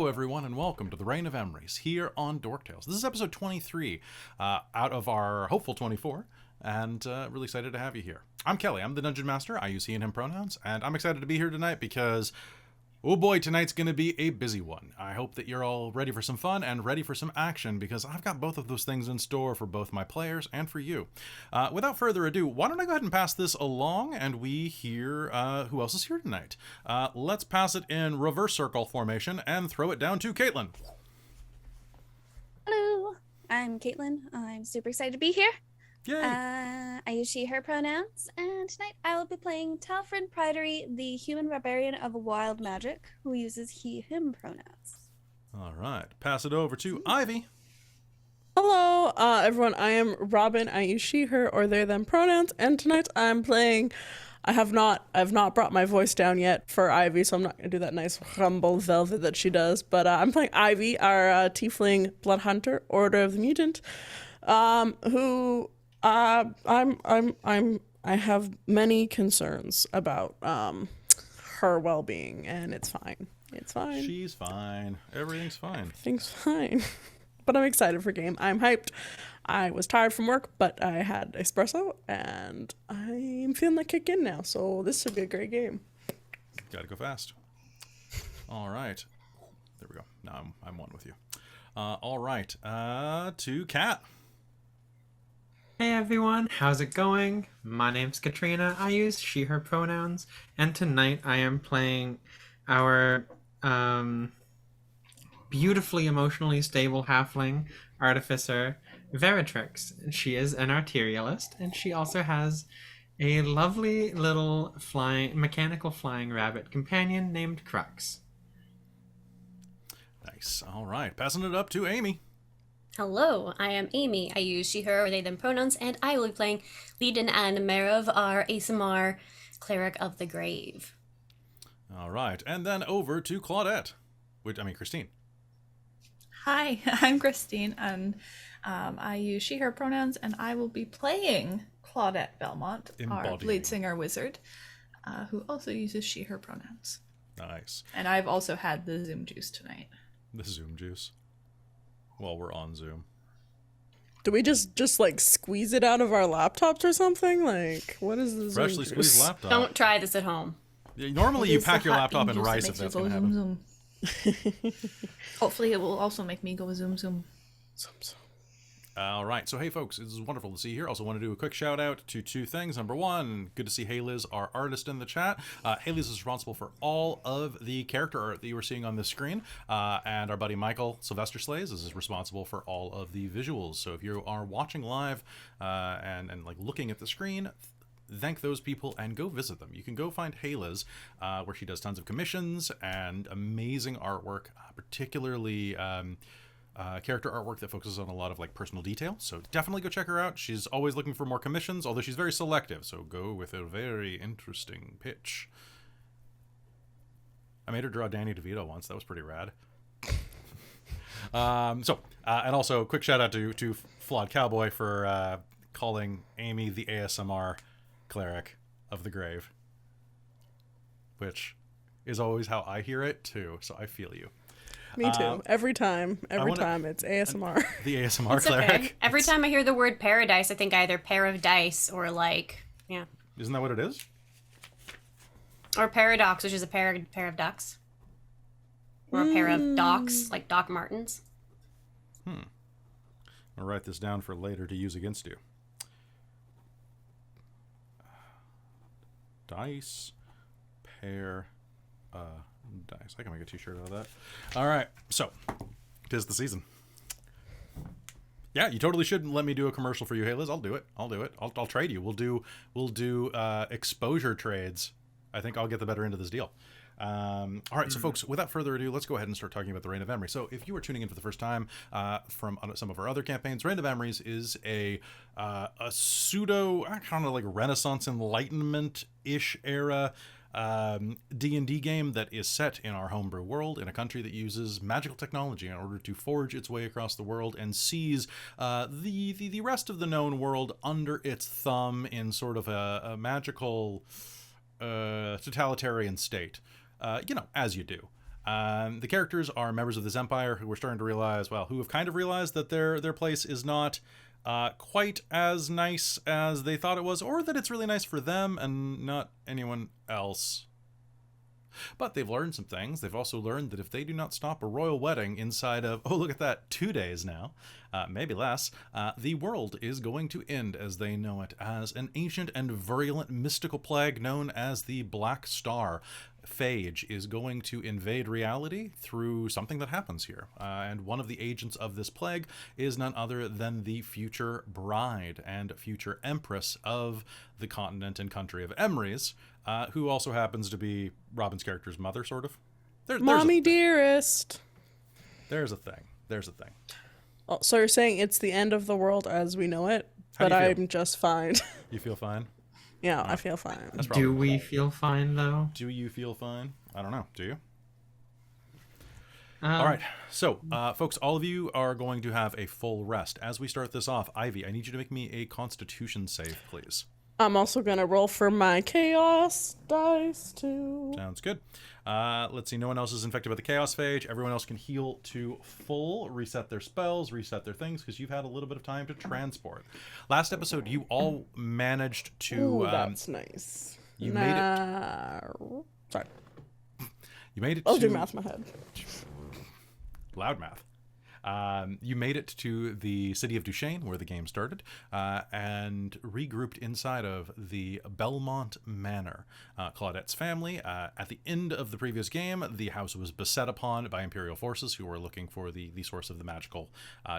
Hello, everyone, and welcome to the Reign of Emrys here on Dork Tales. This is episode 23 out of our hopeful 24, and really excited to have you here. I'm Kelly. I'm the Dungeon Master. I use he and him pronouns, and I'm excited to be here tonight because, oh boy, tonight's going to be a busy one. I hope that you're all ready for some fun and ready for some action because I've got both of those things in store for both my players and for you. Without further ado, why don't I go ahead and pass this along and we hear who else is here tonight. Let's pass it in reverse circle formation and throw it down to Caitlin. Hello, I'm Caitlin. I'm super excited to be here. Yay! I use she, her pronouns, and tonight I will be playing Talfrin Pridery, the human barbarian of wild magic, who uses he, him pronouns. All right, pass it over to Ivy. Hello, everyone. I am Robin. I use she, her, or they, them pronouns, and tonight I'm playing. I've not brought my voice down yet for Ivy, so I'm not gonna do that nice rumble velvet that she does. But I'm playing Ivy, our tiefling blood hunter, Order of the Mutant, who. I have many concerns about her well-being, and it's fine. It's fine. She's fine. Everything's fine. Everything's fine. But I'm excited for game. I'm hyped. I was tired from work, but I had espresso, and I'm feeling that kick in now. So this should be a great game. Gotta go fast. All right. There we go. Now I'm one with you. All right. To Kat. Hey everyone, how's it going? My name's Katrina. I use she, her pronouns, and tonight I am playing our beautifully emotionally stable halfling artificer, Veritrix. She is an arterialist, and she also has a lovely little mechanical flying rabbit companion named Crux. Nice. All right. Passing it up to Amy. Hello, I am Amy. I use she, her, or they, them pronouns, and I will be playing Leiden and Merov, our ASMR cleric of the grave. All right, and then over to Claudette. Christine. Hi, I'm Christine, and I use she, her pronouns, and I will be playing Claudette Belmont, our lead singer wizard, who also uses she, her pronouns. Nice. And I've also had the Zoom juice tonight. The Zoom juice. While we're on Zoom. Do we just like squeeze it out of our laptops or something? Like, what is this? Freshly squeezed laptop. Don't try this at home. Yeah, normally you pack your laptop in rice if that's going to happen. Zoom. Hopefully it will also make me go zoom. Zoom. All right, so hey folks, this is wonderful to see you here. Also want to do a quick shout out to two things. Number one, good to see Hailiiz, our artist, in the chat. Hailiiz is responsible for all of the character art that you were seeing on this screen, and our buddy Michael Sylvester Slays is responsible for all of the visuals. So if you are watching live and like looking at the screen, thank those people and go visit them. You can go find Hailiiz, where she does tons of commissions and amazing artwork, particularly character artwork that focuses on a lot of like personal detail. So definitely go check her out. She's always looking for more commissions, although she's very selective. So go with a very interesting pitch. I made her draw Danny DeVito once. That was pretty rad. And also quick shout out to Flawed Cowboy for calling Amy the ASMR cleric of the grave, which is always how I hear it too. So I feel you. Me too. Every time it's ASMR. The ASMR It's cleric. okay. Every time I hear the word paradise, I think either pair of dice or like, yeah. Isn't that what it is? Or paradox, which is a pair of ducks. Or a pair of docks, like Doc Martens. I'll write this down for later to use against you. Dice, pair, dice. I can make a t-shirt out of that. All right, so 'tis the season. Yeah, you totally should let me do a commercial for you, Hailiiz. I'll do it. I'll trade you. We'll do exposure trades. I think I'll get the better end of this deal. All right, so folks, without further ado, let's go ahead and start talking about the Reign of Emrys. So if you are tuning in for the first time from some of our other campaigns, Reign of Emrys is a pseudo, kind of like Renaissance Enlightenment-ish era D&D game that is set in our homebrew world in a country that uses magical technology in order to forge its way across the world and seize the rest of the known world under its thumb in sort of a magical totalitarian state, as you do. The characters are members of this empire who are starting to realize, well, who have kind of realized that their place is not quite as nice as they thought it was, or that it's really nice for them and not anyone else. But they've learned some things. They've also learned that if they do not stop a royal wedding inside of, oh, look at that, 2 days now, maybe less, the world is going to end as they know it, as an ancient and virulent mystical plague known as the Black Star phage is going to invade reality through something that happens here. And one of the agents of this plague is none other than the future bride and future empress of the continent and country of Emrys, who also happens to be Robin's character's mother, sort of. Mommy dearest. There's a thing. There's a thing. Oh, so you're saying it's the end of the world as we know it, but I'm just fine. You feel fine? Yeah, I feel fine. Do we feel fine, though? Do you feel fine? I don't know. Do you? All right. So, folks, all of you are going to have a full rest. As we start this off, Ivy, I need you to make me a Constitution save, please. I'm also going to roll for my Chaos dice, too. Sounds good. Let's see. No one else is infected by the Chaos Phage. Everyone else can heal to full, reset their spells, reset their things, because you've had a little bit of time to transport. Last episode, you all managed to... Ooh, that's nice. You made it... Sorry. You made it I'll do math in my head. Loud math. You made it to the city of Duchesne, where the game started, and regrouped inside of the Belmont Manor. Claudette's family, at the end of the previous game, the house was beset upon by Imperial forces who were looking for the source of the magical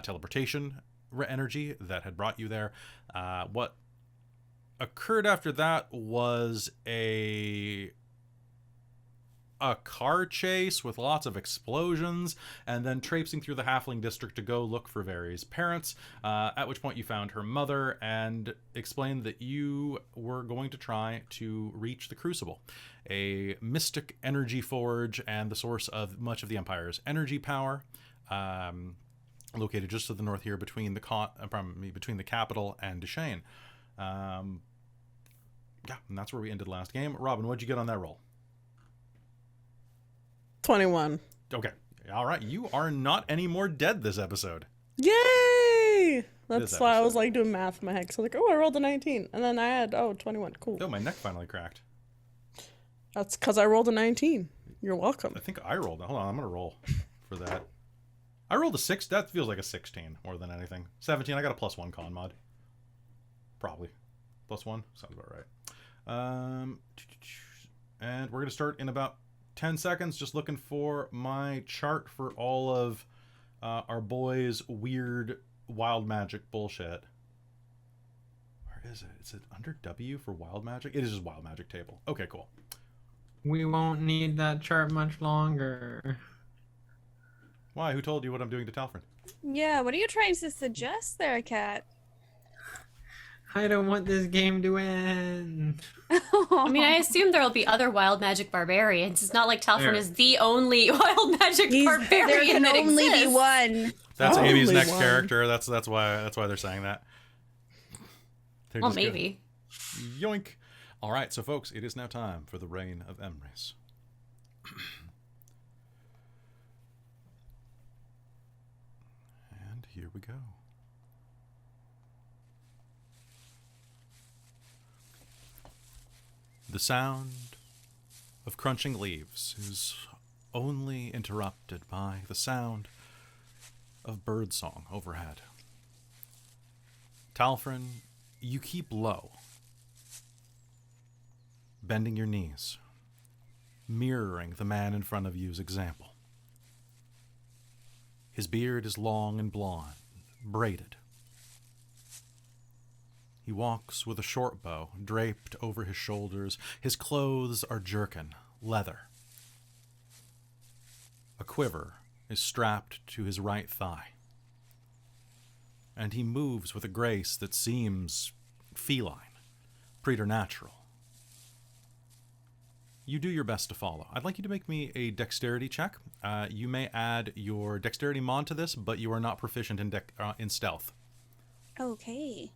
teleportation energy that had brought you there. What occurred after that was a car chase with lots of explosions, and then traipsing through the halfling district to go look for Vari's parents, at which point you found her mother and explained that you were going to try to reach the Crucible, a mystic energy forge and the source of much of the Empire's energy power, located just to the north here between the capital and Duchesne. Yeah, and that's where we ended last game. Robin, what'd you get on that roll? 21. Okay. All right. You are not any more dead this episode. Yay! That's why I was like doing math in my head. So like, oh, I rolled a 19. And then I had, 21. Cool. Oh, my neck finally cracked. That's because I rolled a 19. You're welcome. I think I rolled. Hold on. I'm going to roll for that. I rolled a 6. That feels like a 16 more than anything. 17. I got a +1 con mod. Probably. +1. Sounds about right. And we're going to start in about 10 seconds, just looking for my chart for all of our boys' weird wild magic bullshit. Where is it? Is it under W for wild magic? It is just wild magic table. Okay, cool. We won't need that chart much longer. Why? Who told you what I'm doing to Talfrin? Yeah, what are you trying to suggest there, Kat? I don't want this game to end. I mean, I assume there'll be other wild magic barbarians. It's not like Talfrin is the only wild magic barbarian there can that only exists. be one. That's Amy's Only next one. character. That's why they're saying that. They're Well, just gonna- maybe. Yoink. All right, so folks, it is now time for the Reign of Emrys. And here we go. The sound of crunching leaves is only interrupted by the sound of birdsong overhead. Talfrin, you keep low, bending your knees, mirroring the man in front of you's example. His beard is long and blonde, braided. He walks with a short bow draped over his shoulders. His clothes are jerkin, leather. A quiver is strapped to his right thigh. And he moves with a grace that seems feline, preternatural. You do your best to follow. I'd like you to make me a dexterity check. You may add your dexterity mod to this, but you are not proficient in stealth. Okay.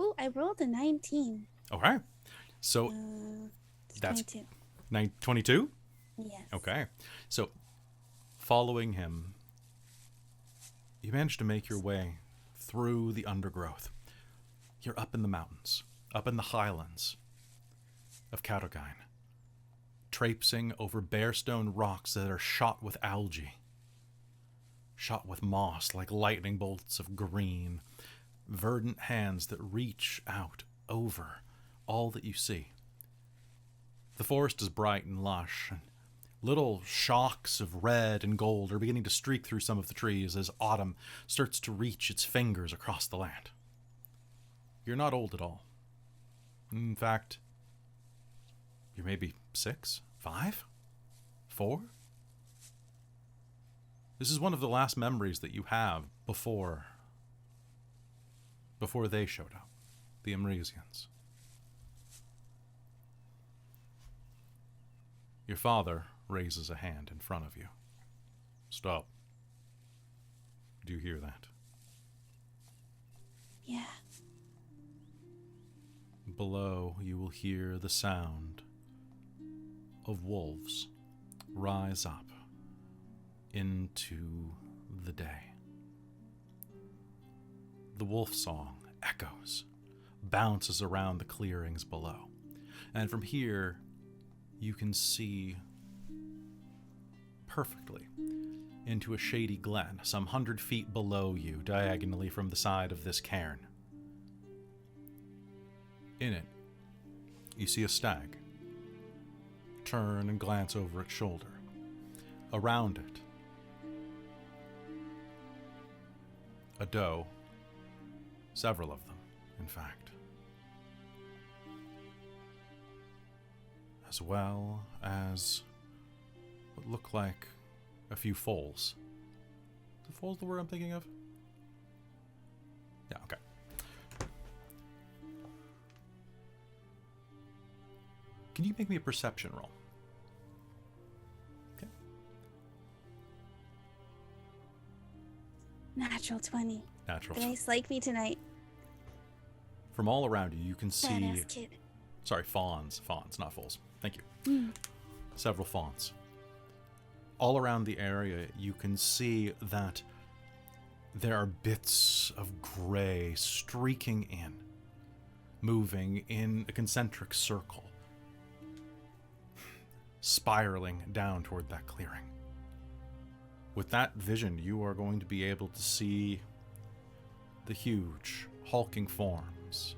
Oh, I rolled a 19. Okay. So It's that's 22. 22? Yes. Okay. So, following him, you manage to make your way through the undergrowth. You're up in the mountains, up in the highlands of Katoghanians, traipsing over bare stone rocks that are shot with algae, shot with moss like lightning bolts of green, verdant hands that reach out over all that you see. The forest is bright and lush, and little shocks of red and gold are beginning to streak through some of the trees as autumn starts to reach its fingers across the land. You're not old at all. In fact, you're maybe 6, 5, 4? This is one of the last memories that you have before they showed up, the Emrysians. Your father raises a hand in front of you. Stop. Do you hear that? Yeah. Below, you will hear the sound of wolves rise up into the day. The wolf song echoes, bounces around the clearings below. And from here, you can see perfectly into a shady glen some 100 feet below you, diagonally from the side of this cairn. In it, you see a stag. Turn and glance over its shoulder. Around it, a doe. Several of them, in fact. As well as what look like a few foals. Is the foals the word I'm thinking of? Yeah, okay. Can you make me a perception roll? Okay. Natural 20. Natural. The dice like me tonight. From all around you, you can see... Badass kid. Sorry, fawns. Fawns, not foals. Thank you. Several fawns. All around the area, you can see that there are bits of gray streaking in, moving in a concentric circle, spiraling down toward that clearing. With that vision, you are going to be able to see the huge, hulking forms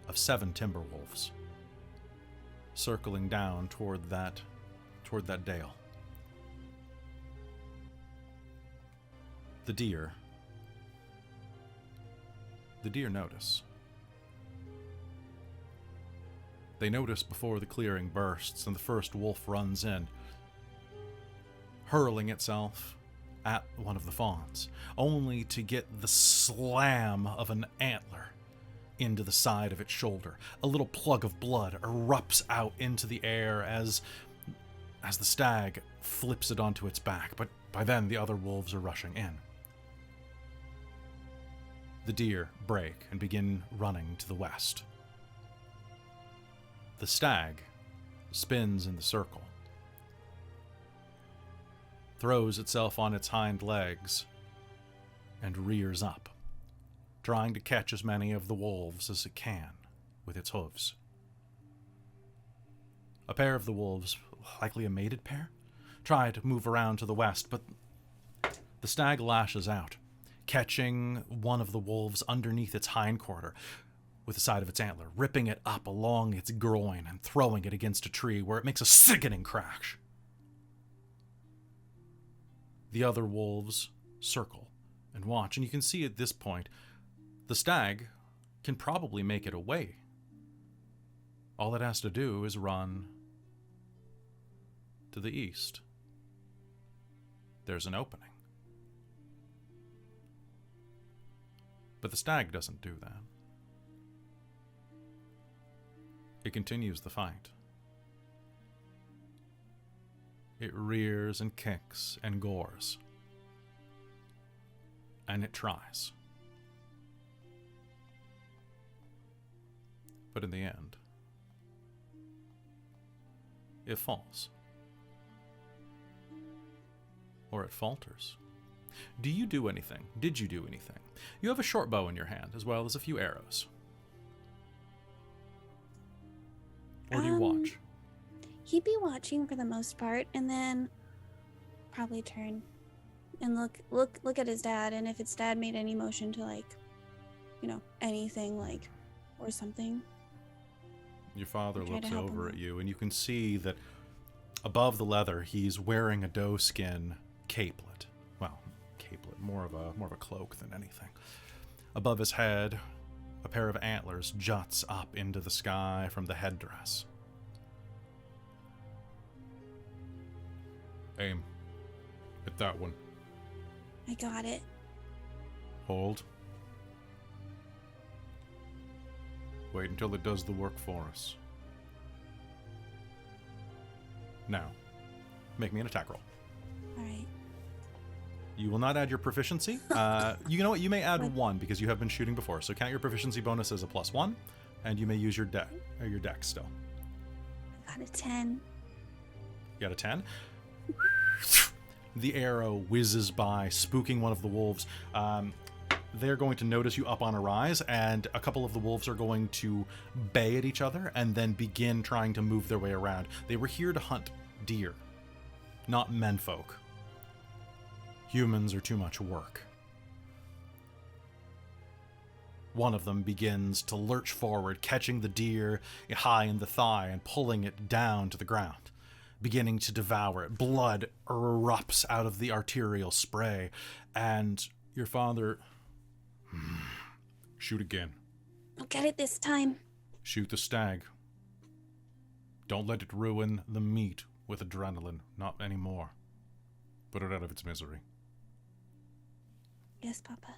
of 7 timber wolves circling down toward that dale. The deer notice. They notice before the clearing bursts and the first wolf runs in, hurling itself at one of the fawns, only to get the slam of an antler into the side of its shoulder. A little plug of blood erupts out into the air as the stag flips it onto its back, but by then the other wolves are rushing in. The deer break and begin running to the west. The stag spins in the circle, throws itself on its hind legs, and rears up, trying to catch as many of the wolves as it can with its hooves. A pair of the wolves, likely a mated pair, try to move around to the west, but the stag lashes out, catching one of the wolves underneath its hindquarter with the side of its antler, ripping it up along its groin and throwing it against a tree where it makes a sickening crash. The other wolves circle and watch, and you can see at this point the stag can probably make it away. All it has to do is run to the east. There's an opening. But the stag doesn't do that. It continues the fight. It rears and kicks and gores. And it tries. But in the end, it falls. Or it falters. Do you do anything? Did you do anything? You have a short bow in your hand, as well as a few arrows. Or do you watch? He'd be watching for the most part, and then probably turn and look at his dad, and if his dad made any motion to, like, you know, anything, like, or something. Your father looks over at you, and you can see that above the leather, he's wearing a doeskin capelet. Well, capelet, more of a cloak than anything. Above his head, a pair of antlers juts up into the sky from the headdress. Aim at that one. I got it. Hold. Wait until it does the work for us. Now, make me an attack roll. All right. You will not add your proficiency. You know what? You may add 1 because you have been shooting before. So count your proficiency bonus as a +1, and you may use your dex still. I got a 10. You got a 10? The arrow whizzes by, spooking one of the wolves. They're going to notice you up on a rise, and a couple of the wolves are going to bay at each other and then begin trying to move their way around. They were here to hunt deer, not menfolk. Humans are too much work. One of them begins to lurch forward, catching the deer high in the thigh and pulling it down to the ground, beginning to devour it. Blood erupts out of the arterial spray, and your father... Shoot again. I'll get it this time. Shoot the stag. Don't let it ruin the meat with adrenaline. Not anymore. Put it out of its misery. Yes, Papa.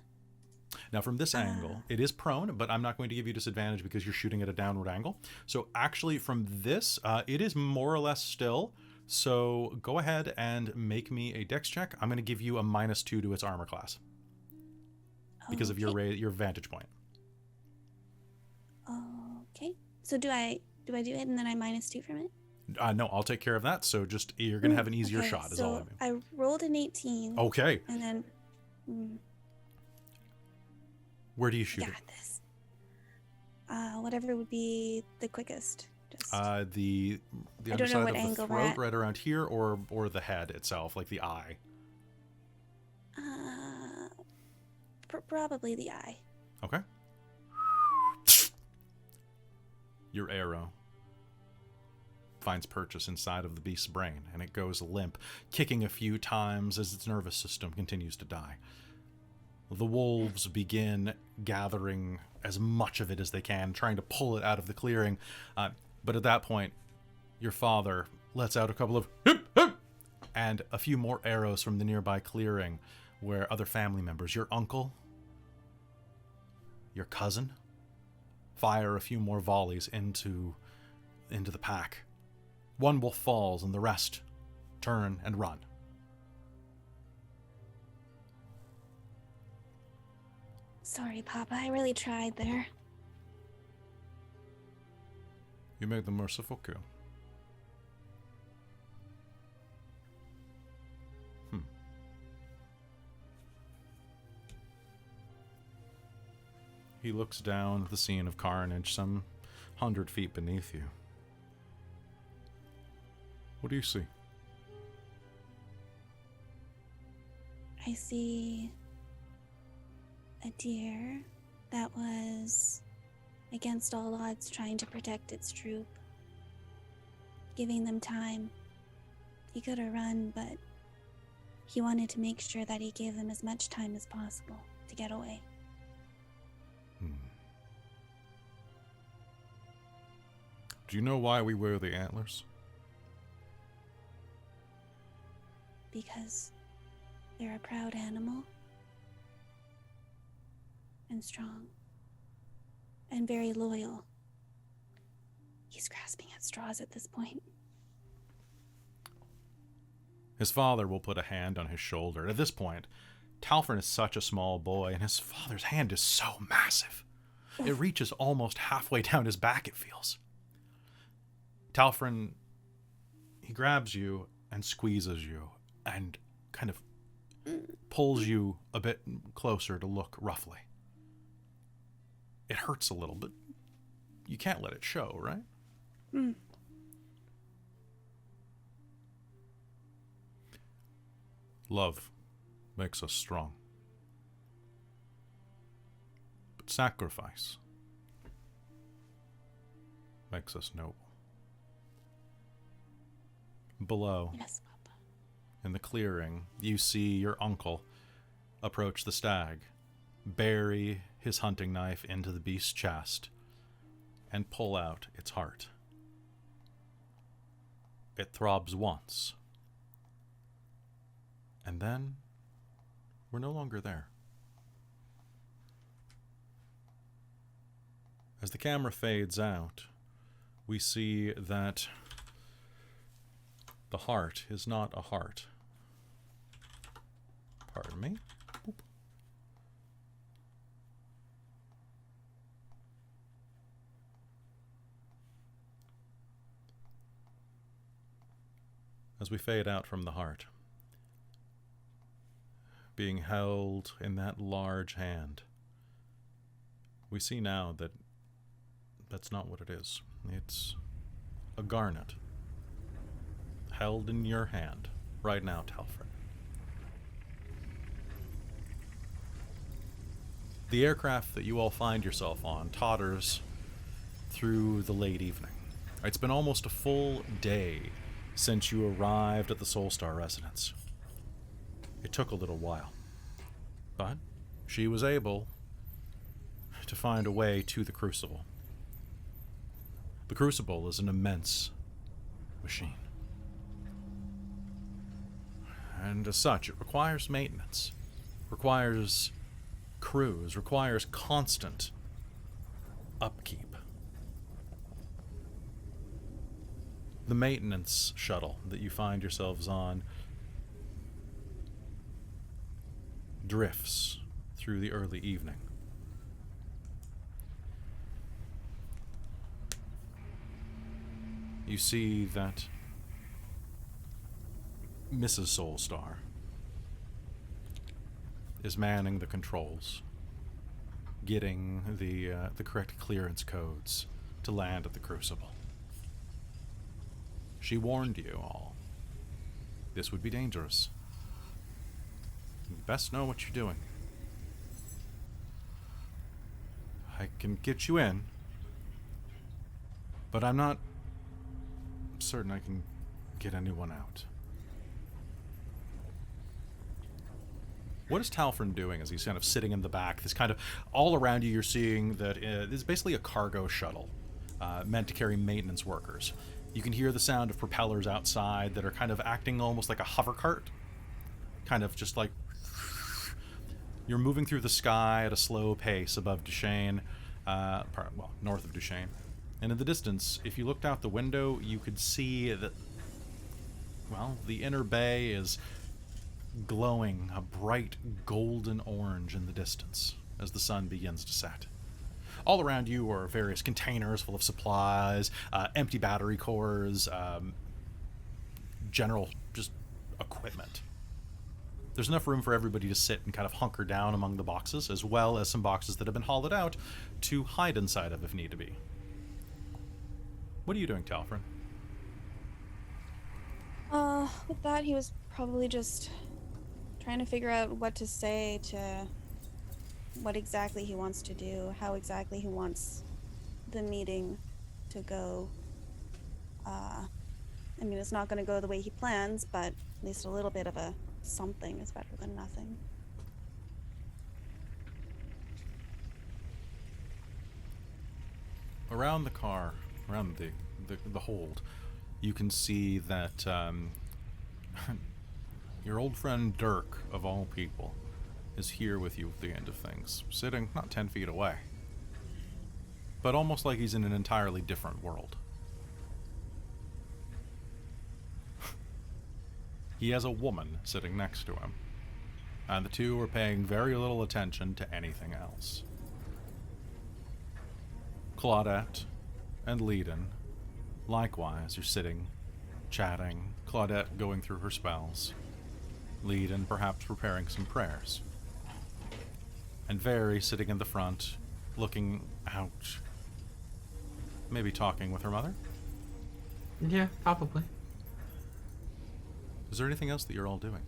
Now, from this angle, it is prone, but I'm not going to give you disadvantage because you're shooting at a downward angle. So actually, from this, it is more or less still. So go ahead and make me a dex check. I'm going to give you a -2 to its armor class because of your vantage point. Okay. So do I do it and then I -2 from it? No, I'll take care of that. So just you're going to have an easier shot. Is all I mean. I rolled an 18. Okay. And then. Where do you shoot Got this. Whatever would be the quickest. Just... the I don't underside know what of the angle throat, right around here, or the head itself, like the eye. Probably the eye. Okay. Your arrow finds purchase inside of the beast's brain, and it goes limp, kicking a few times as its nervous system continues to die. The wolves begin gathering as much of it as they can, trying to pull it out of the clearing. But at that point, your father lets out a couple of hip, hip, and a few more arrows from the nearby clearing where other family members, your uncle, your cousin, fire a few more volleys into the pack. One wolf falls and the rest turn and run. Sorry, Papa. I really tried there. You made the merciful kill. He looks down at the scene of carnage some 100 feet beneath you. What do you see? I see a deer that was against all odds trying to protect its troop, giving them time. He could have run, but he wanted to make sure that he gave them as much time as possible to get away. Do you know why we wear the antlers? Because they're a proud animal and strong and very loyal. He's grasping at straws at this point. His father will put a hand on his shoulder. At this point, Talfrin is such a small boy, and his father's hand is so massive. It reaches almost halfway down his back, it feels. Talfrin He grabs you and squeezes you and kind of pulls you a bit closer to look roughly. It hurts a little, but you can't let it show, right? Love makes us strong. But sacrifice makes us noble. Below, Yes, Papa. in the clearing, you see your uncle approach the stag, bury his hunting knife into the beast's chest, and pull out its heart. It throbs once, and then we're no longer there. As the camera fades out, we see that the heart is not a heart. Pardon me. Oop. As we fade out from the heart, being held in that large hand, we see now that that's not what it is. It's a garnet held in your hand right now, Talfred. The aircraft that you all find yourself on totters through the late evening. It's been almost a full day since you arrived at the Soulstar residence. It took a little while, but she was able to find a way to the Crucible. The Crucible is an immense machine. And as such, it requires maintenance, requires crews, requires constant upkeep. The maintenance shuttle that you find yourselves on drifts through the early evening. You see that Mrs. Soulstar is manning the controls, getting the correct clearance codes to land at the Crucible. She warned you all. This would be dangerous. You best know what you're doing. I can get you in, but I'm not certain I can get anyone out. What is Talfrin doing as he's kind of sitting in the back? This kind of all around you, you're seeing that this is basically a cargo shuttle meant to carry maintenance workers. You can hear the sound of propellers outside that are kind of acting almost like a hover cart. Kind of just like you're moving through the sky at a slow pace above Duchesne, north of Duchesne. And in the distance, if you looked out the window, you could see that, well, the inner bay is glowing a bright golden orange in the distance as the sun begins to set. All around you are various containers full of supplies, empty battery cores, general just equipment. There's enough room for everybody to sit and kind of hunker down among the boxes, as well as some boxes that have been hollowed out to hide inside of if need to be. What are you doing, Talfrin? With that, he was probably just trying to figure out what to say to what exactly he wants to do, how exactly he wants the meeting to go. I mean, it's not going to go the way he plans, but at least a little bit of a something is better than nothing. Around the car, around the hold, you can see that your old friend Dork, of all people, is here with you at the end of things, sitting not 10 feet away, but almost like he's in an entirely different world. He has a woman sitting next to him, and the two are paying very little attention to anything else. Claudette and Leiden, likewise, are sitting chatting, Claudette going through her spells, Leiden perhaps preparing some prayers, and Very sitting in the front, looking out, maybe talking with her mother. Yeah, probably. Is there anything else that you're all doing?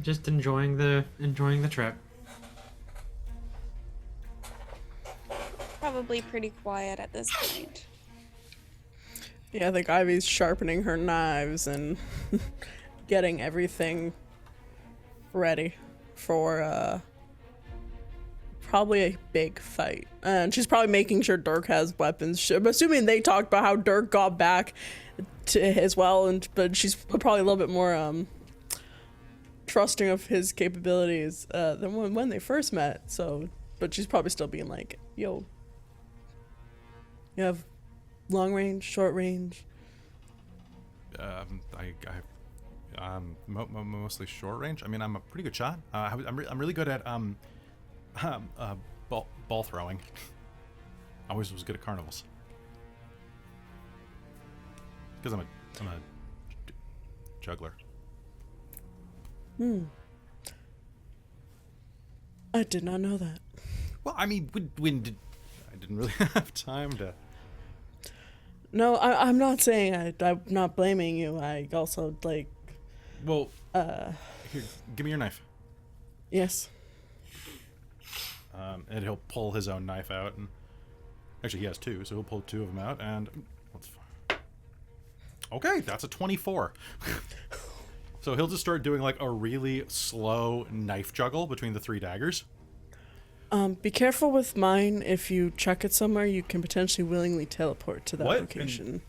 Just enjoying the trip. Probably pretty quiet at this point. Yeah, I think Ivy's sharpening her knives and getting everything ready for probably a big fight. And she's probably making sure Dork has weapons. I'm assuming they talked about how Dork got back to as well, but she's probably a little bit more trusting of his capabilities than when they first met. So, but she's probably still being like, "Yo, you have long range, short range." Mostly short range. I mean, I'm a pretty good shot. I'm really good at ball throwing. I always was good at carnivals because I'm a juggler. I did not know that. Well, I mean, I didn't really have time to. No, I'm not saying I'm not blaming you. I also like. Well, here, give me your knife. Yes. And he'll pull his own knife out, and actually he has two, so he'll pull two of them out, and okay, that's a 24. So he'll just start doing like a really slow knife juggle between the three daggers. Be careful with mine. If you chuck it somewhere, you can potentially willingly teleport to that location.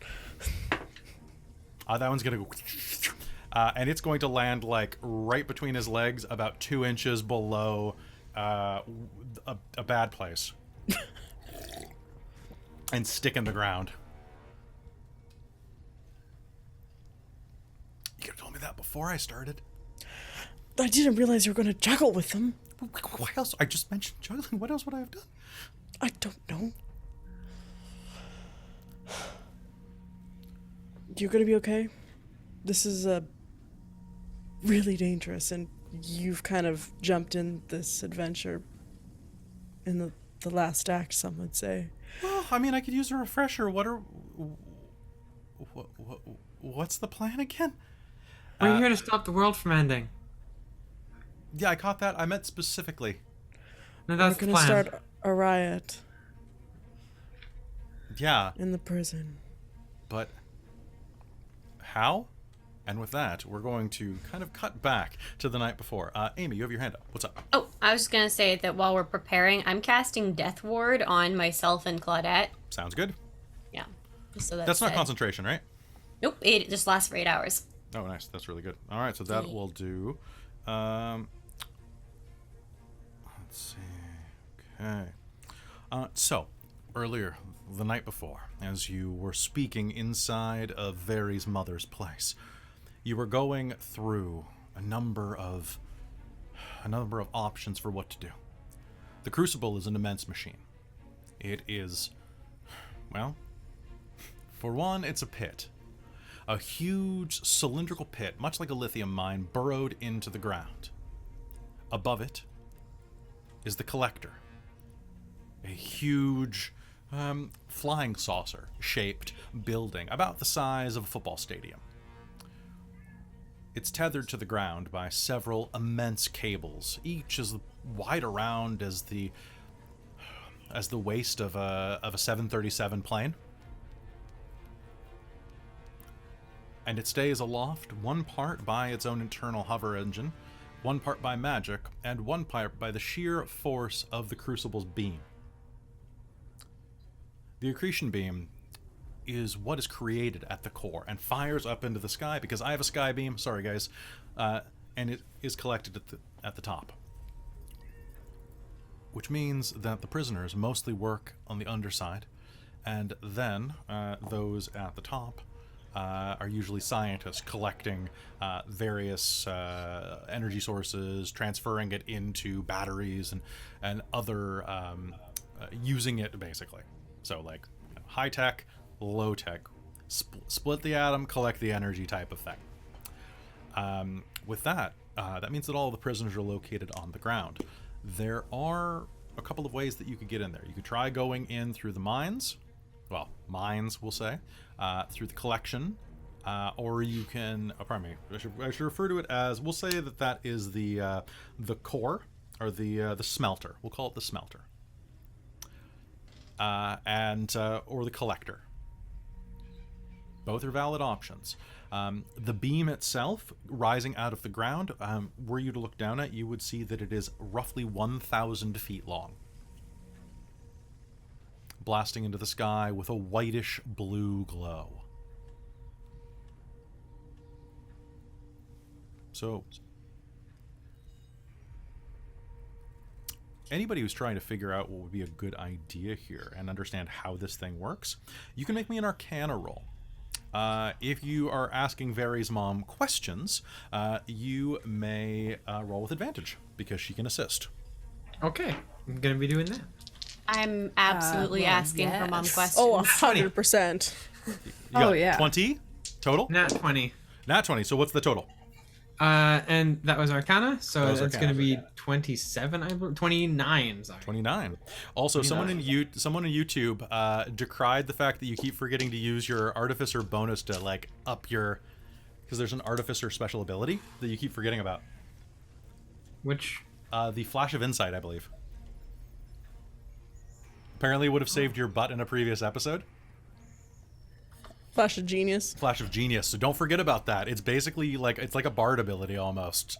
That one's gonna go, and it's going to land like right between his legs, about 2 inches below a bad place, and stick in the ground. You could have told me that before I started. I didn't realize you were going to juggle with them. What else? I just mentioned juggling. What else would I have done? I don't know. You're going to be okay? This is really dangerous, and you've kind of jumped in this adventure in the last act, some would say. Well, I mean, I could use a refresher. What's the plan again? We're here to stop the world from ending. Yeah, I caught that. I meant specifically. No, that's We're the going to plan. start a riot. Yeah. In the prison. But how? And with that, we're going to kind of cut back to the night before. Amy, you have your hand up. What's up? Oh, I was just going to say that while we're preparing, I'm casting Death Ward on myself and Claudette. Sounds good. Yeah. So that's not concentration, right? Nope, it just lasts for 8 hours. Oh, nice. That's really good. All right, so that will do. Let's see. Okay. So, earlier, the night before, as you were speaking inside of Very's mother's place, you were going through a number of options for what to do. The Crucible is an immense machine. It is, well, for one, it's a pit. A huge cylindrical pit, much like a lithium mine, burrowed into the ground. Above it is the Collector. A huge flying saucer-shaped building, about the size of a football stadium. It's tethered to the ground by several immense cables, each as wide around as the waist of a 737 plane. And it stays aloft, one part by its own internal hover engine, one part by magic, and one part by the sheer force of the Crucible's beam. The accretion beam is what is created at the core and fires up into the sky, because I have a sky beam, sorry guys, and it is collected at the top. Which means that the prisoners mostly work on the underside, and then those at the top are usually scientists collecting various energy sources, transferring it into batteries and other using it basically. So like high tech, low tech, split the atom, collect the energy type of thing. With that, that means that all the prisoners are located on the ground. There are a couple of ways that you could get in there. You could try going in through the mines, well, mines we'll say, through the collection, or you can, pardon me, I should refer to it as, we'll say that that is the core, or the smelter. We'll call it the smelter. Or the collector. Both are valid options. The beam itself, rising out of the ground, were you to look down at, you would see that it is roughly 1,000 feet long. Blasting into the sky with a whitish blue glow. So, anybody who's trying to figure out what would be a good idea here and understand how this thing works, you can make me an Arcana roll. If you are asking Very's mom questions, you may roll with advantage because she can assist. Okay, I'm gonna be doing that. I'm absolutely asking her mom questions. Oh, 100%. You got yeah. 20 total? Nat 20. Nat 20. So what's the total? And that was Arcana, so That was that's Arcana. going to be 27, I believe. 29, sorry. 29. Also, someone in YouTube decried the fact that you keep forgetting to use your Artificer bonus to, like, up your... Because there's an Artificer special ability that you keep forgetting about. Which? The Flash of Insight, I believe. Apparently it would have saved your butt in a previous episode. Flash of Genius. Flash of Genius. So don't forget about that. It's basically like, it's like a bard ability almost.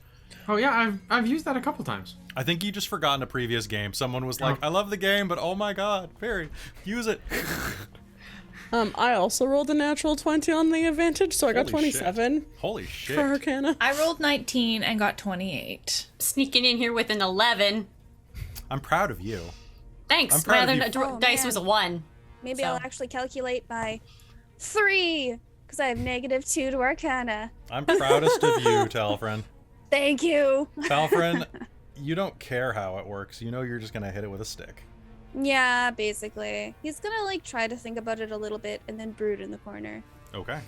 Oh yeah, I've used that a couple times. I think you just forgot in a previous game. Someone was like, I love the game, but oh my god, Perry, use it. I also rolled a natural 20 on the advantage, so I got Holy 27 shit. Holy shit. for Arcana. I rolled 19 and got 28. Sneaking in here with an 11. I'm proud of you. Thanks. I'm proud My of other you. Oh, dice man. was a 1. Maybe So- I'll actually calculate by 3, because I have -2 to Arcana. I'm proudest of you, Talfrin. Thank you. Talfrin, you don't care how it works. You know you're just gonna hit it with a stick. Yeah, basically. He's gonna, like, try to think about it a little bit and then brood in the corner. Okay.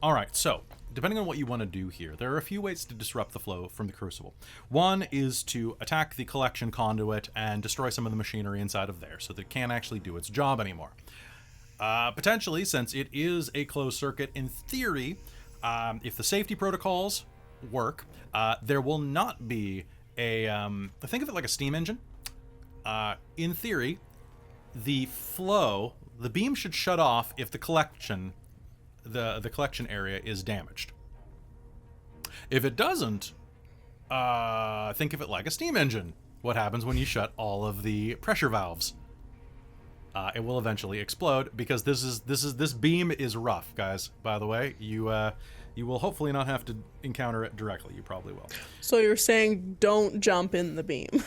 All right, so depending on what you want to do here, there are a few ways to disrupt the flow from the Crucible. One is to attack the collection conduit and destroy some of the machinery inside of there so that it can't actually do its job anymore. Potentially, since it is a closed circuit, in theory, if the safety protocols work, there will not be a... think of it like a steam engine. In theory, the flow, the beam should shut off if the collection... the collection area is damaged. If it doesn't, think of it like a steam engine. What happens when you shut all of the pressure valves? It will eventually explode because this beam is rough, guys. By the way, you will hopefully not have to encounter it directly. You probably will. So you're saying don't jump in the beam.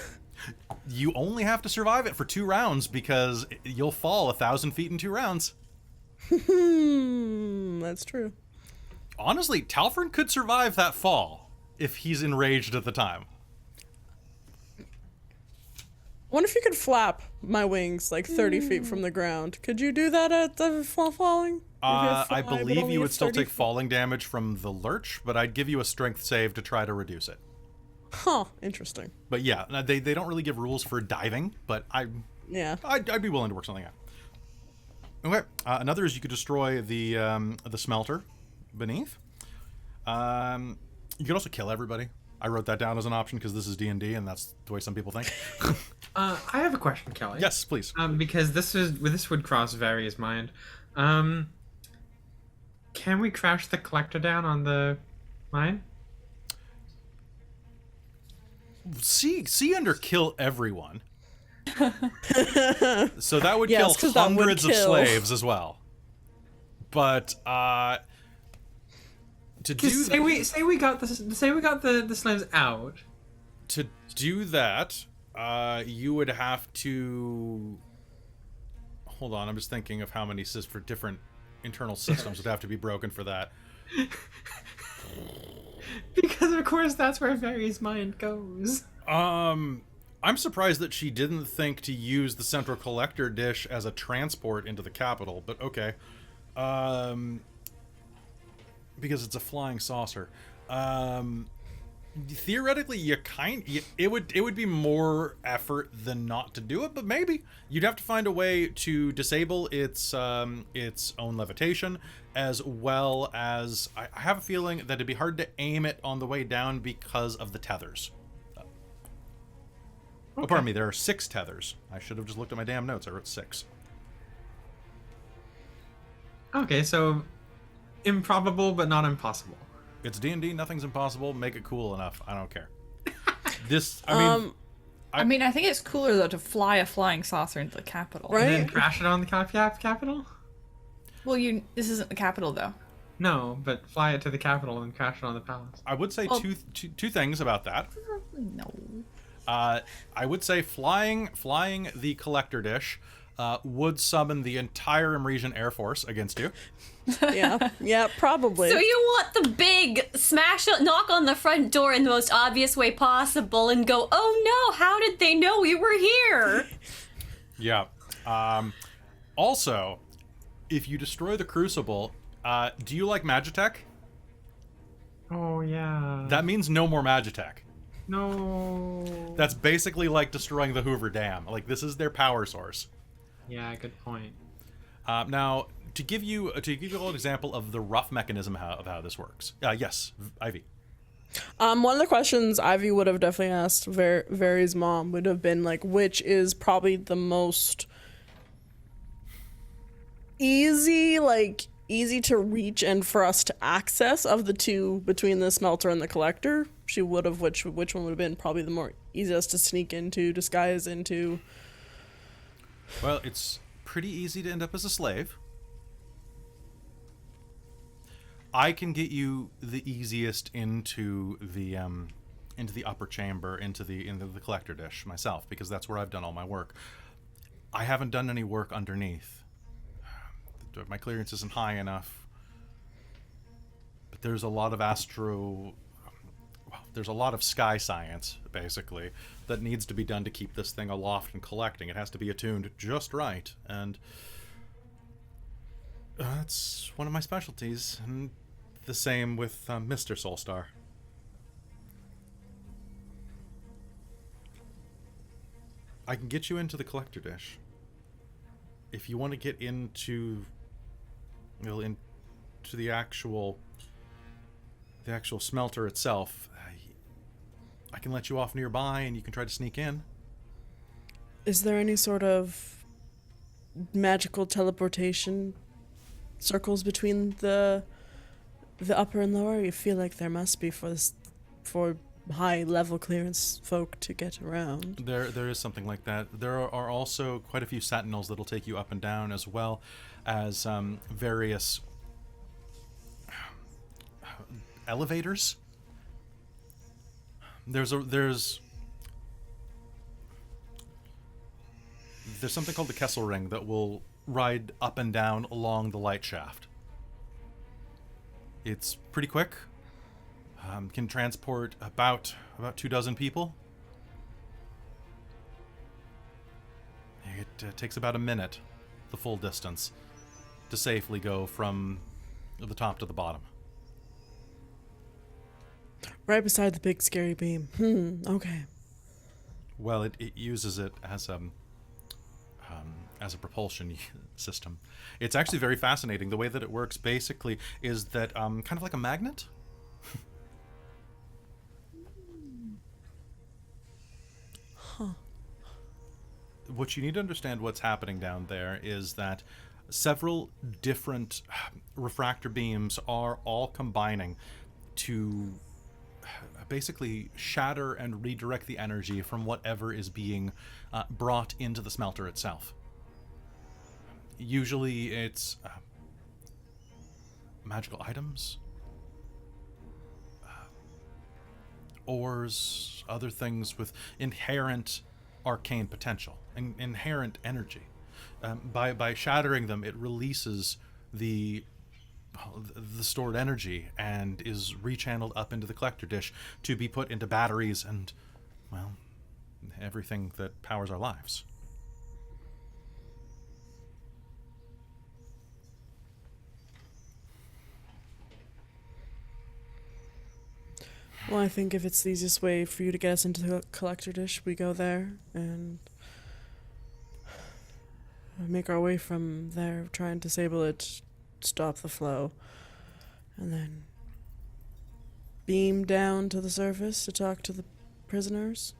You only have to survive it for 2 rounds because you'll fall 1,000 feet in 2 rounds. That's true. Honestly, Talfrin could survive that fall if he's enraged at the time. I wonder if you could flap my wings like 30 feet from the ground. Could you do that at the falling? I believe you would still take falling damage from the lurch, but I'd give you a strength save to try to reduce it. Huh, interesting. But yeah, they don't really give rules for diving, but Yeah. I'd be willing to work something out. Okay, another is you could destroy the smelter beneath. You could also kill everybody. I wrote that down as an option because this is D&D and that's the way some people think. I have a question, Kelly. Yes, please. Because this would cross Vary's mind. Can we crash the collector down on the mine? See under kill everyone. So that would Yes, kill 'cause that would hundreds of kill. slaves as well. But to do Say we got the slaves out. to do that, you would have to hold on. I'm just thinking of how many for different internal systems would have to be broken for that. Because of course that's where Vary's mind goes. I'm surprised that she didn't think to use the central collector dish as a transport into the capital, but okay. Because it's a flying saucer. Theoretically, it would be more effort than not to do it, but maybe you'd have to find a way to disable its own levitation, as well as I have a feeling that it'd be hard to aim it on the way down because of the tethers. Oh, pardon me, there are 6 tethers. I should have just looked at my damn notes. I wrote 6. Okay, so improbable but not impossible. It's D&D, nothing's impossible. Make it cool enough. I don't care. I mean, I think it's cooler though to fly a flying saucer into the capital. Right. And then crash it on the capital? Well, this isn't the capital though. No, but fly it to the capital and crash it on the palace. I would say two things about that. No. I would say flying the collector dish would summon the entire Emrys Air Force against you. Yeah, probably. So you want the big knock on the front door in the most obvious way possible and go, oh no, how did they know we were here? Yeah. Also, if you destroy the Crucible, do you like Magitech? Oh, yeah. That means no more Magitech. No. That's basically like destroying the Hoover Dam. Like, this is their power source. Yeah, good point. Now, to give you all an example of the rough mechanism of how this works. Yes, Ivy. One of the questions Ivy would have definitely asked Very's mom would have been like, which is probably the most easy to reach and for us to access of the two between the smelter and the collector. She would have which one would have been probably the more easiest to sneak into, disguise into. Well, it's pretty easy to end up as a slave. I can get you the easiest into the upper chamber, into the collector dish myself, because that's where I've done all my work. I haven't done any work underneath. My clearance isn't high enough. But there's a lot of there's a lot of sky science, basically, that needs to be done to keep this thing aloft and collecting. It has to be attuned just right, and that's one of my specialties, and the same with Mr. Soulstar. I can get you into the collector dish. If you want to get into the actual smelter itself, I can let you off nearby and you can try to sneak in. Is there any sort of magical teleportation circles between the upper and lower? You feel like there must be for high level clearance folk to get around. There is something like that. There are also quite a few sentinels that'll take you up and down, as well as various elevators. There's something called the Kessel Ring that will ride up and down along the light shaft. It's pretty quick. Can transport about 24 people. It takes about a minute, the full distance, to safely go from the top to the bottom. Right beside the big scary beam. Okay. Well, it uses it as a propulsion system. It's actually very fascinating. The way that it works basically is that kind of like a magnet. What you need to understand what's happening down there is that several different refractor beams are all combining to basically shatter and redirect the energy from whatever is being brought into the smelter itself. Usually it's magical items, ores, other things with inherent arcane potential and inherent energy. By shattering them, it releases the stored energy and is rechanneled up into the collector dish to be put into batteries and, well, everything that powers our lives. Well, I think if it's the easiest way for you to get us into the collector dish, we go there and make our way from there, try and disable it, stop the flow, and then beam down to the surface to talk to the prisoners.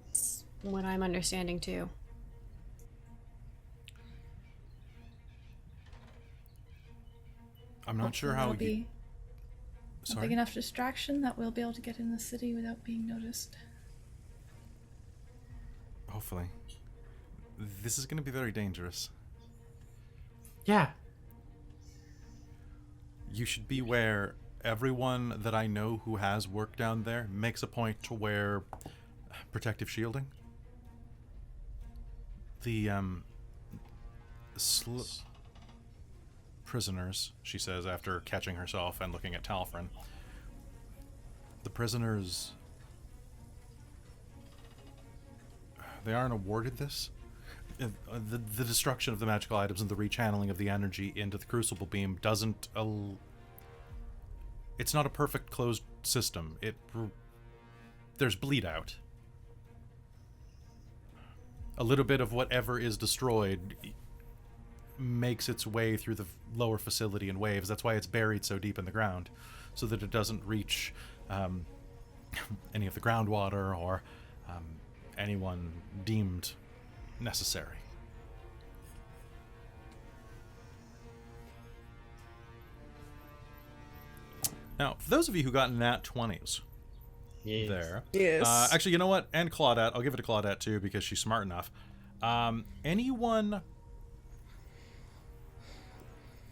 That's what I'm understanding too. I'm not sure Hopefully how there'll you... be a Sorry? big enough distraction that we'll be able to get in the city without being noticed. Hopefully. This is going to be very dangerous. Yeah. You should beware. Everyone that I know who has work down there makes a point to wear protective shielding. The, prisoners, she says after catching herself and looking at Talfrin. The prisoners... They aren't awarded this. The destruction of the magical items and the rechanneling of the energy into the Crucible beam doesn't... It's not a perfect closed system. There's bleed out. A little bit of whatever is destroyed makes its way through the lower facility in waves. That's why it's buried so deep in the ground, so that it doesn't reach any of the groundwater or anyone deemed necessary. Now, for those of you who got nat 20s there, Yes. actually, you know what? And Claudette, I'll give it to Claudette too because she's smart enough. Anyone?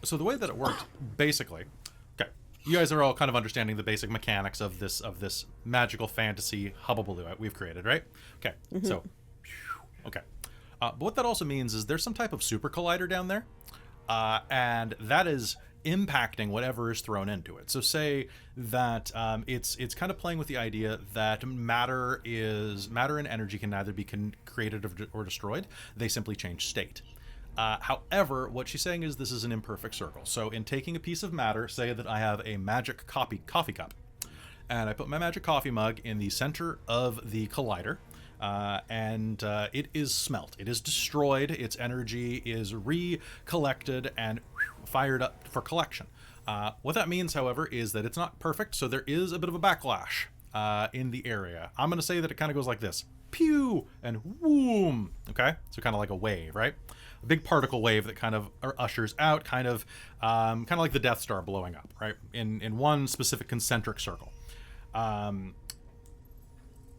So the way that it worked, basically, okay, you guys are all kind of understanding the basic mechanics of this magical fantasy hubbubaloo we've created, right? Okay, so, okay. But what that also means is there's some type of super collider down there, and that is impacting whatever is thrown into it. So say that it's kind of playing with the idea that matter and energy can neither be created or destroyed. They simply change state. However, what she's saying is this is an imperfect circle. So in taking a piece of matter, say that I have a magic coffee cup, and I put my magic coffee mug in the center of the collider, and it is smelt. It is destroyed. Its energy is recollected and fired up for collection. What that means, however, is that it's not perfect, so there is a bit of a backlash in the area. I'm going to say that it kind of goes like this. Pew! And whoom! Okay? So kind of like a wave, right? A big particle wave that kind of ushers out, kind of like the Death Star blowing up, right? In one specific concentric circle.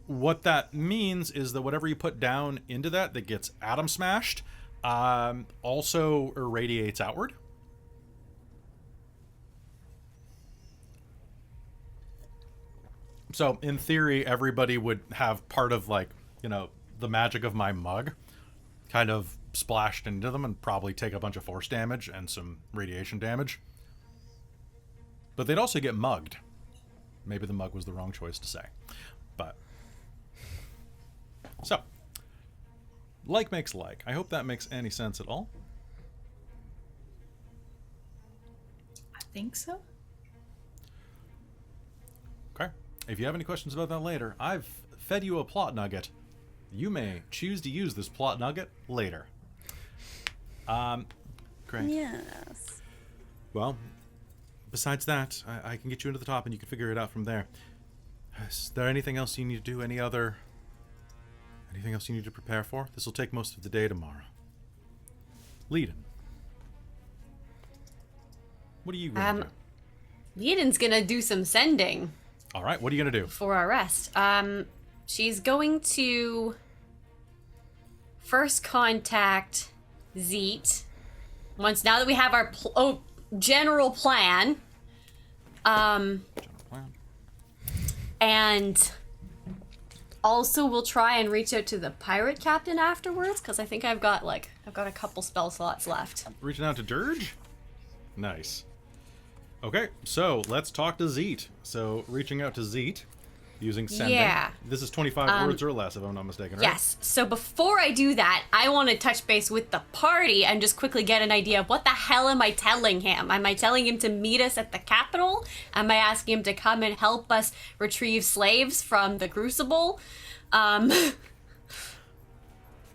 What that means is that whatever you put down into that gets atom smashed, also irradiates outward. So in theory, everybody would have part of, like, you know, the magic of my mug kind of splashed into them and probably take a bunch of force damage and some radiation damage. But they'd also get mugged. Maybe the mug was the wrong choice to say. But so, like makes like. I hope that makes any sense at all. I think so. Okay. If you have any questions about that later, I've fed you a plot nugget. You may choose to use this plot nugget later. Great. Yes. Well, besides that, I can get you into the top and you can figure it out from there. Is there anything else you need to do? Anything else you need to prepare for? This will take most of the day tomorrow. Leiden. What are you going to do? Leiden's gonna do some sending. All right, what are you going to do? For our rest. She's going to first contact Zeet. Now that we have our general plan. General plan. And also we'll try and reach out to the pirate captain afterwards, because I think I've got a couple spell slots left. Reaching out to Dirge? Nice. Okay, so let's talk to Zeet. So reaching out to Zeet, using sending. Yeah. This is 25 words or less, if I'm not mistaken, right? Yes. So before I do that, I want to touch base with the party and just quickly get an idea of what the hell am I telling him? Am I telling him to meet us at the capital? Am I asking him to come and help us retrieve slaves from the Crucible?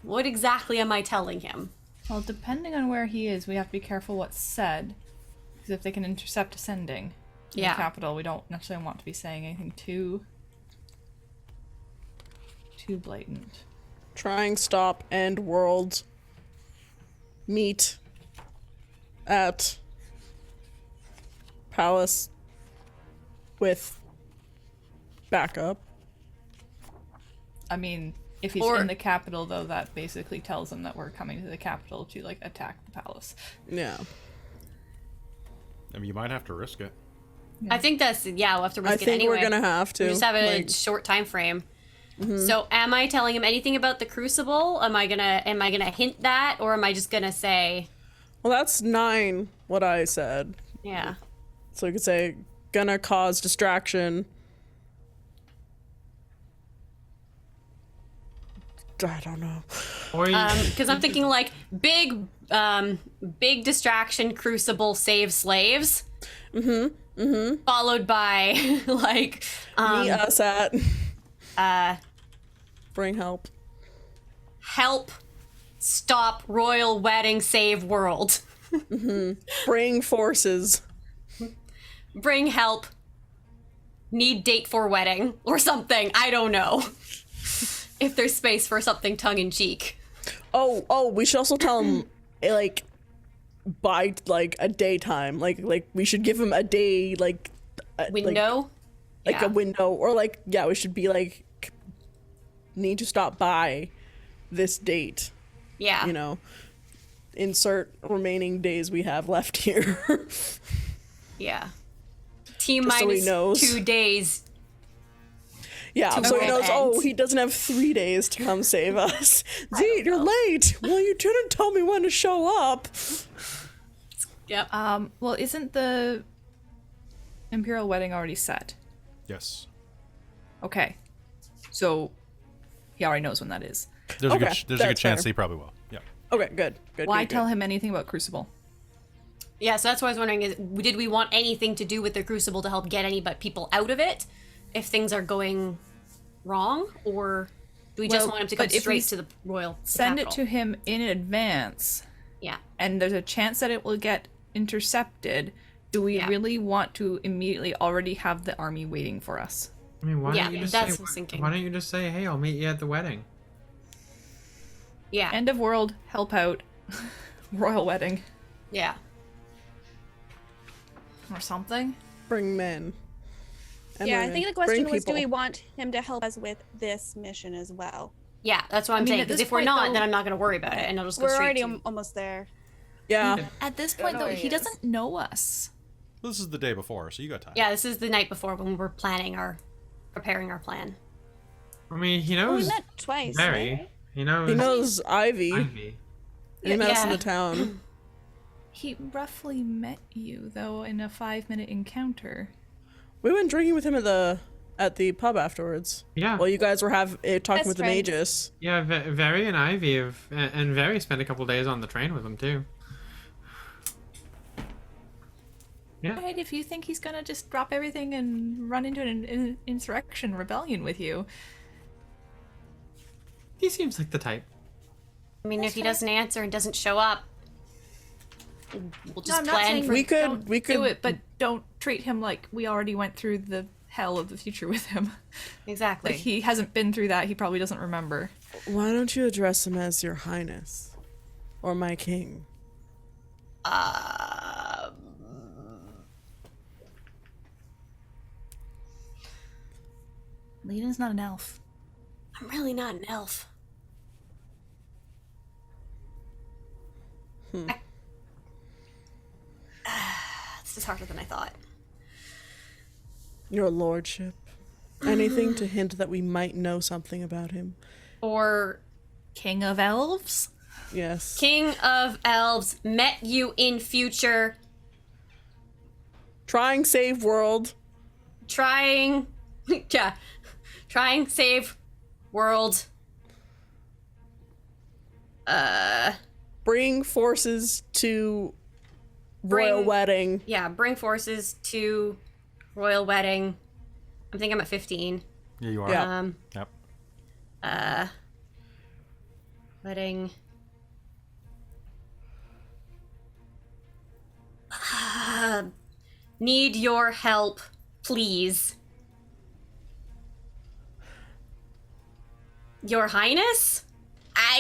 What exactly am I telling him? Well, depending on where he is, we have to be careful what's said. Because if they can intercept a sending in the capital, we don't necessarily want to be saying anything too blatant. Trying, stop, end, world. Meet at palace with backup. I mean, if he's in the capital, though, that basically tells him that we're coming to the capital to, like, attack the palace. Yeah. I mean, you might have to risk it. I think that's, we'll have to risk it anyway. I think we're gonna have to. We just have a short time frame. So am I telling him anything about the Crucible? Am I gonna hint that, or am I just gonna say? Well, that's 9, what I said. Yeah. So you could say, gonna cause distraction. I don't know. Because I'm thinking like big distraction, Crucible, save slaves. Followed by like Meet us at. Bring help. Help, stop royal wedding, save world. Bring forces. Bring help. Need date for wedding or something. I don't know. If there's space for something tongue in cheek. Oh, we should also tell him like by like a daytime. Like we should give him a day Window? Like a window, or like we should be like need to stop by this date. Yeah. You know. Insert remaining days we have left here. Yeah. T Just so he minus knows. 2 days. Yeah, To so he knows, end. he doesn't have 3 days to come save us. Zeke, you're late. Well, you didn't tell me when to show up. Yep. Well, isn't the Imperial wedding already set? Yes. Okay. So, he already knows when that is. There's Okay, a good that's chance fair. that he probably will. Yeah. Okay, good. Why tell him anything about Crucible? Yeah, so that's what I was wondering, is did we want anything to do with the Crucible to help get any but people out of it if things are going wrong, or do we just want him to come but if straight we to the royal Send it capital? to him in advance, Yeah. and there's a chance that it will get intercepted. Do we really want to immediately already have the army waiting for us? I mean, why Yeah, don't you just that's say, what I was thinking. why don't you just say, hey, I'll meet you at the wedding? Yeah. End of world, help out, royal wedding, Yeah. or something. Bring men. And Yeah, I women. think the question Bring was, do people. we want him to help us with this mission as well? Yeah, that's what I'm mean, saying. at Because this if we're point, not, though- then I'm not going to worry about it, and I'll just go We're straight already to... almost there. Yeah. At this point, though, he doesn't know us. This is the day before, so you got time. Yeah, this is the night before when we're preparing our plan. I mean, he Well, we knows met twice, Barry. right? He knows, He knows Ivy. Ivy. And he met us in Yeah. the town. He roughly met you, though, in a 5-minute encounter. We went drinking with him at the pub afterwards. Yeah. While you guys were talking Best with the friends. mages. Yeah, Very and Ivy have, and Very spent a couple days on the train with him too. Yeah. Right, if you think he's gonna just drop everything and run into an insurrection rebellion with you. He seems like the type. I mean, if he doesn't answer and doesn't show up, we'll just I'm not plan saying for... We could do it, but don't treat him like we already went through the hell of the future with him. Exactly. Like, he hasn't been through that, he probably doesn't remember. Why don't you address him as your highness? Or my king? Leiden's not an elf. I'm really not an elf. This is harder than I thought. Your lordship. Anything to hint that we might know something about him? Or King of elves? Yes. King of Elves, met you in future, Trying save world. trying... Yeah. Trying, save, world. Bring forces to royal wedding. Yeah, bring forces to royal wedding. I think I'm at 15. Yeah, you are. Yeah. Yep. Wedding. Need your help, please. Your Highness?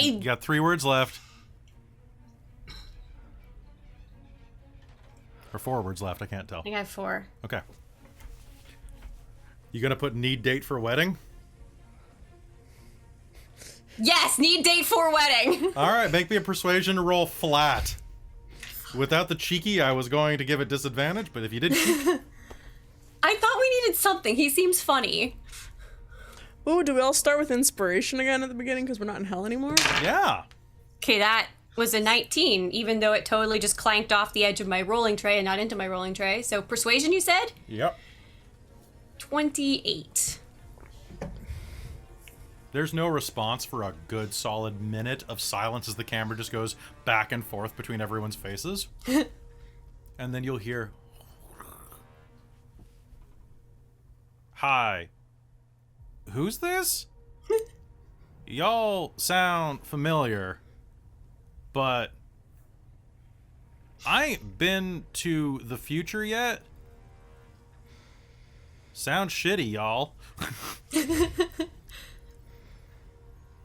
You got 3 words left. Or 4 words left, I can't tell. I think I have 4. Okay. You gonna put need date for wedding? Yes, need date for wedding. Alright, make me a persuasion roll flat. Without the cheeky, I was going to give it disadvantage, but if you did cheek... I thought we needed something. He seems funny. Ooh, do we all start with inspiration again at the beginning because we're not in hell anymore? Yeah. Okay, that was a 19, even though it totally just clanked off the edge of my rolling tray and not into my rolling tray. So persuasion, you said? Yep. 28. There's no response for a good solid minute of silence as the camera just goes back and forth between everyone's faces. And then you'll hear... Hi. Who's this? Y'all sound familiar, but I ain't been to the future yet. Sounds shitty, y'all.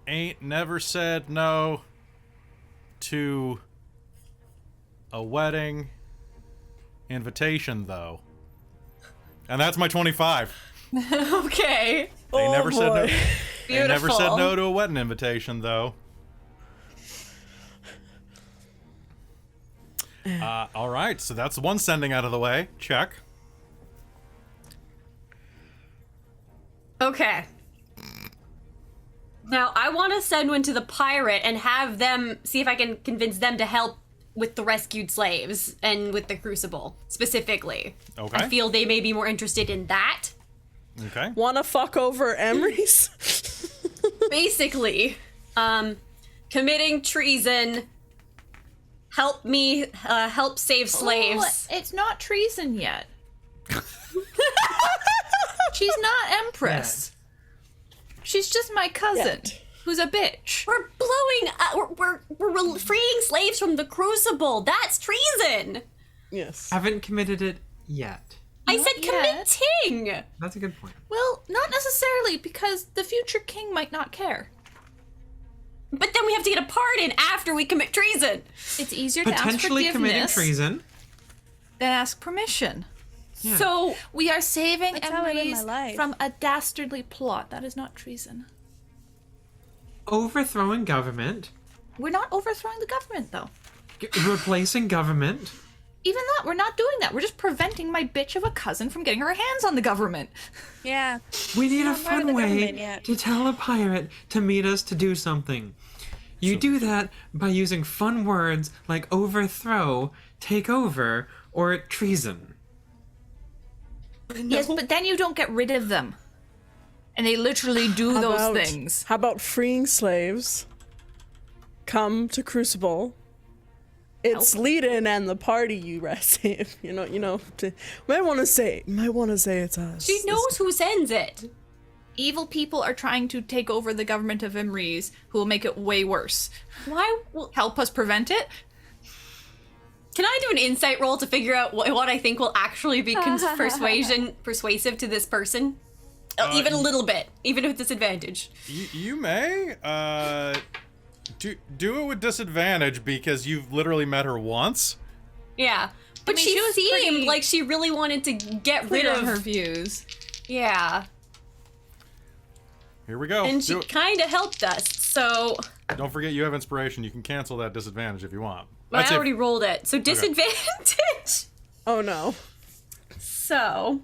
Ain't never said no to a wedding invitation, though. And that's my 25. Okay. They never said no. Beautiful. They never said no to a wedding invitation, though. All right, so that's one sending out of the way. Check. Okay. Now, I want to send one to the pirate and have them see if I can convince them to help with the rescued slaves and with the Crucible, specifically. Okay. I feel they may be more interested in that. Okay. Wanna fuck over Emrys? Basically, committing treason, help me, help save slaves. Oh, it's not treason yet. She's not Empress. She's just my cousin, who's a bitch. We're blowing, we're freeing slaves from the Crucible. That's treason. Yes. Haven't committed it yet. I Not said yet. committing. That's a good point. Well, not necessarily, because the future king might not care. But then we have to get a pardon after we commit treason. It's easier to ask Potentially committing forgiveness treason. than ask permission. Yeah. So We are saving That's how I live my Emrys life. from a dastardly plot. That is not treason. Overthrowing government. We're not overthrowing the government, though. Replacing government. Even that, we're not doing that. We're just preventing my bitch of a cousin from getting her hands on the government. Yeah. We need a Not part of fun the way government yet. to tell a pirate to meet us to do something. You do that by using fun words like overthrow, take over, or treason. Yes, but then you don't get rid of them. And they literally do those things. How about freeing slaves? Come to Crucible. It's Leadin and the party you save. Might want to say it's us. she knows who sends it. Evil people are trying to take over the government of Emrys, who will make it way worse. Why? Well, Help us prevent it? can I do an insight roll to figure out what I think will actually be persuasive to this person? Even a little bit, even with disadvantage. You may. Do it with disadvantage because you've literally met her once. Yeah, but mean, she she was seemed pretty like she really wanted to get rid Clear of on her views. Yeah, Here we go. and she Do it. kind of helped us. So Don't forget you have inspiration. You can cancel that disadvantage if you want. but I'd I say- already rolled it. So disadvantage. Oh no. So,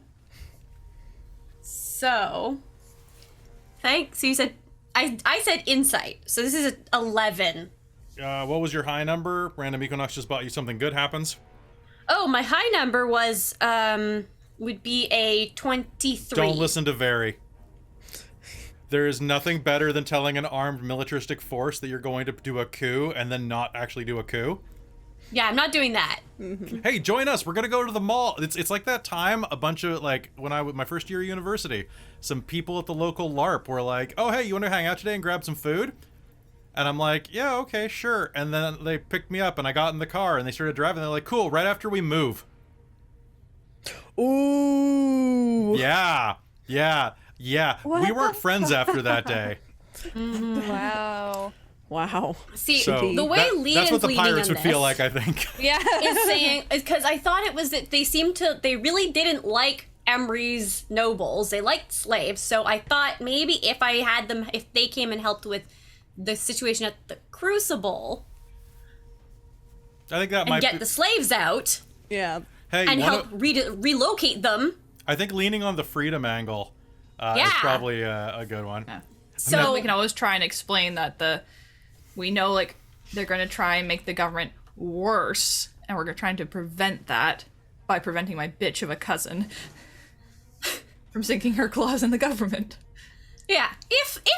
thanks. So you said I said insight. So this is 11. what was your high number? Random Equinox just bought you something good happens. Oh, my high number was would be a 23. Don't listen to Very. There is nothing better than telling an armed militaristic force that you're going to do a coup and then not actually do a coup. Yeah, I'm not doing that. Hey, join us. We're gonna go to the mall. It's like that time a bunch of like when I was my first year of university, some people at the local LARP were like, "Oh, hey, you want to hang out today and grab some food?" And I'm like, "Yeah, okay, sure." And then they picked me up and I got in the car and they started driving. They're like, "Cool, right after we move." Ooh. Yeah. What We weren't the friends after that day. Wow. Wow. See, So the way that's what Leon's the leading pirates on would feel this like, I think. Yeah. is saying, because I thought it was that they really didn't like Emrys nobles. They liked slaves. So I thought maybe if they came and helped with the situation at the Crucible I think that and might get be, the slaves out Yeah. hey, and one help of- relocate them. I think leaning on the freedom angle is Yeah. probably a good one. Yeah. So We can always try and explain that we know like they're going to try and make the government worse, and we're trying to prevent that by preventing my bitch of a cousin from sinking her claws in the government. yeah, if they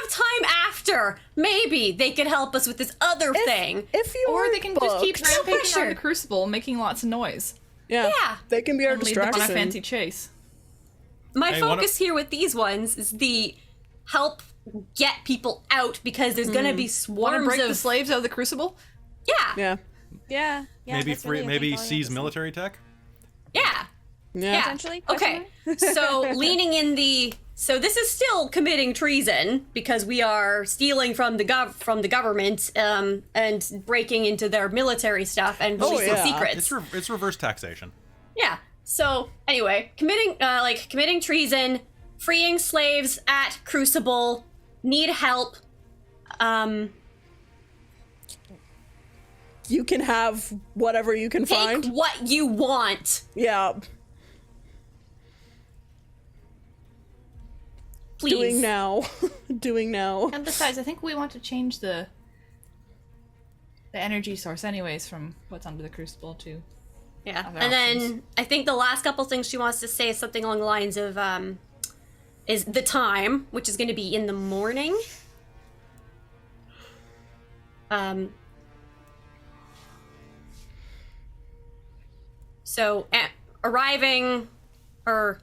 have time after, maybe they could help us with this other thing. If you Or are they can just keep booked. rampaging pressure. around the Crucible, making lots of noise, Yeah. Yeah. They can be our and lead them on a distraction. fancy chase. My Hey, one of- focus here with these ones is the help get people out because there's gonna be Want to swarms break of the slaves out of the Crucible? yeah. Yeah. Yeah. Yeah. maybe that's really, I think, maybe all you have seize to say. military tech. Yeah. Yeah. Yeah. Potentially, question Okay. So leaning in so this is still committing treason because we are stealing from the government and breaking into their military stuff and Oh, releasing yeah. secrets. It's reverse taxation. Yeah. So anyway, committing treason, freeing slaves at Crucible, need help. You can have whatever you can Take find. what you want, Yeah. please. Doing now. Doing now. And besides, I think we want to change the energy source anyways from what's under the Crucible to Yeah. other And options. then I think the last couple things she wants to say is something along the lines of is the time, which is going to be in the morning. So arriving or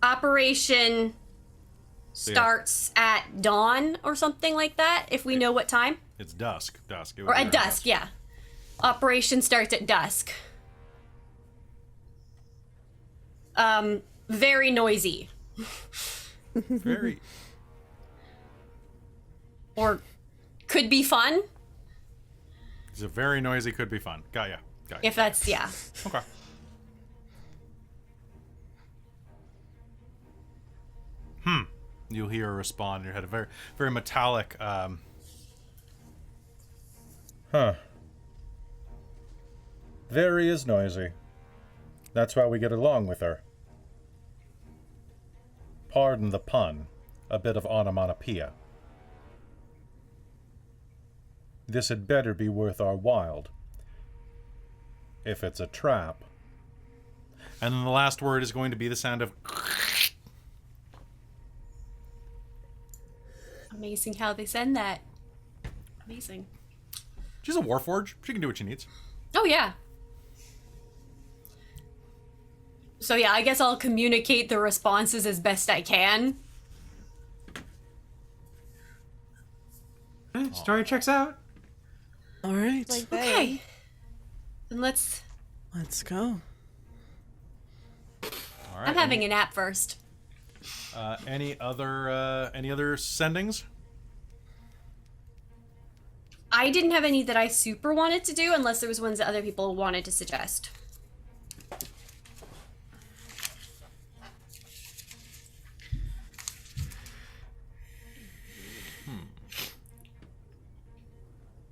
operation starts at dawn or something like that, if we know what time. It's dusk. Dusk. It would Or be at around dusk, yeah. Operation starts at dusk. Very noisy. Very. Or could be fun, It's a very noisy. Could be fun. Got ya. if that's, yeah. Okay. You'll hear a respond in your head. A very, very metallic. Very is noisy. That's why we get along with her. Pardon the pun. A bit of onomatopoeia. This had better be worth our while. If it's a trap. And then the last word is going to be the sound of. Amazing how they send that. Amazing. She's a warforge. She can do what she needs. Oh, yeah. So, yeah, I guess I'll communicate the responses as best I can. Story checks out. All right. Like Okay. Then Let's go. All right. I'm having a nap first. Any other sendings? I didn't have any that I super wanted to do unless there was ones that other people wanted to suggest.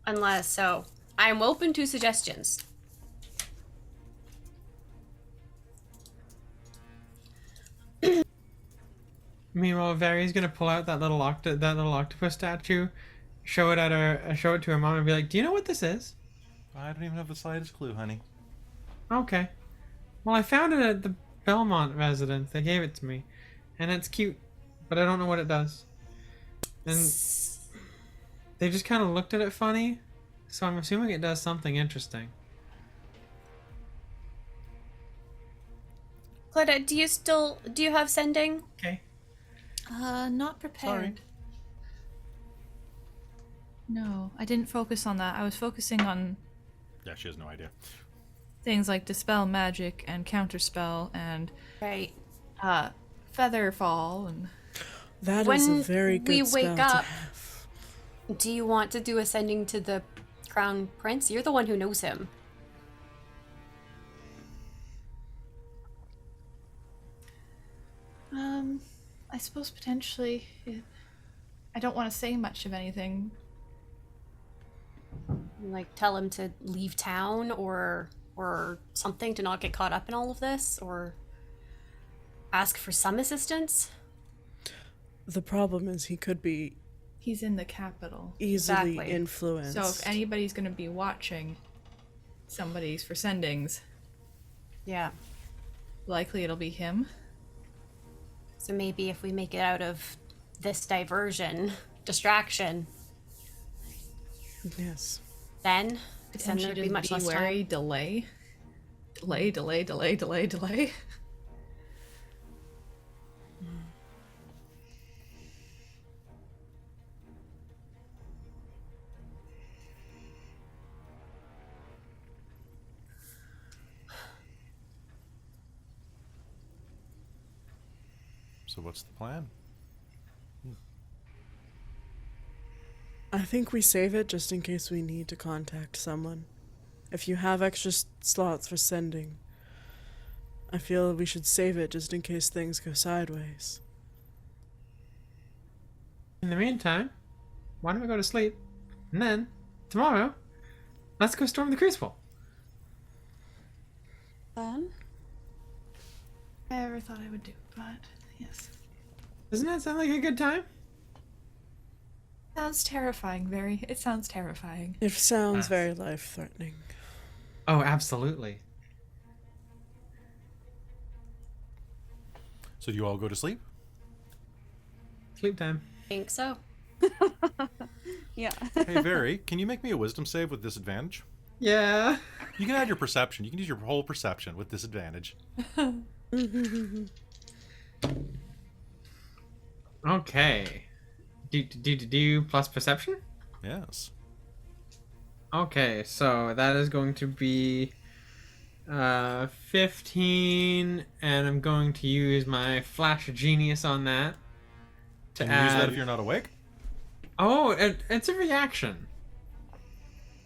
Unless, so I'm open to suggestions. Meanwhile, Vary's gonna pull out that little octopus statue, show it to her mom, and be like, "Do you know what this is?" I don't even have the slightest clue, honey. Okay. Well, I found it at the Belmont residence. They gave it to me. and it's cute, but I don't know what it does. And they just kind of looked at it funny, so I'm assuming it does something interesting. Claudette, do you have sending? Okay. Not prepared. Sorry. No, I didn't focus on that. I was focusing on Yeah, she has no idea. things like Dispel Magic and Counterspell and Right. Feather Fall and... That When is a very good we wake spell to up- have. Do you want to do a sending to the Crown Prince? You're the one who knows him. I suppose potentially... I don't want to say much of anything. Like tell him to leave town or something to not get caught up in all of this, or ask for some assistance. The problem is he could be He's in the capital. easily Exactly. influenced. So if anybody's going to be watching somebody's for sendings, Yeah. likely it'll be him. So maybe if we make it out of this distraction, Yes. then Potentially there'd be just much be less wary, time. delay. Delay. So what's the plan? I think we save it just in case we need to contact someone. If you have extra slots for sending, I feel we should save it just in case things go sideways. In the meantime, why don't we go to sleep? And then, tomorrow, let's go storm the Crucible. Fun. I ever thought I would do, but yes. Doesn't that sound like a good time? Sounds terrifying, it sounds terrifying. It sounds Yes. very life-threatening. Oh, absolutely. So do you all go to sleep? Sleep time. think so. Yeah. Hey, Very, can you make me a wisdom save with disadvantage? Yeah. You can add your perception. You can use your whole perception with disadvantage. Okay. Do plus perception? Yes. Okay, so that is going to be 15, and I'm going to use my Flash of Genius on that. To Can you use that add- if you're not awake? Oh, it's a reaction.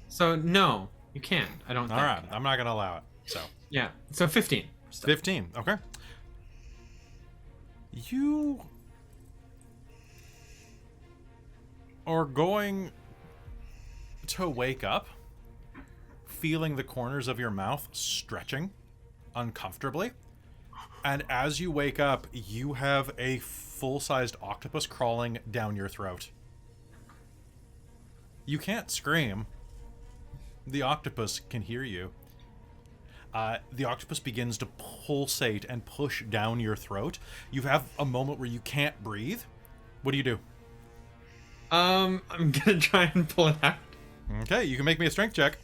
So no, you can't. I don't think. All right, I'm not going to allow it. So, Yeah, so 15. 15. Okay. You are going to wake up feeling the corners of your mouth stretching uncomfortably. And as you wake up, you have a full-sized octopus crawling down your throat. You can't scream. The octopus can hear you. The octopus begins to pulsate and push down your throat. You have a moment where you can't breathe. What do you do? I'm gonna try and pull it out. Okay, you can make me a strength check.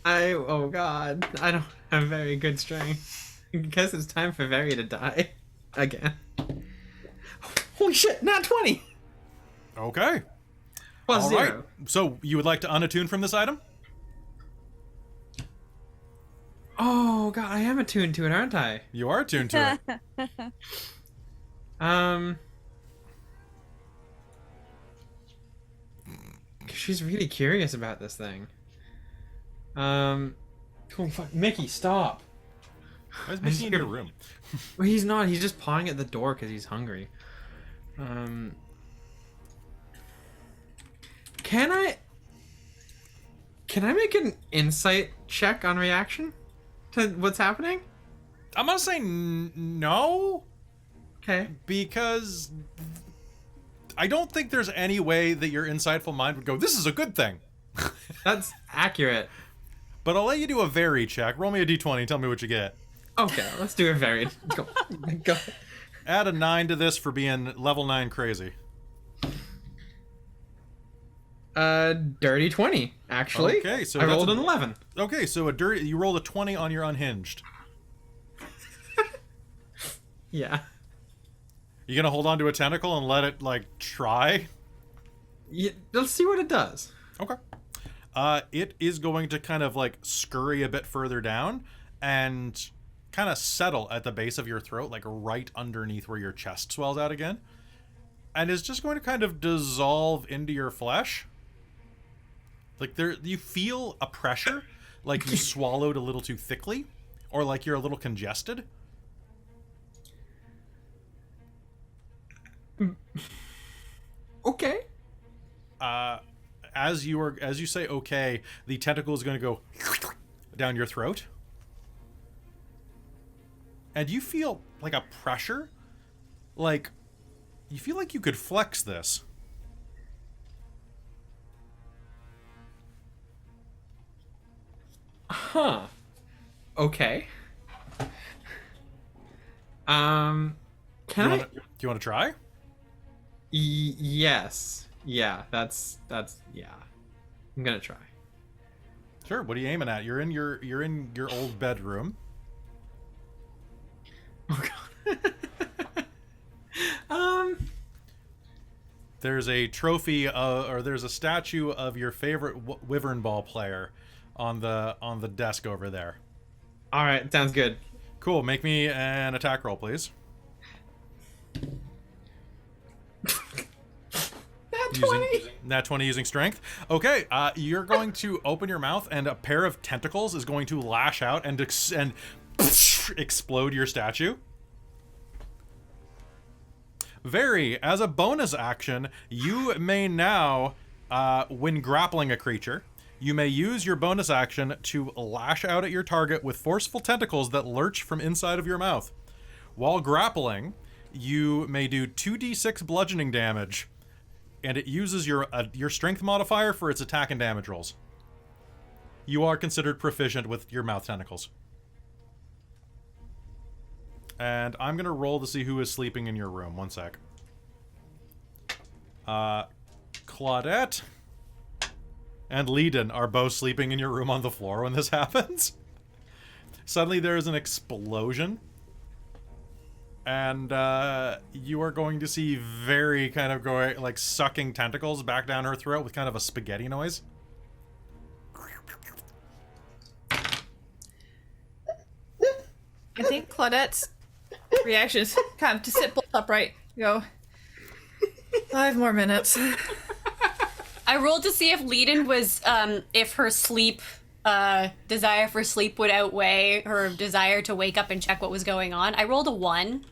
Oh god, I don't have very good strength. I guess it's time for Very to die again. Holy shit, not 20. Okay. Plus All 0. right. So you would like to unattune from this item? Oh god, I am attuned to it, aren't I? You are attuned to it. She's really curious about this thing. Oh fuck, Mickey, stop. Why is Mickey in your room? Well, he's not. He's just pawing at the door because he's hungry. Can I make an insight check on reaction to what's happening? I'm gonna say no, Okay. because I don't think there's any way that your insightful mind would go, this is a good thing. That's accurate. But I'll let you do a very check. Roll me a d20 and tell me what you get. Okay, let's do a varied. Go. Add a 9 to this for being level 9 crazy. Dirty 20, actually. Okay, so I that's rolled an 11. Okay, so you rolled a 20 on your unhinged. Yeah. You gonna hold on to a tentacle and let it, like, try? Yeah, let's see what it does. Okay. It is going to kind of, like, scurry a bit further down and kind of settle at the base of your throat, like right underneath where your chest swells out again. And is just going to kind of dissolve into your flesh. Like, you feel a pressure, like you swallowed a little too thickly, or like you're a little congested. Okay. As you say okay, the tentacle is going to go down your throat. And you feel like a pressure, like you feel like you could flex this. Huh. Okay. Can I? Do you want to try? Yes. Yeah. That's. Yeah. I'm gonna try. Sure. What are you aiming at? You're in your old bedroom. Oh god. There's a trophy, or there's a statue of your favorite wyvern ball player on the desk over there. All right. Sounds good. Cool. Make me an attack roll, please. Nat 20 using strength. Okay, you're going to open your mouth, and a pair of tentacles is going to lash out and explode your statue. Very, as a bonus action, you may now, when grappling a creature, you may use your bonus action to lash out at your target with forceful tentacles that lurch from inside of your mouth. While grappling, you may do 2d6 bludgeoning damage, and it uses your strength modifier for its attack and damage rolls. You are considered proficient with your mouth tentacles. And I'm going to roll to see who is sleeping in your room. One sec. Claudette and Leiden are both sleeping in your room on the floor when this happens. Suddenly there is an explosion. And you are going to see very kind of going, like, sucking tentacles back down her throat with kind of a spaghetti noise. I think Claudette's reaction is kind of to sit bolt upright, go, 5 more minutes. I rolled to see if Leiden was, if her sleep, desire for sleep would outweigh her desire to wake up and check what was going on. I rolled a 1.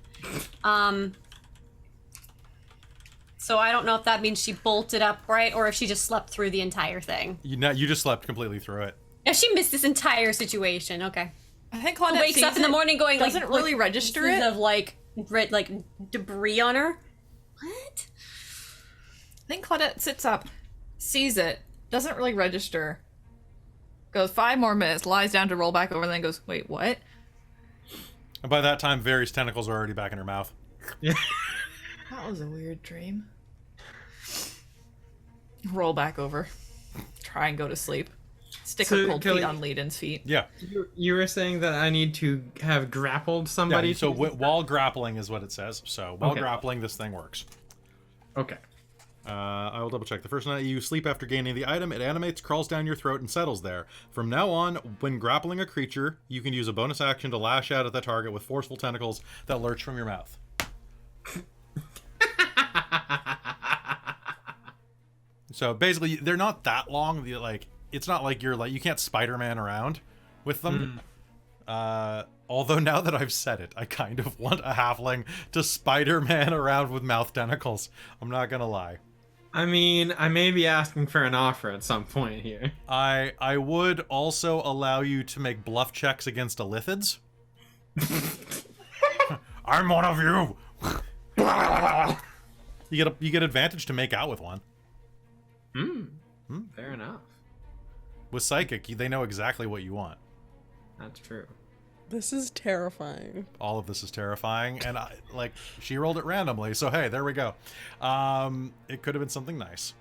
So I don't know if that means she bolted upright or if she just slept through the entire thing. You just slept completely through it. If she missed this entire situation, okay. I think Claudette Wakes up in the morning going, doesn't like, really register pieces it. of like debris on her. What? I think Claudette sits up, sees it, doesn't really register, goes 5 more minutes, lies down to roll back over, and then goes, wait, what? And by that time, various tentacles are already back in her mouth. Yeah. That was a weird dream. Roll back over. Try and go to sleep. Stick her cold feet on Leiden's feet. Yeah. You were saying that I need to have grappled somebody? Yeah, so while grappling is what it says. So while grappling, this thing works. Okay. I will double check. The first night you sleep after gaining the item, it animates, crawls down your throat, and settles there. From now on, when grappling a creature, you can use a bonus action to lash out at the target with forceful tentacles that lurch from your mouth. So basically, they're not that long. Like, it's not like you can't Spider-Man around with them. Although now that I've said it, I kind of want a halfling to Spider-Man around with mouth tentacles. I'm not gonna lie. I mean, I may be asking for an offer at some point here. I would also allow you to make bluff checks against Illithids. I'm one of you. You get advantage to make out with one. Fair enough. With psychic, they know exactly what you want. That's true. This is terrifying. All of this is terrifying, and she rolled it randomly, so hey, there we go. It could have been something nice.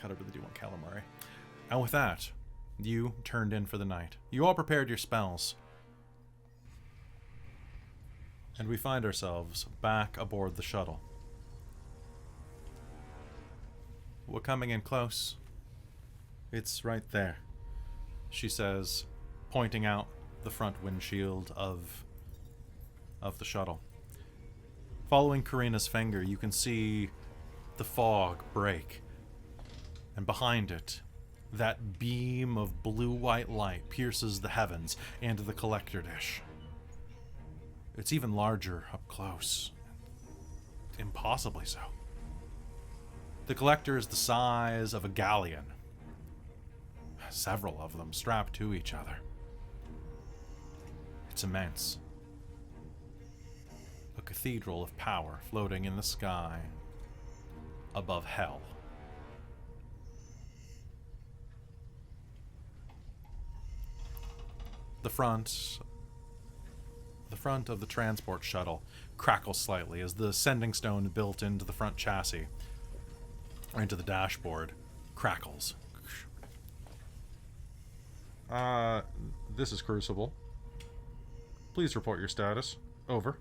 God, I really do want calamari. And with that, you turned in for the night. You all prepared your spells. And we find ourselves back aboard the shuttle. We're coming in close. It's right there, she says, pointing out the front windshield of the shuttle. Following Karina's finger, you can see the fog break. And behind it, that beam of blue-white light pierces the heavens and the collector dish. It's even larger up close. Impossibly so. The collector is the size of a galleon. Several of them strapped to each other. It's immense. A cathedral of power floating in the sky above hell. The front of the transport shuttle crackles slightly as the sending stone built into the front chassis, or into the dashboard, crackles. This is Crucible. Please report your status. Over.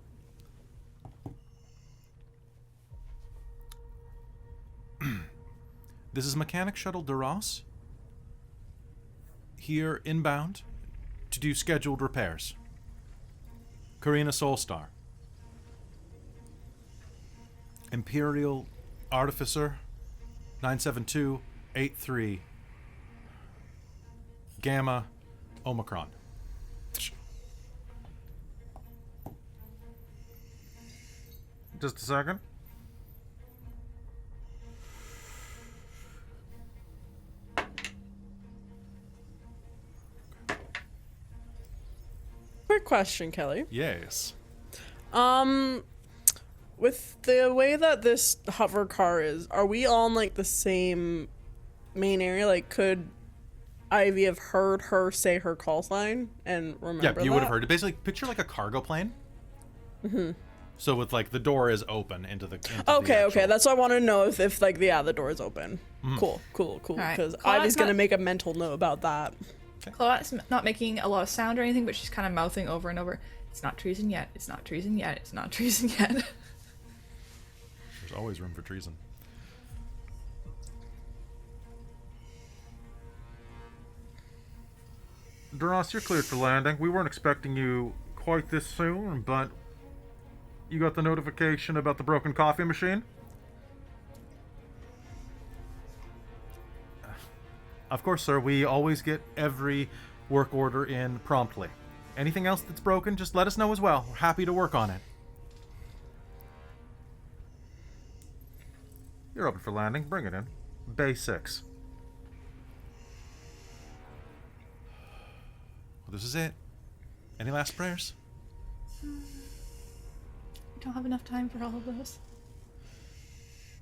This is Mechanic Shuttle Duras. Here inbound to do scheduled repairs. Karina Soulstar. Imperial Artificer 97283 Gamma Omicron. Just a second. Quick question, Kelly. Yes. With the way that this hover car is, are we all in like the same main area? Like, could Ivy have heard her say her call sign and remember Yeah, you that? would have heard it. Basically, picture like a cargo plane. Mm-hmm. So with like the door is open into the. Okay. That's what I want to know if like the door is open. Mm-hmm. Cool. right. Because Claude's Ivy's gonna not- make a mental note about that. Claudette's not making a lot of sound or anything, but she's kind of mouthing over and over, "It's not treason yet. It's not treason yet. It's not treason yet." There's always room for treason. Duras, you're cleared for landing. We weren't expecting you quite this soon, but you got the notification about the broken coffee machine? Of course, sir. We always get every work order in promptly. Anything else that's broken, just let us know as well. We're happy to work on it. You're open for landing. Bring it in. Bay 6. Well, this is it. Any last prayers? We don't have enough time for all of those.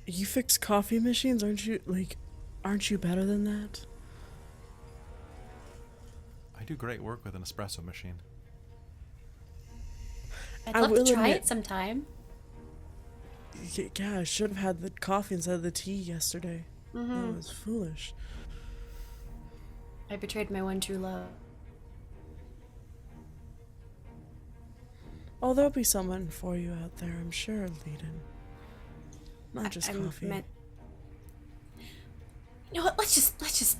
You fix coffee machines, aren't you? Like, aren't you better than that? I do great work with an espresso machine. I'd I love will to try admit- it sometime. Yeah, I should have had the coffee instead of the tea yesterday. That was foolish. I betrayed my one true love. Oh, there'll be someone for you out there, I'm sure, Leiden. Not just coffee. You know what? Let's just. This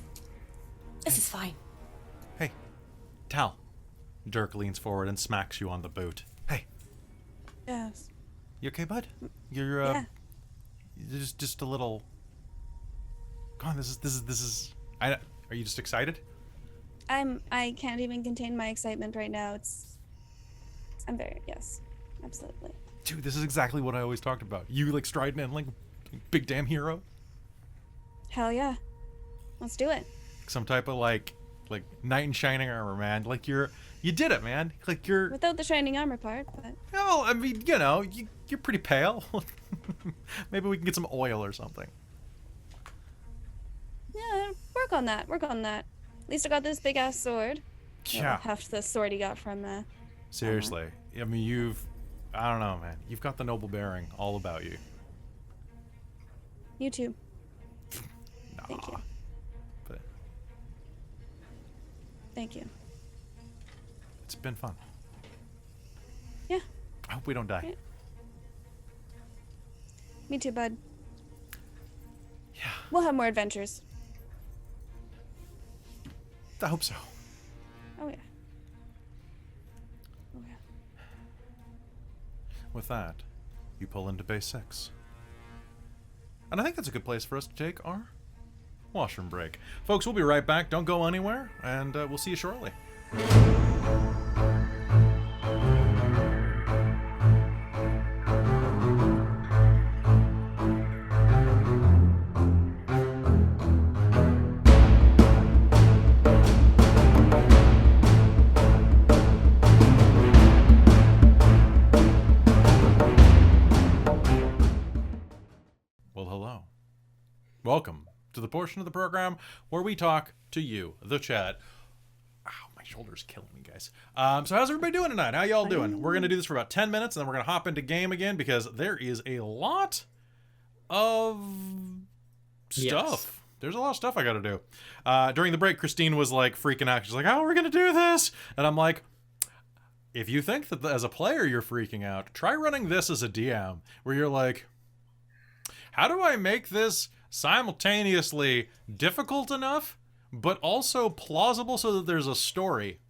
is fine. Hey, Tal. Dirk leans forward and smacks you on the boot. Hey, Yes. you okay, bud? You're Yeah. just a little. Come on, this is. Are you just excited? I can't even contain my excitement right now. I'm very, yes, absolutely. Dude, this is exactly what I always talked about. You like striding in like big damn hero. Hell yeah. Let's do it. Some type of like knight in shining armor, man. Like you did it, man. Like you're. Without the shining armor part, but Oh, I mean, you know, you're pretty pale. Maybe we can get some oil or something. yeah, work on that. At least I got this big ass sword. Yeah. Half the sword he got from Seriously. I mean, I don't know, man. You've got the noble bearing all about you. You too. Nah. Thank you. But Thank you. it's been fun. Yeah. I hope we don't die. Yeah. Me too, bud. Yeah. We'll have more adventures. I hope so. Oh yeah. Oh yeah. With that, you pull into base 6. And I think that's a good place for us to take our washroom break. Folks, we'll be right back. Don't go anywhere, and we'll see you shortly. Well, hello. Welcome to the portion of the program where we talk to you, the chat. Ow, my shoulder's killing me, guys. So how's everybody doing tonight? How y'all doing? We're going to do this for about 10 minutes, and then we're going to hop into game again because there is a lot of stuff. Yes. There's a lot of stuff I got to do. During the break, Christine was like freaking out. She's like, how are we going to do this? And I'm like, if you think that as a player you're freaking out, try running this as a DM where you're like, how do I make this simultaneously difficult enough, but also plausible so that there's a story,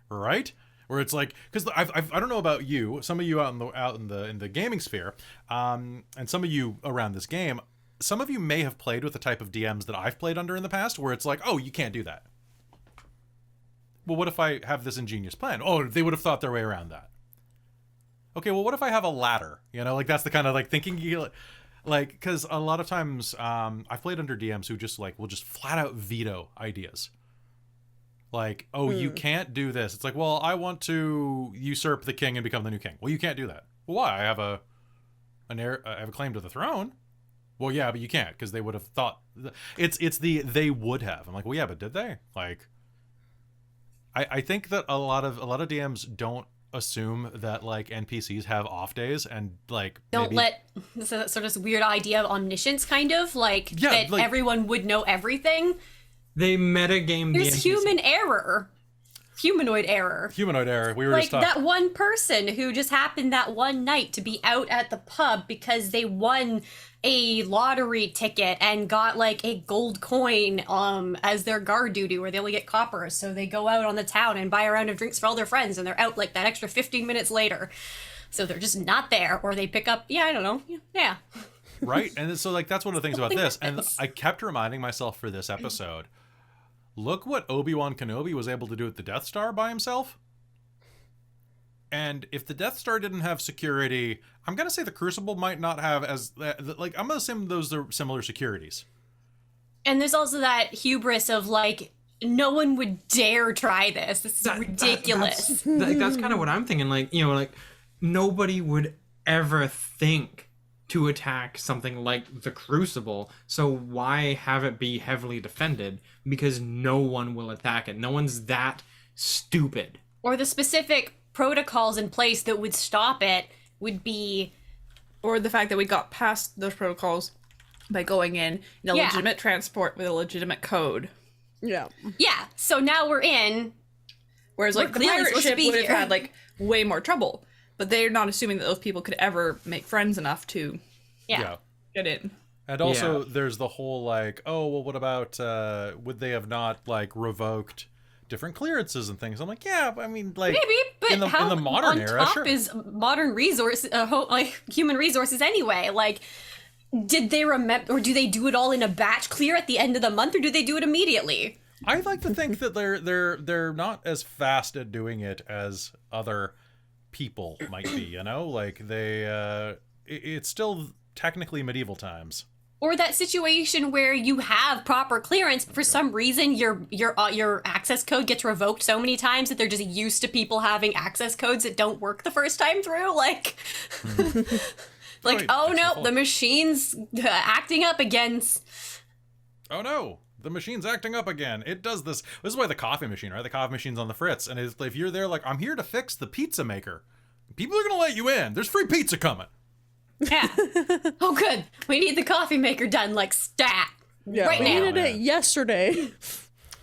right? Where it's like, because I don't know about you, some of you out in the gaming sphere, and some of you around this game, some of you may have played with the type of DMs that I've played under in the past, where it's like, oh, you can't do that. Well, what if I have this ingenious plan? Oh, they would have thought their way around that. Okay, well, what if I have a ladder? You know, like that's the kind of like thinking you. Like, because a lot of times I've played under DMs who just like will just flat out veto ideas. Like, oh, you can't do this. It's like, well, I want to usurp the king and become the new king. Well, you can't do that. Well, why? I have a claim to the throne. Well, yeah, but you can't because they would have thought it's the they would have. I'm like, well, yeah, but did they? Like, I think that a lot of DMs don't assume that like NPCs have off days and like Don't let sort of weird idea of omniscience, kind of like that like, everyone would know everything. They metagame. There's human error. Humanoid error. We were like just talking. That one person who just happened that one night to be out at the pub because they won a lottery ticket and got like a gold coin as their guard duty, where they only get coppers, so they go out on the town and buy a round of drinks for all their friends, and they're out like that extra 15 minutes later. So they're just not there, or they pick up, I don't know. Yeah. Right? And so like that's one of the things about this. And I kept reminding myself for this episode, look what Obi-Wan Kenobi was able to do at the Death Star by himself. And if the Death Star didn't have security, I'm going to say the Crucible might not have as... Like, I'm going to assume those are similar securities. And there's also that hubris of, like, no one would dare try this. This is ridiculous. That's kind of what I'm thinking. Like, you know, like, nobody would ever think to attack something like the Crucible. So why have it be heavily defended? Because no one will attack it. No one's that stupid. Or the specific protocols in place that would stop it would be... Or the fact that we got past those protocols by going in a legitimate transport with a legitimate code. Yeah. Yeah, so now we're in... Whereas, like, the pirate ship would have had, like, way more trouble. But they're not assuming that those people could ever make friends enough to get in. And also, there's the whole, like, oh, well, what about, would they have not, like, revoked different clearances and things? I'm like, yeah, I mean, like... Maybe, but in the modern era, top sure. is modern resources, like, human resources anyway. Like, did they remember, or do they do it all in a batch clear at the end of the month, or do they do it immediately? I like to think that they're not as fast at doing it as other people might be, you know? Like, it's still technically medieval times. Or that situation where you have proper clearance, but for some reason your access code gets revoked so many times that they're just used to people having access codes that don't work the first time through. Like, like, oh no, the machine's acting up against. Oh no, the machine's acting up again. It does this. This is why the coffee machine, right? The coffee machine's on the fritz. And if you're there like, I'm here to fix the pizza maker, people are going to let you in. There's free pizza coming. Yeah. Oh, good. We need the coffee maker done like stat. Yeah, right we now. needed it yesterday.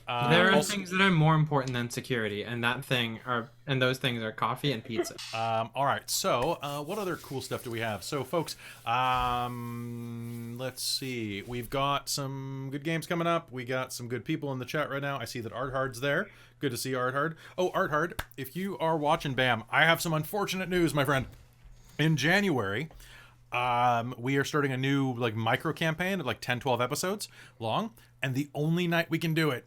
There are things that are more important than security, and those things are coffee and pizza. All right. So, what other cool stuff do we have? So, folks, let's see. We've got some good games coming up. We got some good people in the chat right now. I see that Arthard's there. Good to see Arthard. Oh, Arthard, if you are watching BAM, I have some unfortunate news, my friend. In January, we are starting a new like micro campaign of like 10, 12 episodes long, and the only night we can do it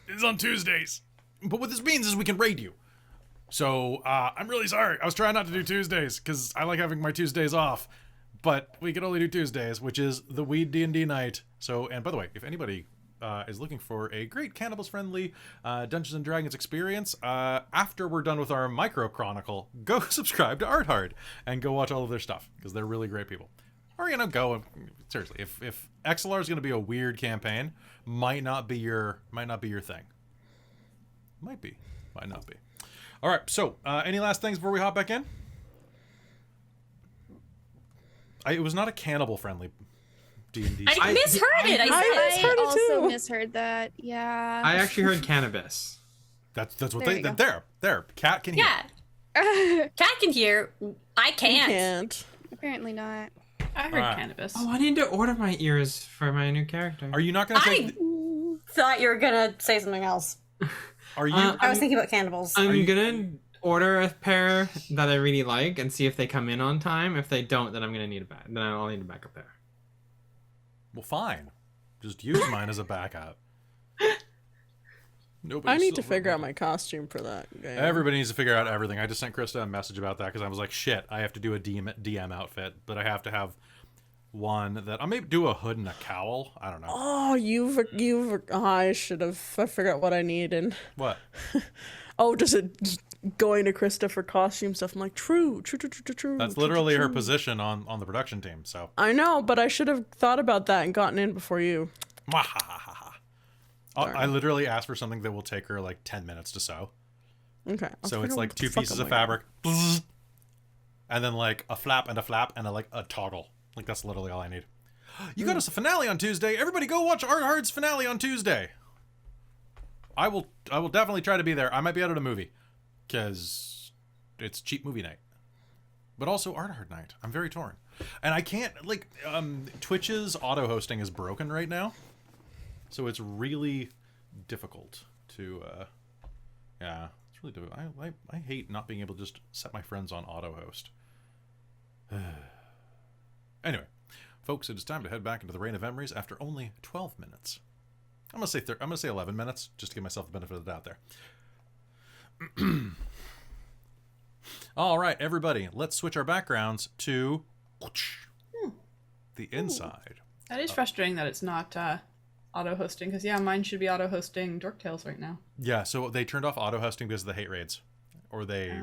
is on Tuesdays. But what this means is we can raid you. So I'm really sorry. I was trying not to do Tuesdays because I like having my Tuesdays off, but we can only do Tuesdays, which is the Weed D&D night. So, and by the way, if anybody is looking for a great cannibals-friendly Dungeons and Dragons experience, after we're done with our micro chronicle, go subscribe to Arthard and go watch all of their stuff because they're really great people. Or go seriously. If XLR is going to be a weird campaign, might not be your thing. Might be, might not be. All right. So, any last things before we hop back in? It was not a cannibal-friendly D&D. I misheard it. I also too. misheard that. Yeah. I actually heard cannabis. That's what There they you go. there. Cat can hear. Yeah. Cat can hear. I You can't. can't. Apparently not. I heard Alright. cannabis. Oh, I need to order my ears for my new character. Are you not going to I take? thought you were gonna say something else. Are you? I was thinking about cannibals. I'm gonna order a pair that I really like and see if they come in on time. If they don't, then I'm gonna need a back. Then I'll need a backup pair. Well, fine. Just use mine as a backup. I need to figure out my costume for that game. Everybody needs to figure out everything. I just sent Krista a message about that because I was like, shit, I have to do a DM outfit, but I have to have one that I may do a hood and a cowl. I don't know. Oh, I should have. I forgot what I need and. What? Oh, just going to Krista for costume stuff. I'm like, true. That's literally her position on the production team. So I know, but I should have thought about that and gotten in before you. I literally asked for something that will take her like 10 minutes to sew. Okay. So it's like 2 pieces of fabric, and then like a flap and a toggle. Like that's literally all I need. You got us a finale on Tuesday. Everybody go watch Arthard's finale on Tuesday. I will definitely try to be there. I might be out at a movie because it's cheap movie night, but also Arthard night. I'm very torn, and I can't like Twitch's auto hosting is broken right now, so it's really difficult to yeah, it's really difficult. I hate not being able to just set my friends on auto host. Anyway, folks, it is time to head back into the Reign of Emrys after only 12 minutes. I'm gonna say 11 minutes just to give myself the benefit of the doubt there. All right, everybody, let's switch our backgrounds to the inside. That is frustrating that it's not auto hosting because yeah, mine should be auto hosting Dork Tales right now. Yeah, so they turned off auto hosting because of the hate raids, or they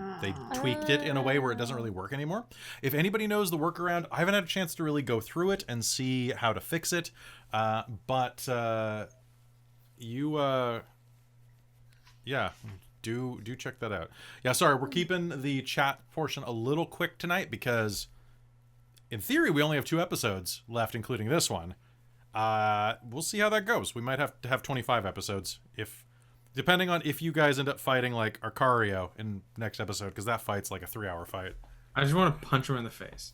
tweaked it in a way where it doesn't really work anymore. If anybody knows the workaround, I haven't had a chance to really go through it and see how to fix it, but yeah, do check that out. Yeah, sorry, we're keeping the chat portion a little quick tonight because in theory we only have 2 episodes left, including this one. We'll see how that goes. We might have to have 25 episodes depending on if you guys end up fighting like Arcario in next episode, because that fight's like a 3-hour fight. I just want to punch him in the face.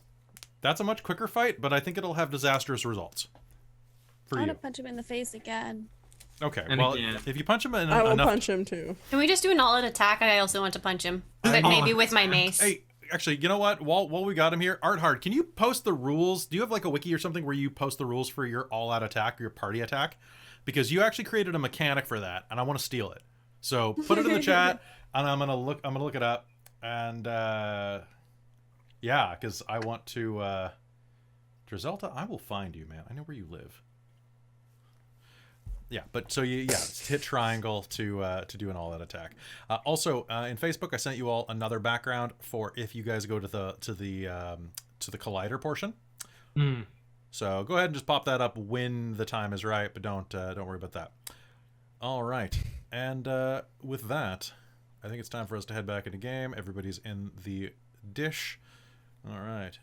That's a much quicker fight, but I think it'll have disastrous results for I you. want to punch him in the face again. Okay, And well, again. if you punch him in I will enough... punch him too. Can we just do an all-out attack? I also want to punch him, but maybe with my mace. Hey, actually, you know what? While we got him here, Arthard, can you post the rules? Do you have like a wiki or something where you post the rules for your all-out attack or your party attack? Because you actually created a mechanic for that, and I want to steal it. So put it in the chat, and I'm gonna look it up, and yeah, because I want to. Drizelta, I will find you, man. I know where you live. Yeah, but so hit triangle to do an all-out attack. Also, in Facebook, I sent you all another background for if you guys go to the collider portion. So go ahead and just pop that up when the time is right, but don't worry about that. All right, and with that, I think it's time for us to head back into game. Everybody's in the dish. All right.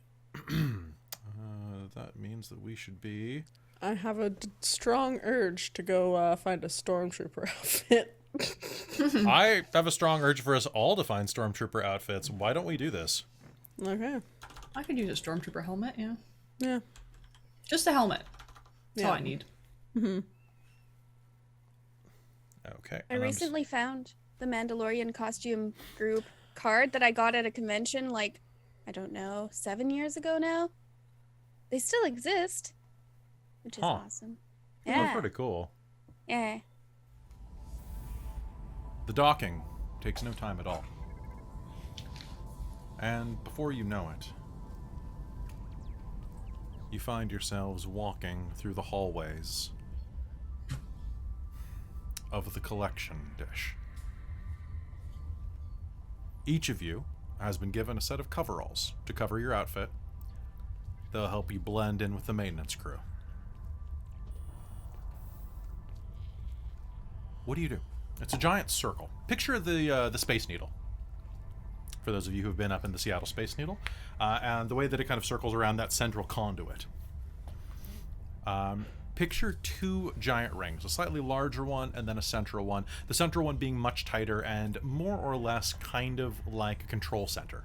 That means that we should be... I have a strong urge to go find a stormtrooper outfit. I have a strong urge for us all to find stormtrooper outfits. Why don't we do this? Okay. I could use a stormtrooper helmet, yeah. Yeah. Just a helmet. That's Yeah. all I need. Mm-hmm. Okay. I recently found the Mandalorian costume group card that I got at a convention like, I don't know, 7 years ago now. They still exist, which is awesome. Yeah. Yeah. Pretty cool. Yeah. The docking takes no time at all. And before you know it, you find yourselves walking through the hallways of the collection dish. Each of you has been given a set of coveralls to cover your outfit. They'll help you blend in with the maintenance crew. What do you do? It's a giant circle. Picture the Space Needle. For those of you who have been up in the Seattle Space Needle, and the way that it kind of circles around that central conduit. Picture two giant rings, a slightly larger one and then a central one. The central one being much tighter and more or less kind of like a control center.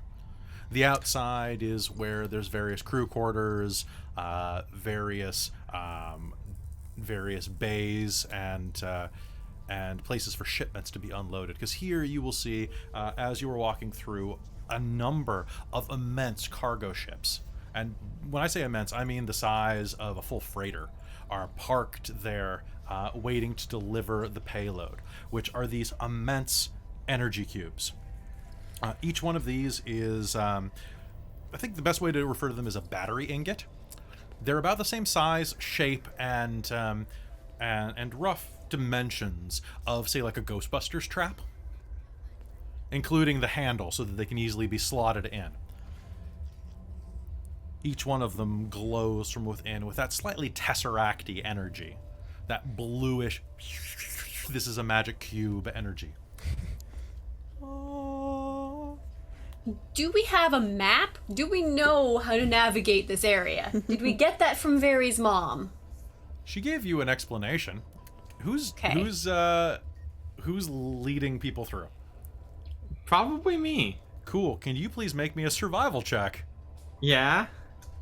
The outside is where there's various crew quarters, various bays, and places for shipments to be unloaded. Because here you will see, as you are walking through, a number of immense cargo ships. And when I say immense, I mean the size of a full freighter, are parked there waiting to deliver the payload, which are these immense energy cubes. Each one of these is, I think the best way to refer to them is a battery ingot. They're about the same size, shape, and rough dimensions of, say, like a Ghostbusters trap, including the handle so that they can easily be slotted in. Each one of them glows from within with that slightly Tesseract-y energy, that bluish, this is a magic cube energy. Do we have a map? Do we know how to navigate this area? Did we get that from Very's mom? She gave you an explanation. Who's leading people through? Probably me. Cool. Can you please make me a survival check? Yeah.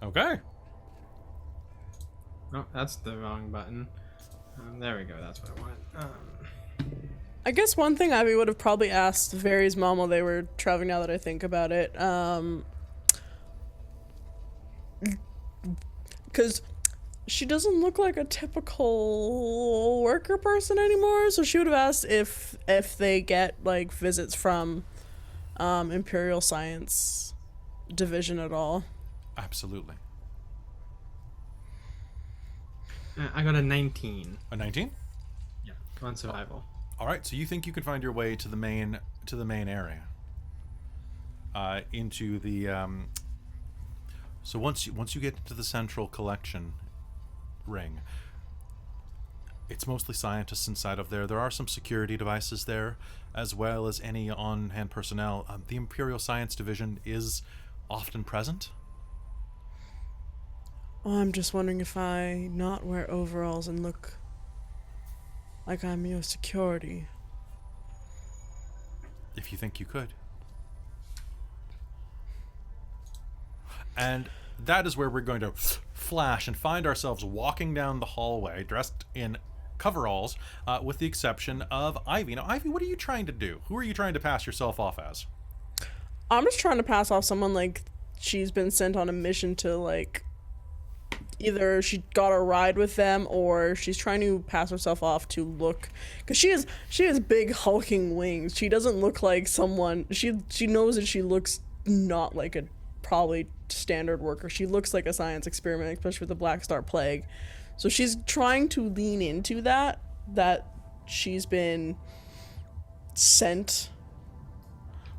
Okay. Oh, that's the wrong button. There we go. That's what I want. I guess one thing Ivy would have probably asked Very's mom while they were traveling, now that I think about it, because she doesn't look like a typical worker person anymore, so she would have asked if they get like visits from Imperial Science Division at all. Absolutely. I got a 19. A 19? Yeah, on survival. All right, so you think you can find your way to the main area, into the. So once you get into the central collection ring, it's mostly scientists inside of there. There are some security devices there, as well as any on-hand personnel. The Imperial Science Division is often present. Oh, I'm just wondering if I not wear overalls and look like I'm your security. If you think you could. And that is where we're going to flash and find ourselves walking down the hallway dressed in coveralls, with the exception of Ivy. Now, Ivy, what are you trying to do? Who are you trying to pass yourself off as? I'm just trying to pass off someone like she's been sent on a mission to, like, either she got a ride with them or she's trying to pass herself off to look, because she has big hulking wings. She doesn't look like someone, she knows that she looks not like a probably standard worker. She looks like a science experiment, especially with the Black Star Plague. So she's trying to lean into that she's been sent.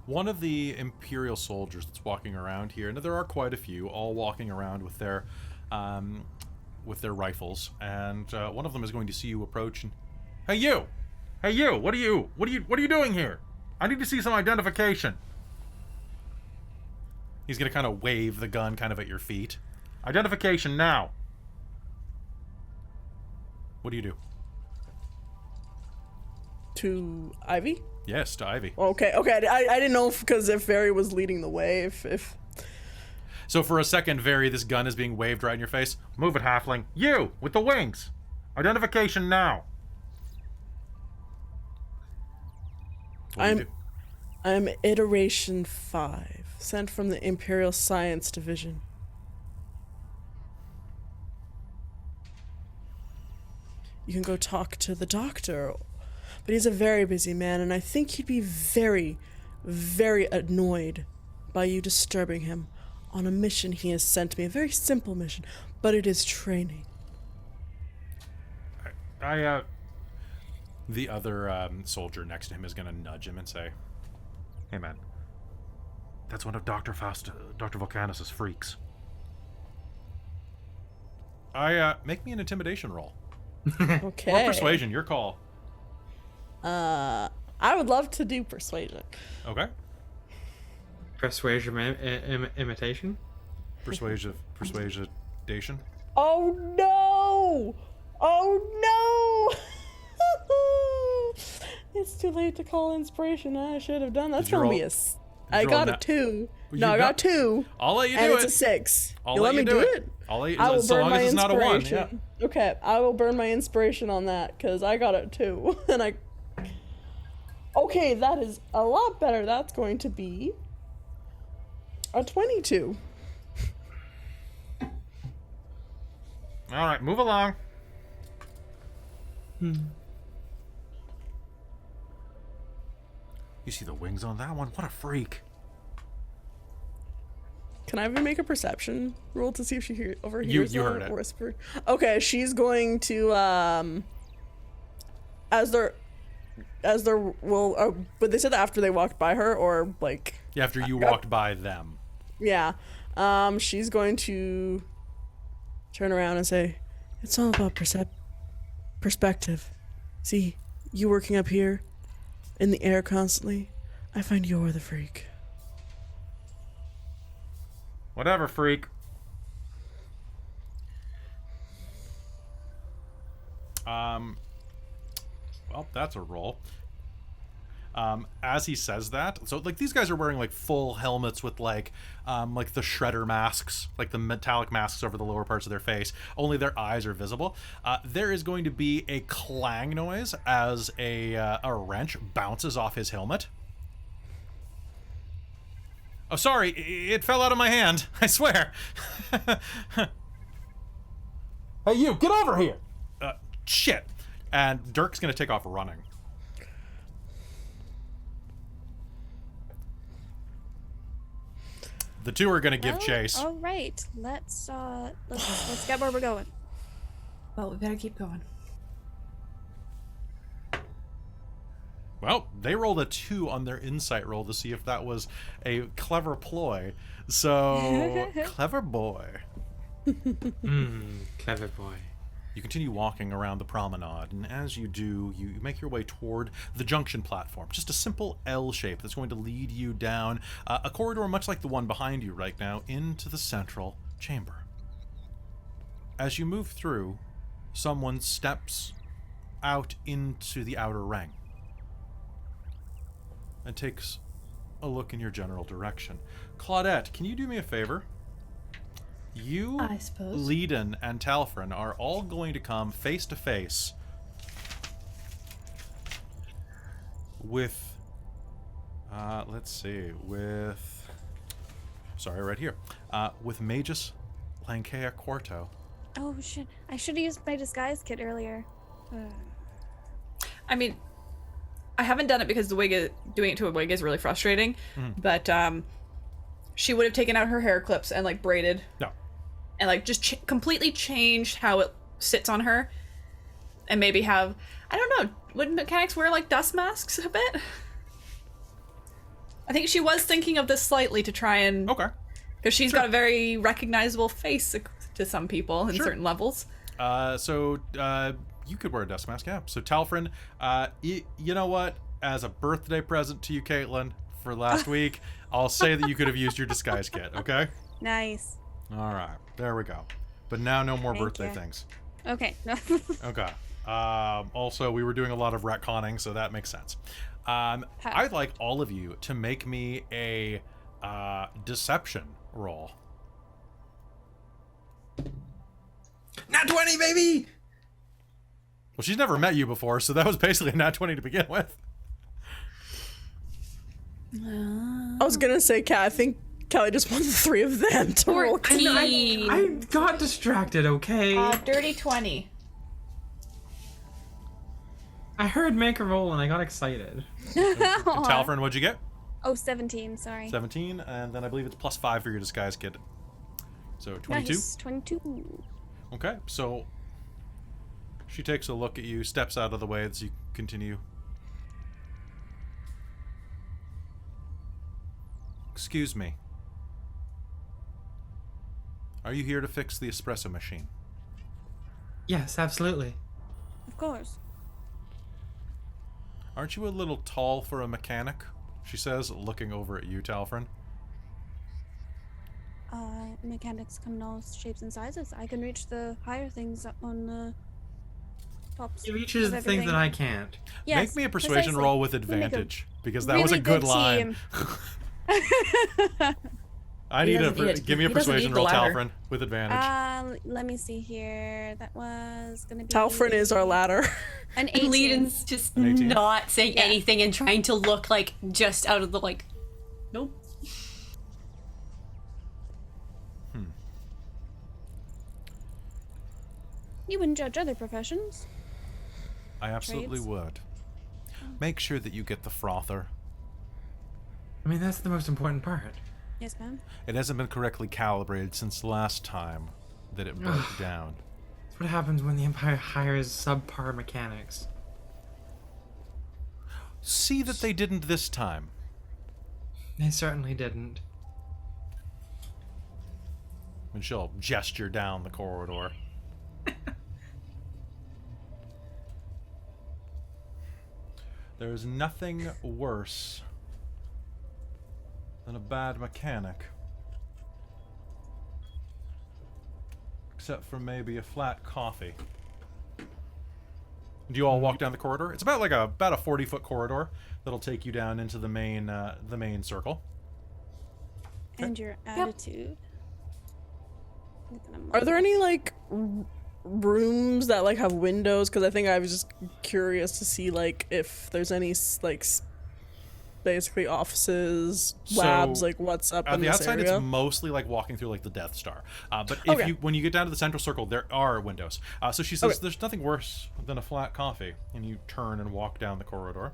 One of the Imperial soldiers that's walking around here, and there are quite a few, all walking around with their with their rifles, and one of them is going to see you approach. And, hey you! Hey you! What are you doing here? I need to see some identification. He's gonna kind of wave the gun kind of at your feet. Identification now. What do you do? To Ivy? Yes, to Ivy. Okay. I didn't know because if Very was leading the way, if... So for a second, Very, this gun is being waved right in your face. Move it, halfling. You, with the wings. Identification now. What do you do? I'm Iteration 5, sent from the Imperial Science Division. You can go talk to the doctor, but he's a very busy man, and I think he'd be very, very annoyed by you disturbing him on a mission he has sent me. A very simple mission, but it is training. The other soldier next to him is going to nudge him and say, hey man, that's one of Dr. Volcanus's freaks. Make me an intimidation roll. Okay. Or persuasion, your call. I would love to do persuasion. Okay. Persuasion imitation? Persuasion. Oh no! Oh no! It's too late to call inspiration. I should have done that. That's gonna be a... I got a 2. No, I got 2. I'll let you do and it. it's a 6. I'll You let me do it? I'll let you I will so burn long my as it's not a 1. inspiration. Yeah. Okay, I will burn my inspiration on that because I got it too. And I... Okay, that is a lot better. That's going to be a 22. All right, move along. You see the wings on that one? What a freak. Can I even make a perception roll to see if she overhears you that heard it. or whisper? Okay, she's going to as they're but they said that after they walked by her or like Yeah, after you walked by them. yeah. She's going to turn around and say, it's all about perspective. See, you working up here in the air constantly, I find you're the freak. Whatever, freak. Well, that's a roll. As he says that, so like these guys are wearing like full helmets with like the shredder masks, like the metallic masks over the lower parts of their face. Only their eyes are visible. There is going to be a clang noise as a wrench bounces off his helmet. Oh, sorry, it fell out of my hand. I swear. Hey, you, get over here! Shit. And Dirk's gonna take off running. The two are gonna give chase. All right, let's get where we're going. Well, we better keep going. Well, they rolled a 2 on their insight roll to see if that was a clever ploy. So, clever boy. Clever boy. You continue walking around the promenade, and as you do, you make your way toward the junction platform. Just a simple L shape that's going to lead you down a corridor much like the one behind you right now into the central chamber. As you move through, someone steps out into the outer ring and takes a look in your general direction. Claudette, can you do me a favor? You, I suppose. Leiden, and Talfrin are all going to come face to face with, right here, with Magus Lankea Quarto. Oh shit! I should have used my disguise kit earlier. I mean, I haven't done it because doing it to a wig is really frustrating. But she would have taken out her hair clips and like braided. No. And like just completely changed how it sits on her, and maybe have, I don't know, would mechanics wear like dust masks a bit? I think she was thinking of this slightly to try and Okay. because she's got a very recognizable face to some people in certain levels. So you could wear a dust mask, yeah. So Talfrin, you know what? As a birthday present to you, Caitlin, for last week, I'll say that you could have used your disguise kit, okay? Nice. All right, there we go. But now no more Thank birthday you. things. Okay. Okay. Also, we were doing a lot of retconning, so that makes sense. I'd like all of you to make me a deception roll. Nat 20, baby! Well, she's never met you before, so that was basically a nat 20 to begin with. I was gonna say, Kat, I think Kelly just wants the three of them to roll. 14. I got distracted, okay? Dirty 20. I heard make a roll and I got excited. Talfrin, what'd you get? Oh, 17, sorry. 17, and then I believe it's +5 for your disguise kit. So 22? Nice, 22. Okay, so she takes a look at you, steps out of the way as you continue. Excuse me. Are you here to fix the espresso machine? Yes, absolutely. Of course. Aren't you a little tall for a mechanic? She says, looking over at you, Talfrin. Mechanics come in all shapes and sizes. I can reach the higher things up on the tops. He reaches of the things that everything. I can't. Yes, Make me a persuasion precisely. roll with We make a advantage, because that was a really good line. team. I need doesn't need it. give me a He doesn't persuasion need the roll, ladder. Talfrin, with advantage. Let me see here. That was gonna be. Talfrin is our ladder. An And 18. Leiden's just 18. not saying anything and trying to look like just out of the nope. You wouldn't judge other professions. I absolutely trades. would. Make sure that you get the frother. I mean, that's the most important part. Yes, ma'am. It hasn't been correctly calibrated since the last time that it broke down. That's what happens when the Empire hires subpar mechanics. See that they didn't this time. They certainly didn't. And she'll gesture down the corridor. There's nothing worse than a bad mechanic. Except for maybe a flat coffee. Do you all walk down the corridor? It's about a 40-foot corridor that'll take you down into the main circle. And your attitude. Are there any rooms that have windows? Because I think I was just curious to see if there's any basically offices, labs, So, what's up On in the this outside, area. it's mostly walking through the Death Star. But if Okay. when you get down to the central circle, there are windows. So she says, Okay. "There's nothing worse than a flat coffee." And you turn and walk down the corridor.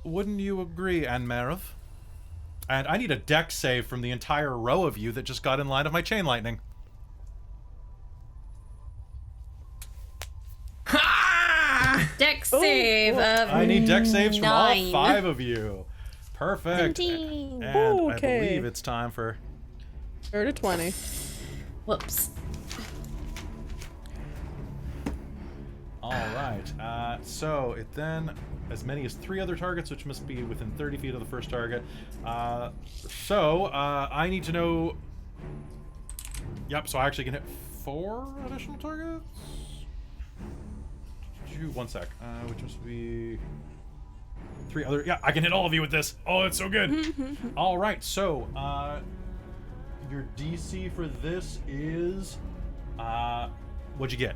Wouldn't you agree, Anne-Marev? And I need a dex save from the entire row of you that just got in line of my chain lightning. Dex save of I need dex saves from all 9. 5 of you. Perfect. 17. And Ooh, I okay. believe it's time for... Or to 20. Whoops. All right. So it then as many as 3 other targets, which must be within 30 feet of the first target. I need to know. Yep. So I actually can hit 4 additional targets. 1 sec. Which must be 3 other. Yeah, I can hit all of you with this. Oh, it's so good. All right. So your DC for this is what'd you get?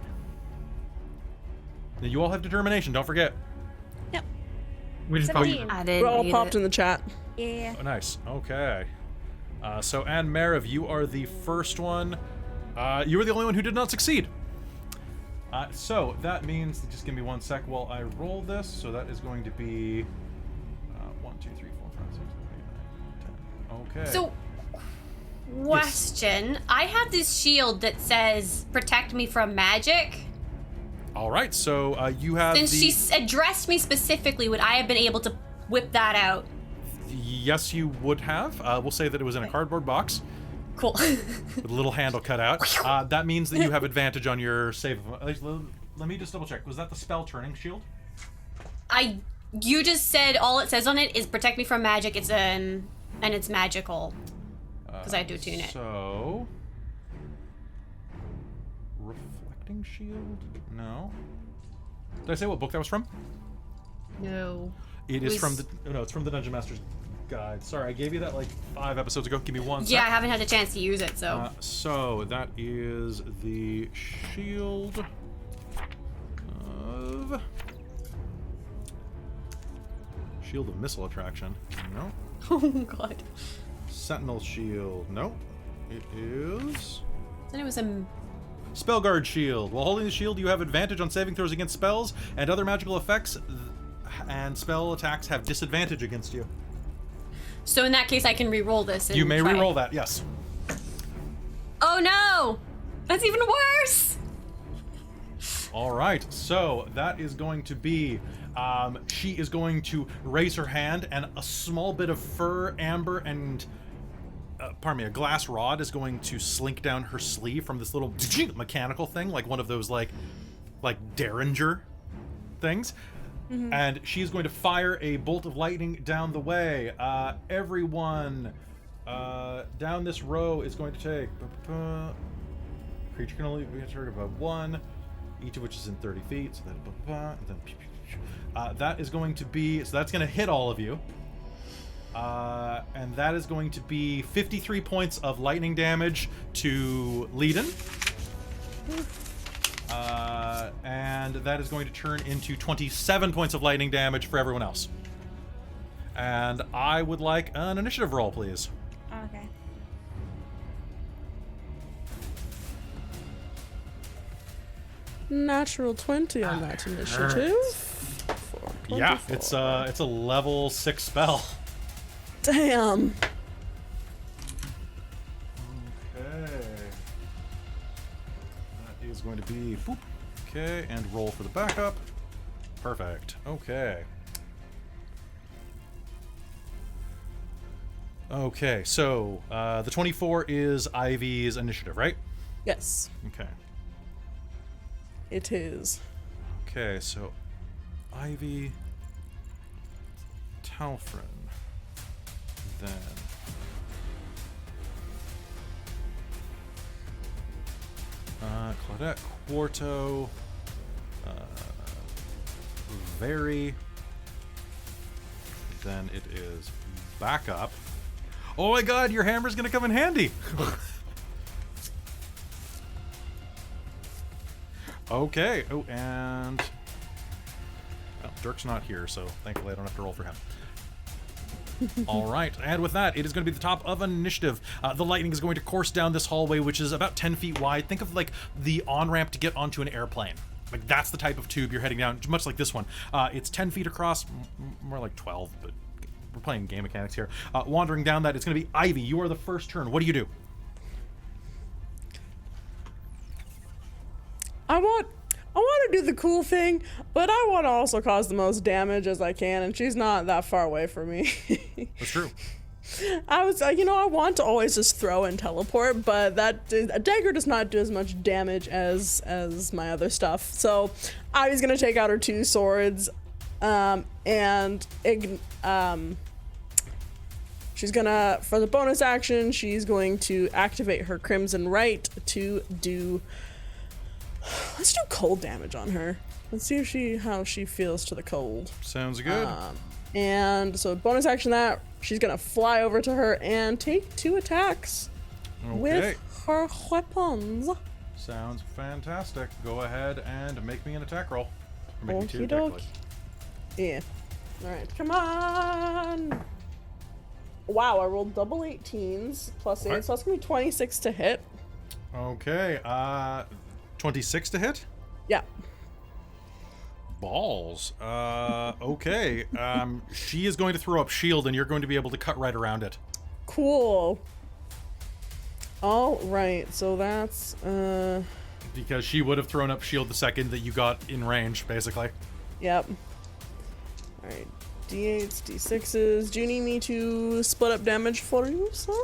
Now, you all have determination, don't forget. Yep. We just probably 17. I We're didn't all need popped it. in the chat. Yeah. Oh, nice. Okay. So, Anne-Marev, you are the first one. You were the only one who did not succeed. So, that means, just give me 1 sec while I roll this. So, that is going to be 1, 2, 3, 4, 5, 6, 7, 8, 9, 10. Okay. So, question. I have this shield that says protect me from magic. All right. So, you have Since she addressed me specifically, would I have been able to whip that out? Yes, you would have. We'll say that it was in a cardboard box. Cool. With a little handle cut out. That means that you have advantage on your save. Let me just double check. Was that the spell turning shield? You just said all it says on it is protect me from magic. And it's magical. Because I do tune it. So... Reflecting shield? No. Did I say what book that was from? No. It's from the Dungeon Master's Guide. Sorry, I gave you that like 5 episodes ago. Give me one sec. Yeah, I haven't had a chance to use it, so. So that is the shield of Missile Attraction. No. Oh god. Sentinel Shield. No. It is Then it was a. Spellguard Shield. While holding the shield, you have advantage on saving throws against spells and other magical effects, and spell attacks have disadvantage against you. So in that case, I can re-roll this. And You may try. re-roll that, yes. Oh no! That's even worse! All right, so that is going to be, she is going to raise her hand, and a small bit of fur, amber, and, a glass rod is going to slink down her sleeve from this little mechanical thing, like one of those, like Derringer things. Mm-hmm. And she's going to fire a bolt of lightning down the way. Everyone down this row is going to take... Creature can only be targeted by 1, each of which is in 30 feet. So then, that is going to be... So that's going to hit all of you. And that is going to be 53 points of lightning damage to Leiden. And that is going to turn into 27 points of lightning damage for everyone else. And I would like an initiative roll, please. Okay. Natural 20 on that initiative. Yeah, it's a level 6 spell. Damn. Okay. That is going to be boop. Okay, and roll for the backup. Perfect. Okay. Okay, so the 24 is Ivy's initiative, right? Yes, Okay. it is. Okay, so Ivy, Talfrin, then Claudette, Quarto, Very, then it is backup. Oh my god, your hammer's gonna come in handy! Okay, oh, and... Well, Dirk's not here, so thankfully I don't have to roll for him. All right, and with that, it is going to be the top of initiative. The lightning is going to course down this hallway, which is about 10 feet wide. Think of like the on-ramp to get onto an airplane. Like that's the type of tube you're heading down, much like this one. It's 10 feet across, more like 12, but we're playing game mechanics here. Wandering down that, it's going to be Ivy. You are the first turn. What do you do? I want to do the cool thing, but I want to also cause the most damage as I can, and she's not that far away from me. That's true. I was, I want to always just throw and teleport, but a dagger does not do as much damage as my other stuff. So Ivy's gonna take out her 2 swords, and she's gonna, for the bonus action, she's going to activate her Crimson Right to do. Let's do cold damage on her. Let's see how she feels to the cold. Sounds good. And so bonus action that, she's gonna fly over to her and take 2 attacks with her weapons. Sounds fantastic. Go ahead and make me an attack roll. Or make me 2 Okie attack doke. rolls. Yeah. Alright, come on! Wow, I rolled double 18s plus 8, Alright. so that's gonna be 26 to hit. Okay, 26 to hit? Yeah. Balls. Okay. She is going to throw up shield, and you're going to be able to cut right around it. Cool. Alright, so that's, Because she would have thrown up shield the second that you got in range, basically. Yep. Alright. D8s, D6s. Do you need me to split up damage for you, sir?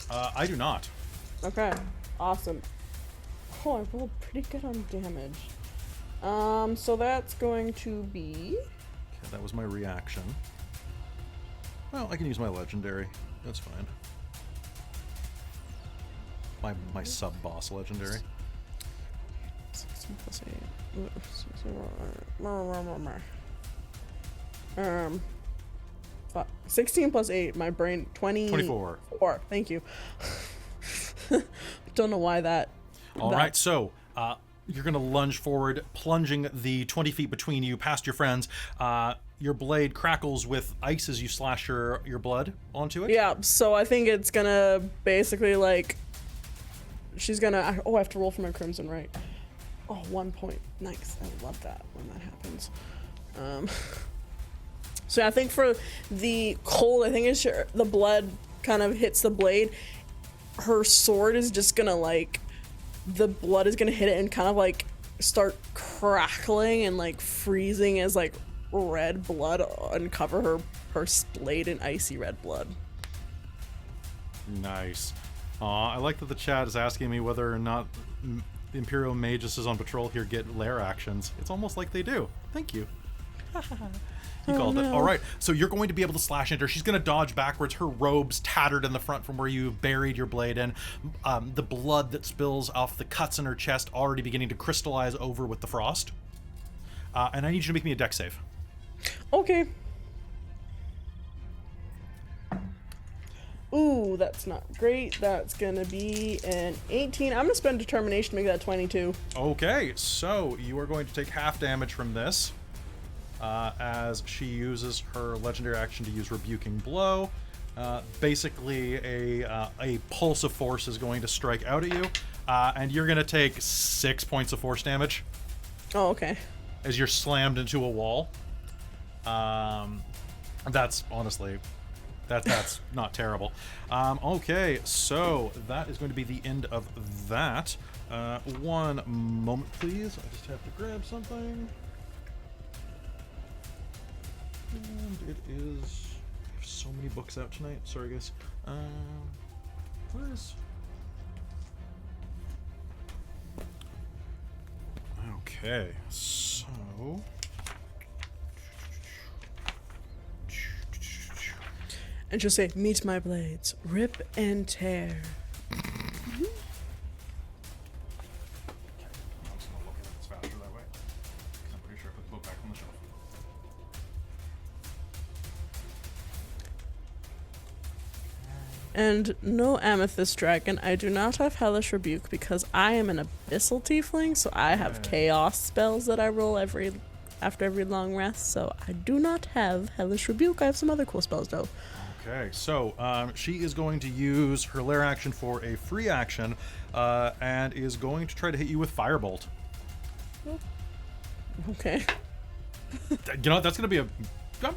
I do not. Okay, awesome. Oh, I rolled pretty good on damage. So that's going to be... Okay, that was my reaction. Well, I can use my legendary. That's fine. My sub-boss legendary. 16 plus 8. 16 plus 8, my brain, 24. 4, thank you. Don't know why that... All right, so you're going to lunge forward, plunging the 20 feet between you past your friends. Your blade crackles with ice as you slash your blood onto it. Yeah, so I think it's going to basically, like... She's going to... Oh, I have to roll for my crimson, right? Oh, 1 point. Nice. I love that when that happens. So I think for the cold, I think it's the blood kind of hits the blade. Her sword is just gonna like, the blood is gonna hit it and kind of like start crackling and like freezing as like red blood uncover her blade in icy red blood. Nice. I like that the chat is asking me whether or not the Imperial Mages on patrol here get lair actions. It's almost like they do. Thank you. You called it. All right, so you're going to be able to slash into her. She's going to dodge backwards. Her robe's tattered in the front from where you buried your blade in. The blood that spills off the cuts in her chest already beginning to crystallize over with the frost. And I need you to make me a dex save. Okay. Ooh, that's not great. That's going to be an 18. I'm going to spend determination to make that 22. Okay, so you are going to take half damage from this. As she uses her legendary action to use Rebuking Blow. Basically, a pulse of force is going to strike out at you, and you're going to take 6 points of force damage. Oh, okay. As you're slammed into a wall. That's honestly, that's not terrible. Okay, so that is going to be the end of that. One moment, please. I just have to grab something. And it is... I have so many books out tonight. Sorry, guys. Where is... Okay, so... And she'll say, meet my blades, rip and tear. I'm just gonna look at it faster that way. 'Cause I'm pretty sure I put the book back on the shelf. And no Amethyst Dragon, I do not have Hellish Rebuke because I am an Abyssal Tiefling, so I have Chaos spells that I roll after every long rest, so I do not have Hellish Rebuke. I have some other cool spells though. Okay, so she is going to use her lair action for a free action, and is going to try to hit you with Firebolt. Okay. You know, that's going to be I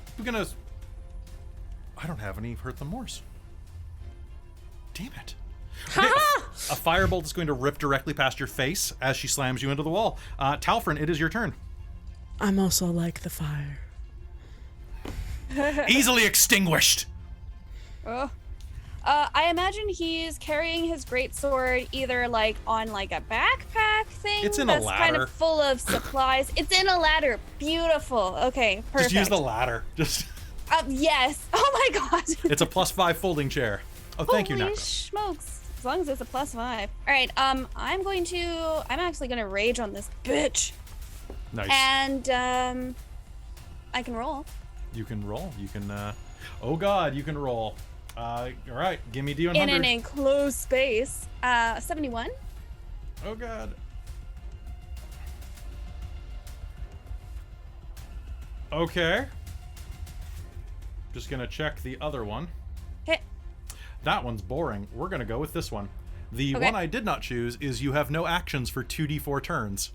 don't have any Hurt Them Mores. Damn it. Okay, a firebolt is going to rip directly past your face as she slams you into the wall. Talfrin, it is your turn. I'm also like the fire. Easily extinguished. Oh. I imagine he's carrying his greatsword either like on like a backpack thing It's in a that's kind ladder. of full of supplies. It's in a ladder. Beautiful. Okay, perfect. Just use the ladder. Just. Yes. Oh my god. It's a +5 folding chair. Oh, thank you, Holy Naka. smokes. As long as it's a +5. All right. I'm actually gonna rage on this bitch. Nice. And I can roll. You can roll. You can. Oh God, you can roll. All right, give me D100. In an enclosed space. 71. Oh God. Okay. Just gonna check the other one. Okay. That one's boring. We're gonna go with this one. The Okay. one I did not choose is you have no actions for 2d4 turns.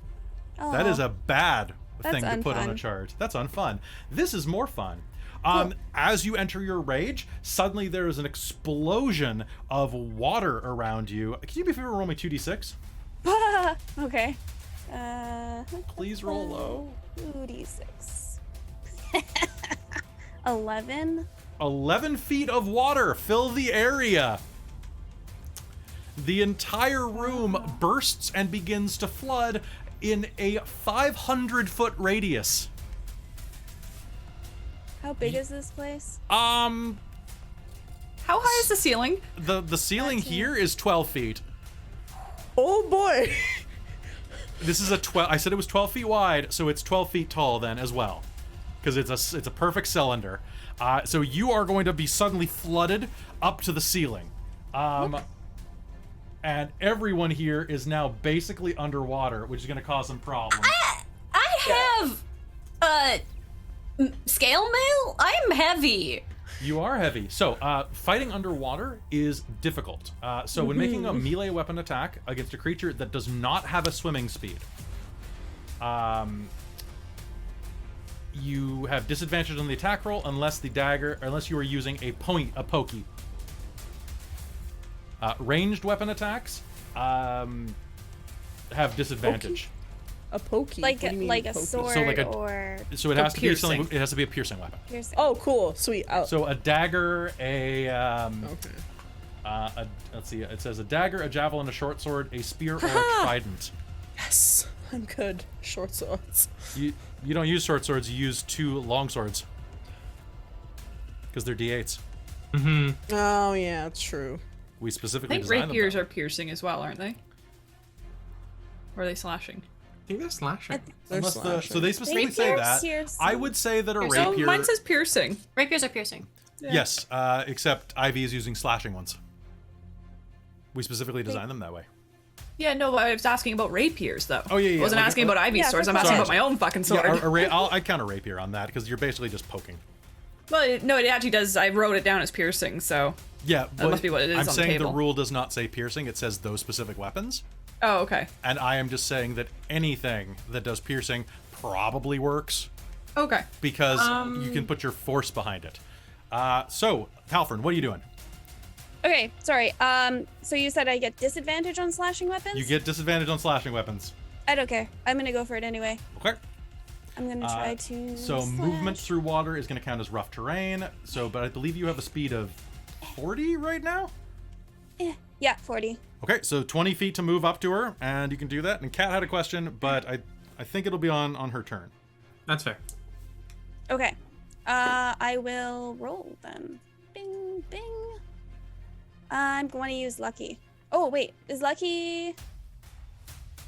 Oh, That is a bad That's thing to put on a unfun. chart. That's unfun. This is more fun. Cool. As you enter your rage, suddenly there is an explosion of water around you. Can you be fair and roll me 2d6? Okay. Please roll low. 2d6. 11. 11 feet of water fill the area. The entire room bursts and begins to flood in a 500-foot radius. How big is this place? How high is the ceiling? The ceiling here is 12 feet. Oh boy. This is I said it was 12 feet wide, so it's 12 feet tall then as well, because it's a perfect cylinder. So you are going to be suddenly flooded up to the ceiling, and everyone here is now basically underwater, which is going to cause some problems. I have scale mail. I'm heavy. You are heavy. So, fighting underwater is difficult. So when making a melee weapon attack against a creature that does not have a swimming speed, you have disadvantage on the attack roll unless you are using a pokey. Ranged weapon attacks have disadvantage. A pokey. Like What do you mean, like a pokey? sword So it has to be something. It has to be a piercing weapon. Piercing. Oh, cool. Sweet. So a dagger, Okay. let's see. It says a dagger, a javelin, a short sword, a spear, or a trident. Yes, I'm good. Short swords. You don't use short swords. You use 2 long swords because they're d8s. Oh yeah, it's true. We I specifically think designed them rapiers that way. are piercing as well, aren't they? Or are they slashing? I think they're slashing. They're So slashing. they specifically say Rapiers, that. piercing. I would say that a So rapier. mine says piercing. Rapiers are piercing. Yes, except Ivy is using slashing ones. We specifically designed them that way. Yeah, no, I was asking about rapiers, though. Oh, yeah. I wasn't like- asking about Ivy's Yeah, swords, for I'm asking fun. about my own fucking sword. Yeah, I count a rapier on that because you're basically just poking. Well, no, it actually does. I wrote it down as piercing, so. Yeah, That must be what it is I'm on the saying table. the rule does not say piercing; it says those specific weapons. Oh, okay. And I am just saying that anything that does piercing probably works Okay. because you can put your force behind it. So, Halfern, what are you doing? Okay, sorry. So you said I get disadvantage on slashing weapons? You get disadvantage on slashing weapons. I don't care. I'm gonna go for it anyway. Okay. I'm gonna try to. So slash. movement through water is going to count as rough terrain. So, but I believe you have a speed of 40 right now. Yeah, 40. Okay, so 20 feet to move up to her, and you can do that. And Kat had a question, but I think it'll be on her turn. That's fair. Okay. I will roll then. Bing, bing. I'm going to use Lucky. Oh, wait. Is Lucky...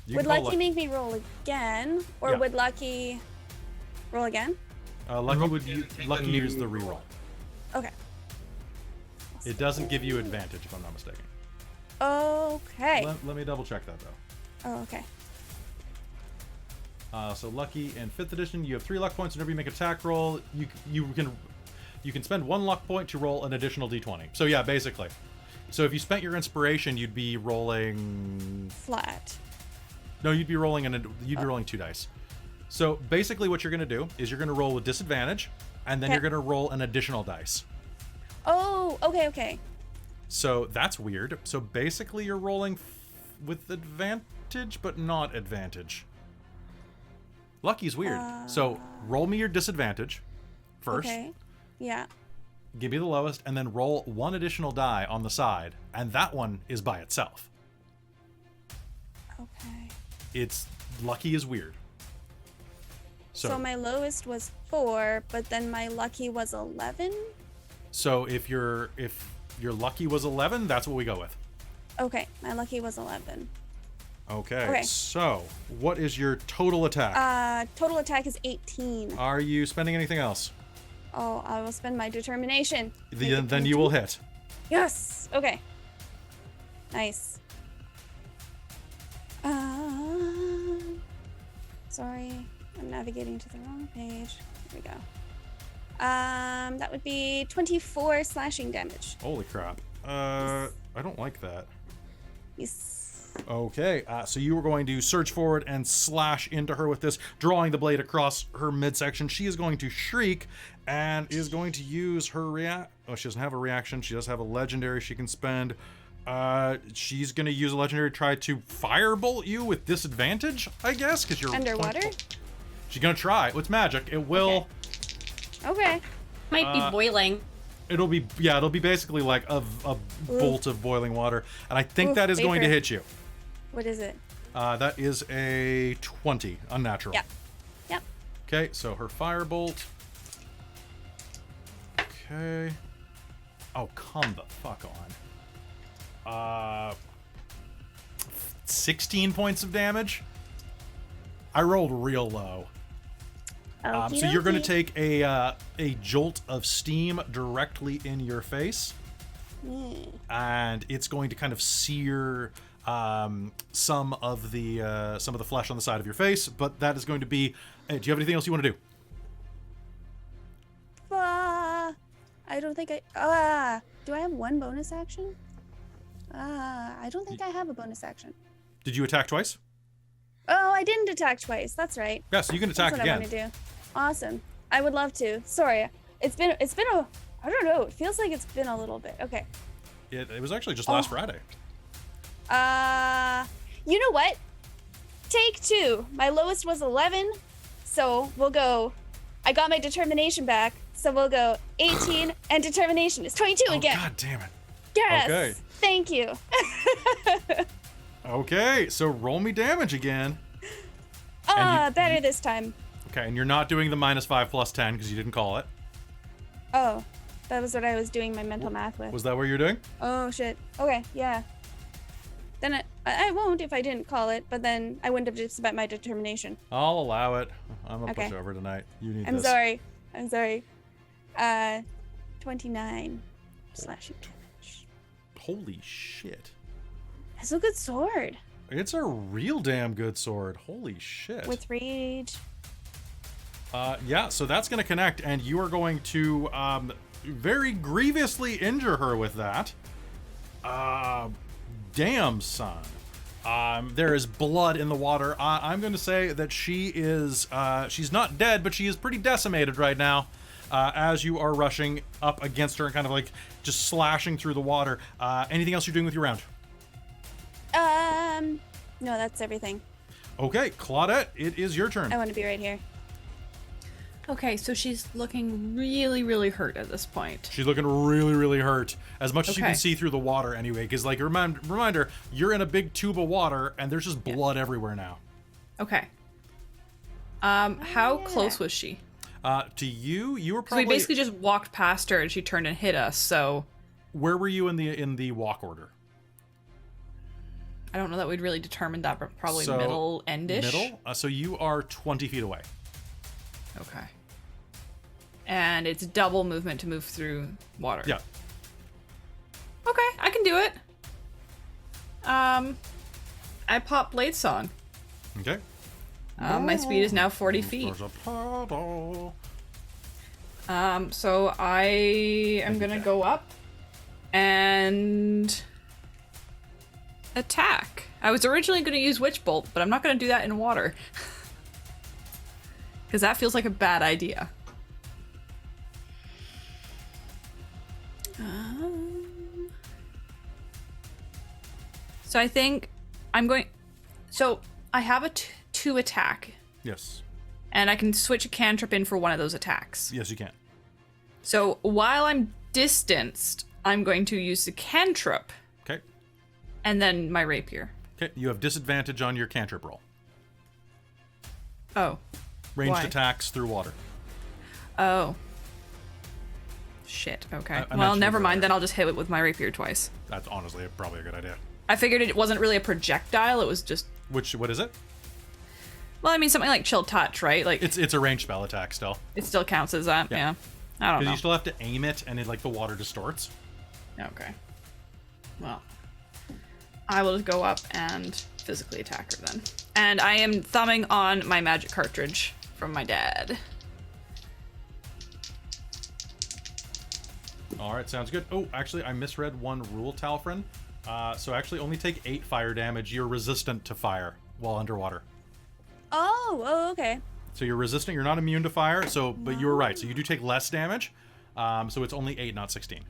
You Would can call Lucky make me roll again? Or Yeah. would Lucky roll again? Lucky would Lucky use the reroll. Okay. It doesn't give you advantage, if I'm not mistaken. Okay. Let me double check that though. Oh, okay. So Lucky in 5th edition, you have 3 luck points whenever you make an attack roll. You can spend 1 luck point to roll an additional d20. So yeah, basically. So if you spent your inspiration, you'd be rolling. Flat. No, you'd be rolling rolling 2 dice. So basically, what you're going to do is you're going to roll with disadvantage, and then Okay. you're going to roll an additional dice. Oh, okay, okay. So that's weird. So basically, you're rolling with advantage, but not advantage. Lucky's weird. So roll me your disadvantage first. Okay. Yeah. Give me the lowest, and then roll 1 additional die on the side, and that one is by itself. Okay. It's Lucky is weird. So my lowest was 4, but then my Lucky was 11? So if your Lucky was 11, that's what we go with. Okay, my Lucky was 11. Okay. Okay. So what is your total attack? Total attack is 18. Are you spending anything else? Oh, I will spend my determination. Make it Then you will 22. hit. Yes. Okay. Nice. Sorry, I'm navigating to the wrong page. Here we go. That would be 24 slashing damage. Holy crap. I don't like that. Yes. Okay, so you are going to surge forward and slash into her with this, drawing the blade across her midsection. She is going to shriek and is going to use her Oh, she doesn't have a reaction. She does have a legendary she can spend. She's going to use a legendary to try to firebolt you with disadvantage, I guess, because you're Underwater? She's going to try. It's magic. It will. Okay. Might be boiling. It'll be basically like a bolt of boiling water, and I think that is going to hit you. What is it? That is a 20, unnatural. Yep. Okay, so her firebolt. Okay. Oh, come the fuck on. 16 points of damage. I rolled real low. So you're going to take a jolt of steam directly in your face, and it's going to kind of sear some of the flesh on the side of your face. But that is going to be. Do you have anything else you want to do? I don't think do I have one bonus action? I don't think I have a bonus action. Did you attack twice? Oh, I didn't attack twice. That's right. Yeah, so you can attack That's what again. I want to do. Awesome. I would love to. Sorry. It's been a, I don't know. It feels like it's been a little bit. Okay. It was actually just last Friday. You know what? Take 2. My lowest was 11, so we'll go. I got my determination back, so we'll go 18, and determination is 22 again. God damn it. Yes. Okay. Thank you. Okay, so roll me damage again. Better this time. Okay, and you're not doing the -5 + 10 because you didn't call it. Oh, that was what I was doing my mental math with. Was that what you're doing? Oh shit. Okay, yeah. Then I won't if I didn't call it, but then I wouldn't have just spent my determination. I'll allow it. I'm a Okay. pushover tonight. You need I'm this. sorry. 29 slashing damage. Holy shit. That's a good sword. It's a real damn good sword. Holy shit. With rage. Yeah, so that's going to connect, and you are going to very grievously injure her with that. Damn, son. There is blood in the water. I'm going to say that she is, she's not dead, but she is pretty decimated right now. As you are rushing up against her and kind of like just slashing through the water. Anything else you're doing with your round? No, that's everything. Okay, Claudette, it is your turn. I want to be right here. Okay, so she's looking really, really hurt at this point. She's looking really, really hurt. As much as you can Okay. see through the water anyway. Because, like, reminder, you're in a big tube of water, and there's just blood everywhere now. Okay. How close was she? To you, you were So probably... we basically just walked past her and she turned and hit us, so... Where were you in the walk order? I don't know that we'd really determined that, but probably So, middle-end-ish. Middle? So you are 20 feet away. Okay. And it's double movement to move through water. Yeah. Okay, I can do it. I pop Blade Song. Okay. My speed is now 40 feet. There's a puddle. So I am gonna go up and attack. I was originally gonna use Witch Bolt, but I'm not gonna do that in water. Because that feels like a bad idea. So I think I'm going... So I have a 2 attack, Yes. and I can switch a cantrip in for one of those attacks. Yes, you can. So while I'm distanced, I'm going to use the cantrip Okay. and then my rapier. Okay, you have disadvantage on your cantrip roll. Oh. Ranged Why? attacks through water. Oh. Shit, okay. I Well, mentioned never it mind, earlier. then I'll just hit it with my rapier twice. That's honestly probably a good idea. I figured it wasn't really a projectile, it was just... What is it? Well, I mean, something like Chill Touch, right? Like, It's a ranged spell attack still. it still counts as that, Yeah. yeah. I don't Because know. you still have to aim it, and the water distorts. Okay. Well, I will just go up and physically attack her then. And I am thumbing on my magic cartridge from my dad. All right, sounds good. Oh, actually, I misread one rule, Talfrin. So actually only take 8 fire damage. You're resistant to fire while underwater. Oh, okay. So you're resistant. You're not immune to fire. But you were right. So you do take less damage. So it's only 8, not 16.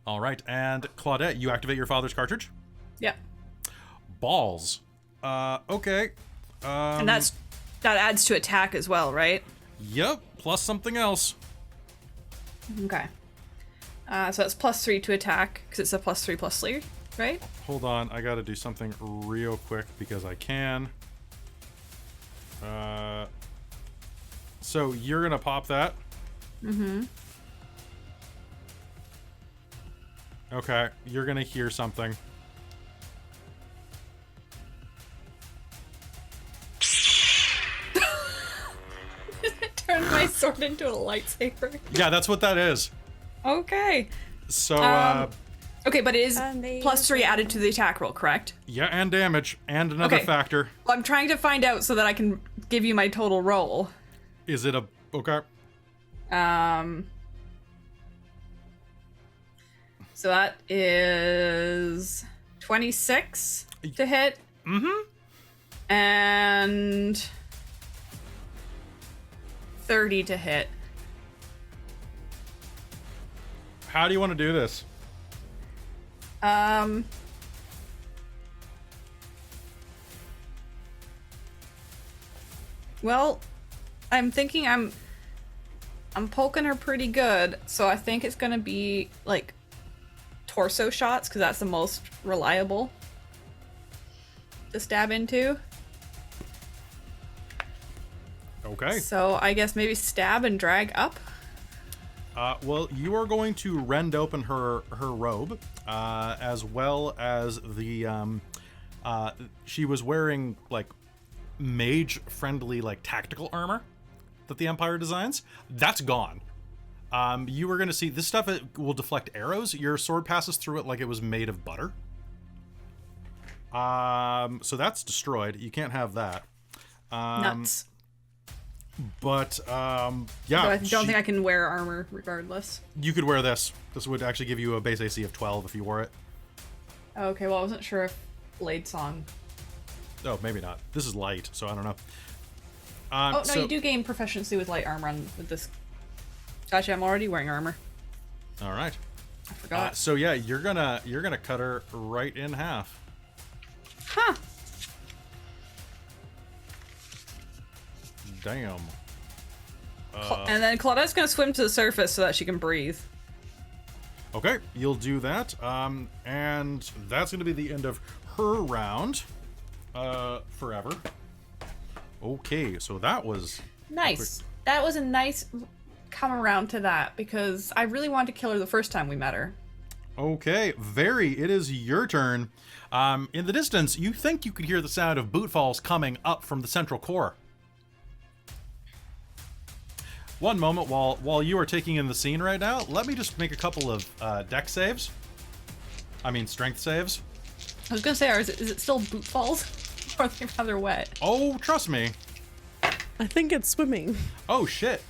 All right, and Claudette, you activate your father's cartridge. Yep. Balls. Okay. And that adds to attack as well, right? Yep. Plus something else. Okay. So it's +3 to attack, because it's a +3/+3, right? Hold on, I gotta do something real quick because I can. So you're gonna pop that? Mm-hmm. Okay, you're gonna hear something. Turned my sword into a lightsaber. Yeah, that's what that is. Okay. So, Okay, but it is Amazing. +3 added to the attack roll, correct? yeah, and damage, and another Okay. factor. Well, I'm trying to find out so that I can give you my total roll. Is it a... Okay. So that is 26 to hit. Mm-hmm. And 30 to hit. How do you want to do this? Well, I'm thinking I'm poking her pretty good, so I think it's gonna be like torso shots, because that's the most reliable to stab into. Okay. So I guess maybe stab and drag up. Well, you are going to rend open her robe, as well as the she was wearing like mage-friendly like tactical armor that the Empire designs. That's gone. You are going to see this stuff. It will deflect arrows. Your sword passes through it like it was made of butter. So that's destroyed. You can't have that. Nuts. But yeah, So I don't think I can wear armor regardless. you could wear this. This would actually give you a base AC of 12 if you wore it. Okay, well I wasn't sure if Blade Song. Oh, maybe not. This is light, so I don't know. Oh no, so- you do gain proficiency with light armor with this. Gotcha, I'm already wearing armor. All right. I forgot. So yeah, you're gonna cut her right in half. Huh. Damn. And then Claudette's gonna swim to the surface so that she can breathe. Okay, you'll do that. And that's gonna be the end of her round. Forever. Okay, so that was Nice. That was a nice come around to that, because I really wanted to kill her the first time we met her. okay. Very. It is your turn. In the distance, you think you could hear the sound of bootfalls coming up from the central core. One moment, while you are taking in the scene right now, let me just make a couple of deck saves. I mean, strength saves. I was gonna say, is it still boot falls? Or are they rather wet? Oh, trust me. I think it's swimming. Oh, shit.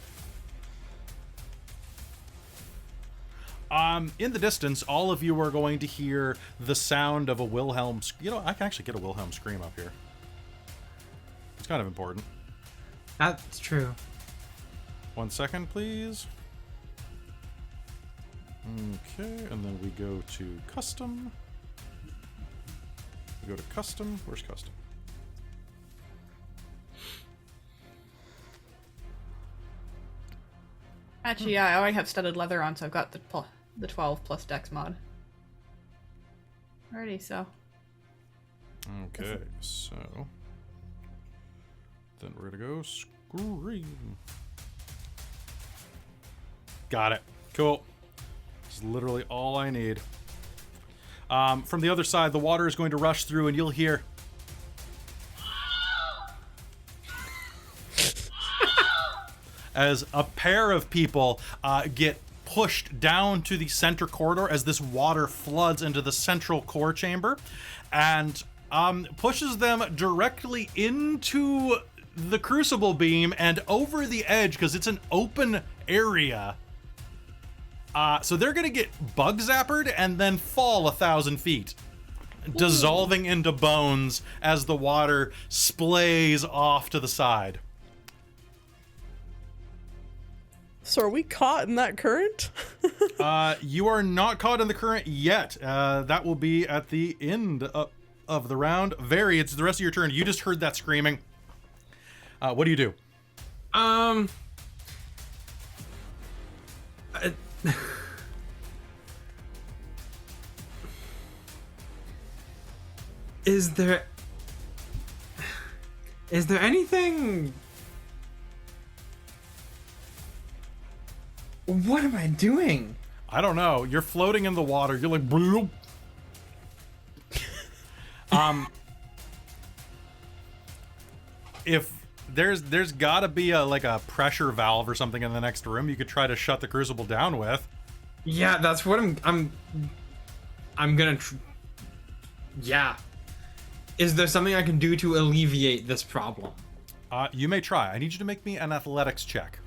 In the distance, all of you are going to hear the sound of a Wilhelm... You know, I can actually get a Wilhelm scream up here. It's kind of important. That's true. 1 second, please. Okay, and then we go to custom. We go to custom. Where's custom? Actually, yeah, I already have studded leather on, so I've got the 12 plus dex mod. Alrighty, so. Okay, so then we're gonna go scream. Got it. Cool. It's literally all I need. From the other side, the water is going to rush through, and you'll hear. As a pair of people get pushed down to the center corridor as this water floods into the central core chamber and pushes them directly into the Crucible beam and over the edge because it's an open area. So they're going to get bug zappered and then fall 1,000 feet, dissolving into bones as the water splays off to the side. So are we caught in that current? You are not caught in the current yet. That will be at the end of the round. Very, it's the rest of your turn. You just heard that screaming. What do you do? Is there anything? What am I doing? I don't know. You're floating in the water. You're like, bloop. If there's gotta be a pressure valve or something in the next room you could try to shut the crucible down with. Yeah, that's what I'm gonna. Yeah. Is there something I can do to alleviate this problem? You may try. I need you to make me an athletics check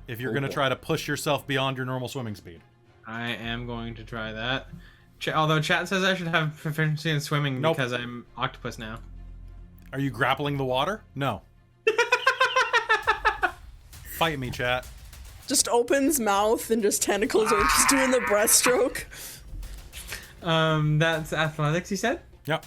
if you're gonna try to push yourself beyond your normal swimming speed. I am going to try that. Although chat says I should have proficiency in swimming because I'm octopus now. Are you grappling the water? No. Fight me, chat. Just opens mouth and just tentacles are just doing the breaststroke. That's athletics, you said? Yep.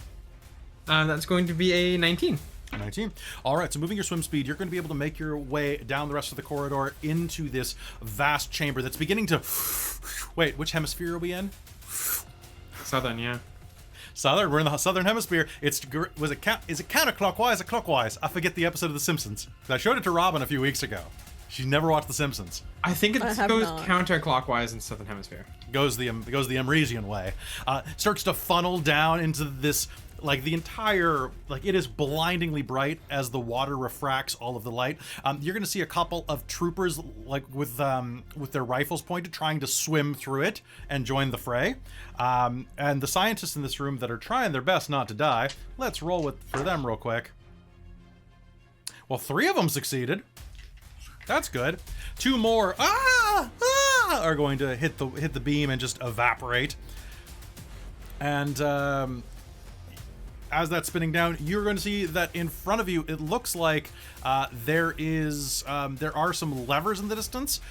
That's going to be a 19. 19. All right, so moving your swim speed, you're going to be able to make your way down the rest of the corridor into this vast chamber that's beginning to... Wait, which hemisphere are we in? Southern, yeah. Southern. We're in the southern hemisphere. Is it counterclockwise or clockwise? I forget the episode of The Simpsons. I showed it to Robin a few weeks ago. She never watched The Simpsons. I think it goes counterclockwise in the southern hemisphere. Goes the Emrysian way. Starts to funnel down into this, like the entire, like it is blindingly bright as the water refracts all of the light. You're going to see a couple of troopers, like with their rifles pointed, trying to swim through it and join the fray. And the scientists in this room that are trying their best not to die. Let's roll for them real quick. Well, 3 of them succeeded. That's good. 2 more are going to hit the beam and just evaporate. And as that's spinning down, you're going to see that in front of you, it looks like there are some levers in the distance.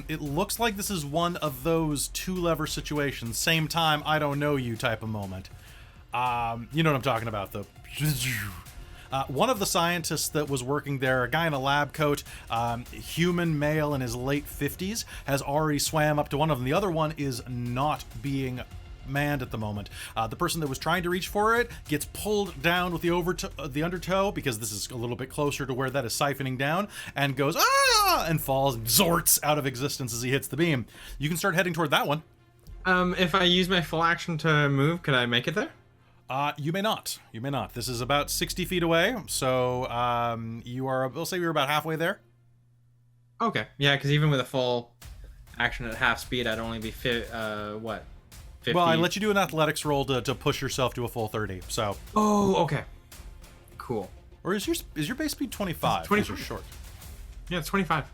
It looks like this is one of those 2-lever situations, same time, I don't know you type of moment. You know what I'm talking about, the... one of the scientists that was working there, a guy in a lab coat, human male in his late 50s, has already swam up to one of them. The other one is not being manned at the moment. The person that was trying to reach for it gets pulled down with the undertow, because this is a little bit closer to where that is siphoning down, and goes, and falls, and zorts out of existence as he hits the beam. You can start heading toward that one. If I use my full action to move, could I make it there? You may not. You may not. This is about 60 feet away, so we'll say you're about halfway there. Okay. Yeah, because even with a full action at half speed, I'd only be 50? Well, I let you do an athletics roll to push yourself to a full 30. So. Oh, okay. Cool. Or is your base speed 25? 25. You're short. Yeah, it's 25.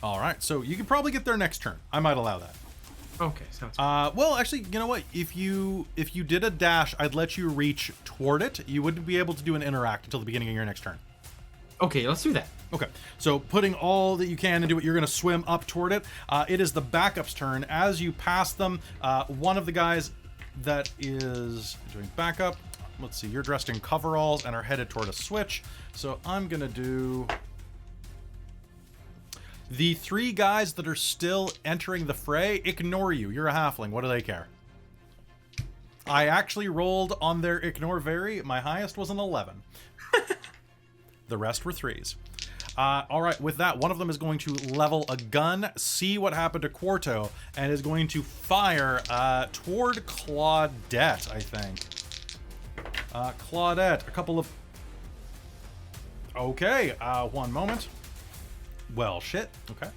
All right, so you can probably get there next turn. I might allow that. Okay, sounds good. Well, actually, you know what? If you did a dash, I'd let you reach toward it. You wouldn't be able to do an interact until the beginning of your next turn. Okay, let's do that. Okay, so putting all that you can into it, you're going to swim up toward it. It is the backup's turn. As you pass them, one of the guys that is doing backup, let's see, you're dressed in coveralls and are headed toward a switch. So I'm going to do... The 3 guys that are still entering the fray ignore you. You're a halfling. What do they care? I actually rolled on their ignore vary. My highest was an 11. The rest were 3s. All right, with that, one of them is going to level a gun, see what happened to Quarto, and is going to fire toward Claudette, I think. Claudette, a couple of... Okay, one moment. Well, shit. Okay.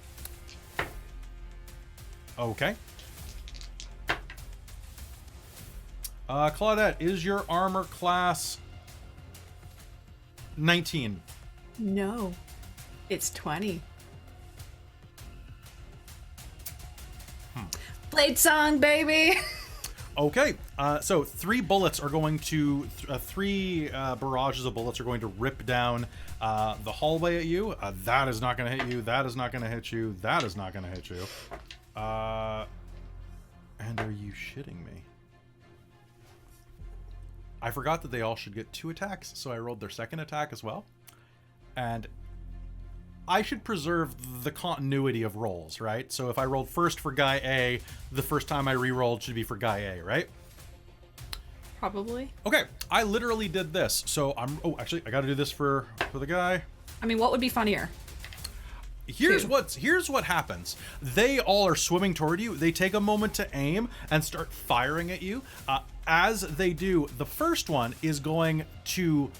Okay. Claudette, is your armor class 19? No. It's 20. Blade song, baby! Okay, so 3 bullets are going to... 3 barrages of bullets are going to rip down the hallway at you. That is not going to hit you. That is not going to hit you. That is not going to hit you. And are you shitting me? I forgot that they all should get 2 attacks, so I rolled their second attack as well. And I should preserve the continuity of rolls, right? So if I rolled first for guy A, the first time I re-rolled should be for guy A, right? Probably. Okay, I literally did this. So oh, actually, I got to do this for the guy. I mean, what would be funnier? Here's what happens. They all are swimming toward you. They take a moment to aim and start firing at you. As they do, the first one is going to,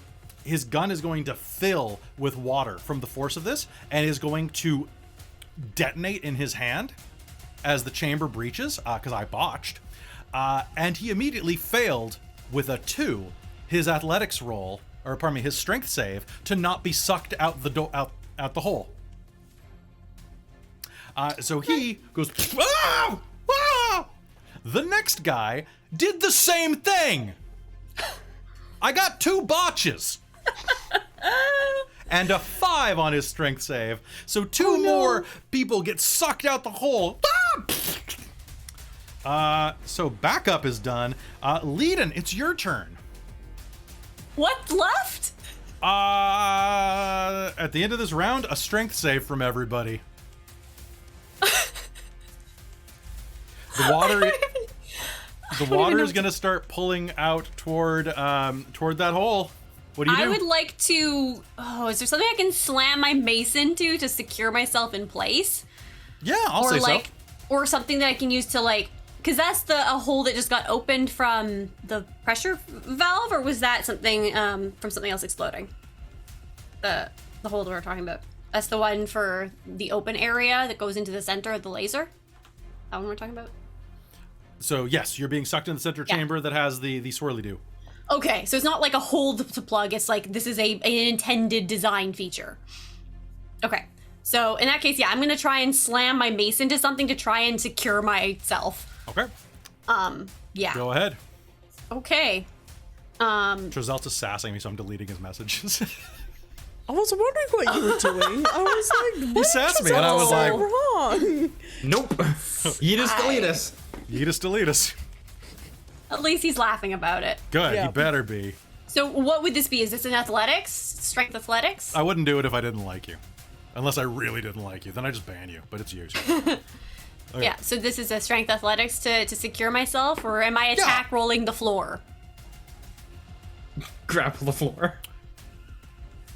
his gun is going to fill with water from the force of this, and is going to detonate in his hand as the chamber breaches, because I botched. And he immediately failed with a 2, his athletics roll, or pardon me, his strength save, to not be sucked out out the hole. So he goes, "Ah! Ah!" The next guy did the same thing. I got 2 botches. And a 5 on his strength save. So 2 more people get sucked out the hole. So backup is done. Leiden, it's your turn. What's left? At the end of this round, a strength save from everybody. The water is going to start pulling out toward that hole. What do you do? I would like to. Oh, is there something I can slam my mace into to secure myself in place? Yeah, I'll say so. Or something that I can use to because that's a hole that just got opened from the pressure valve, or was that something from something else exploding? The hole that we're talking about. That's the one for the open area that goes into the center of the laser. That one we're talking about. So yes, you're being sucked in the center chamber that has the swirly-doo. Okay, so it's not like a hole to plug. It's like this is an intended design feature. Okay, so in that case, yeah, I'm gonna try and slam my mace into something to try and secure myself. Okay. Yeah. Go ahead. Okay. Trazelta's sassing me, so I'm deleting his messages. I was wondering what you were doing. I was like, what he sassed me, and I was like, wrong? Nope. You just delete us. You just delete us. At least he's laughing about it. Good, Yeah. he better be. So what would this be? Is this an athletics? Strength athletics? I wouldn't do it if I didn't like you. Unless I really didn't like you. Then I just ban you, but it's you. Okay. Yeah, so this is a strength athletics to secure myself, or am I attack rolling the floor? Grapple the floor.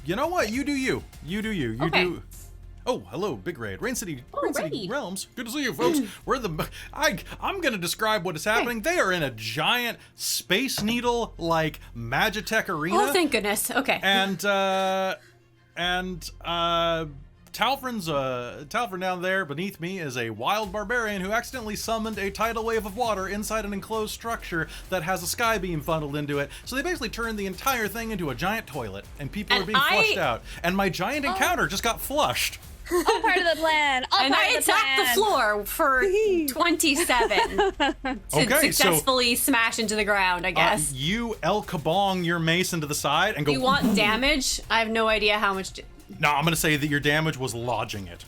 You know what? You do you. You do you. You Okay. do. Oh, hello, Big Raid. Rain City Raid. Realms. Good to see you, folks. I'm going to describe what is happening. They are in a giant Space Needle, like, Magitech arena. Oh, thank goodness. Okay. And Talfrin's down there beneath me is a wild barbarian who accidentally summoned a tidal wave of water inside an enclosed structure that has a sky beam funneled into it. So they basically turned the entire thing into a giant toilet, and people are being flushed out. And my giant encounter just got flushed. All part of the plan. All and part I of the attacked the plan. floor for 27 to Okay, successfully smash into the ground, I guess. You El Kabong your mace into the side and go. You want damage? I have no idea how much. No, I'm going to say that your damage was lodging it.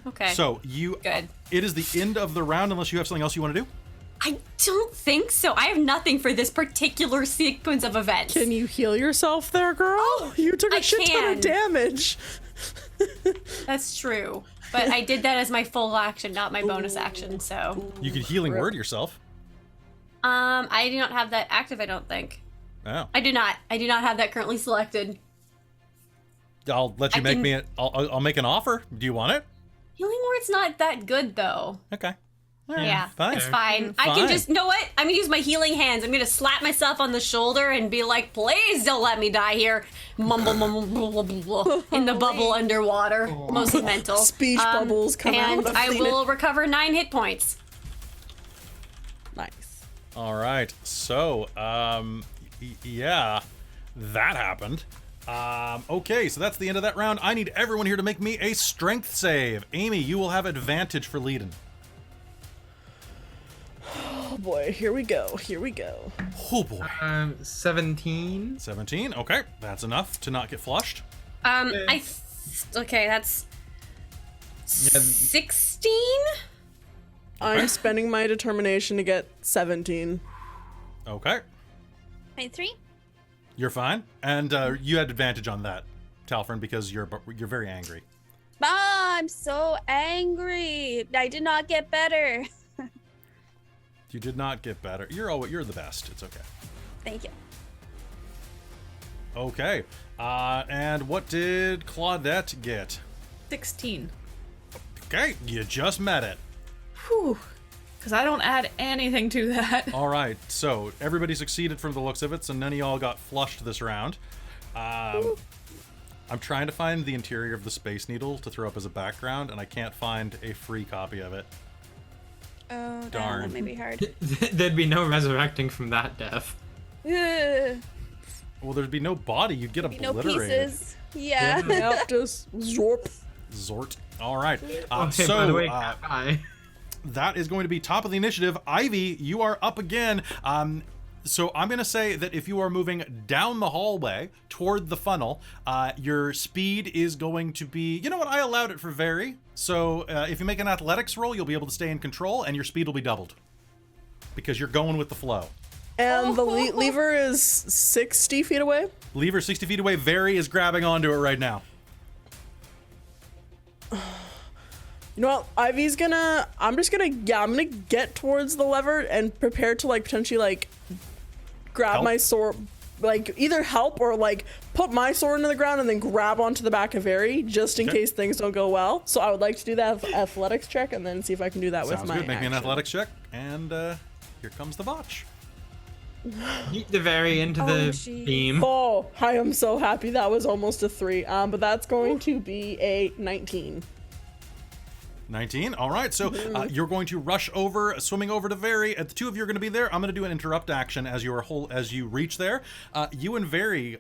Okay. So you. Good. It is the end of the round unless you have something else you want to do. I don't think so. I have nothing for this particular sequence of events. Can you heal yourself there, girl? You took a I shit ton can. of damage. That's true. But I did that as my full action, not my bonus action, so. You could healing word yourself. I do not have that active, I don't think. Oh. I do not have that currently selected. I'll let you make me. I'll make an offer. Do you want it? Healing word's not that good, though. Okay. Yeah, fine. it's fine. I can just, know what? I'm gonna use my healing hands. I'm gonna slap myself on the shoulder and be like, please don't let me die here. Mumble, mumble, blah, blah, blah, blah, in the bubble underwater. Mostly mental. Speech bubbles come out. And I will recover 9 hit points. Nice. All right. So, yeah, that happened. Okay, so that's the end of that round. I need everyone here to make me a strength save. Amy, you will have advantage for leading. Oh boy, here we go. Here we go. Oh boy. 17. 17. Okay, that's enough to not get flushed. Okay, that's 16. I'm spending my determination to get 17. Okay, Wait, 3? you're fine, and you had advantage on that, Talfrin, because you're very angry. I'm so angry. I did not get better. You did not get better. You're the best. It's okay. Thank you. Okay. And what did Claudette get? 16. Okay, you just met it. Whew. Because I don't add anything to that. All right, so everybody succeeded from the looks of it, so none of y'all got flushed this round. I'm trying to find the interior of the Space Needle to throw up as a background, and I can't find a free copy of it. Oh, Darn. that may be hard. There'd be no resurrecting from that death. Ugh. Well, there'd be no body. You'd get No obliterated. pieces. Yeah. Yep, just zorp. Zort. All right. Oh, hey, So by the way, hi. that is going to be top of the initiative. Ivy, you are up again. So I'm going to say that if you are moving down the hallway toward the funnel, your speed is going to be... You know what? I allowed it for vary. So if you make an athletics roll, you'll be able to stay in control, and your speed will be doubled. Because you're going with the flow. And the lever is 60 feet away. Lever 60 feet away. Vary is grabbing onto it right now. You know what? Ivy's gonna... I'm gonna get towards the lever and prepare to, like, potentially, like, grab Help? my sword. Like, either help or, like, put my sword into the ground and then grab onto the back of Vary, just in Okay. case things don't go well. So I would like to do that athletics check and then see if I can do that with Sounds my good. Make me an action. athletics check. And here comes the botch. Yeet the very into Oh, the geez. beam. Oh, I am so happy. That was almost a 3. But that's going to be a 19. 19. All right, so you're going to rush over, swimming over to Vary. The two of you are going to be there. I'm going to do an interrupt action as you reach there. You and Vary,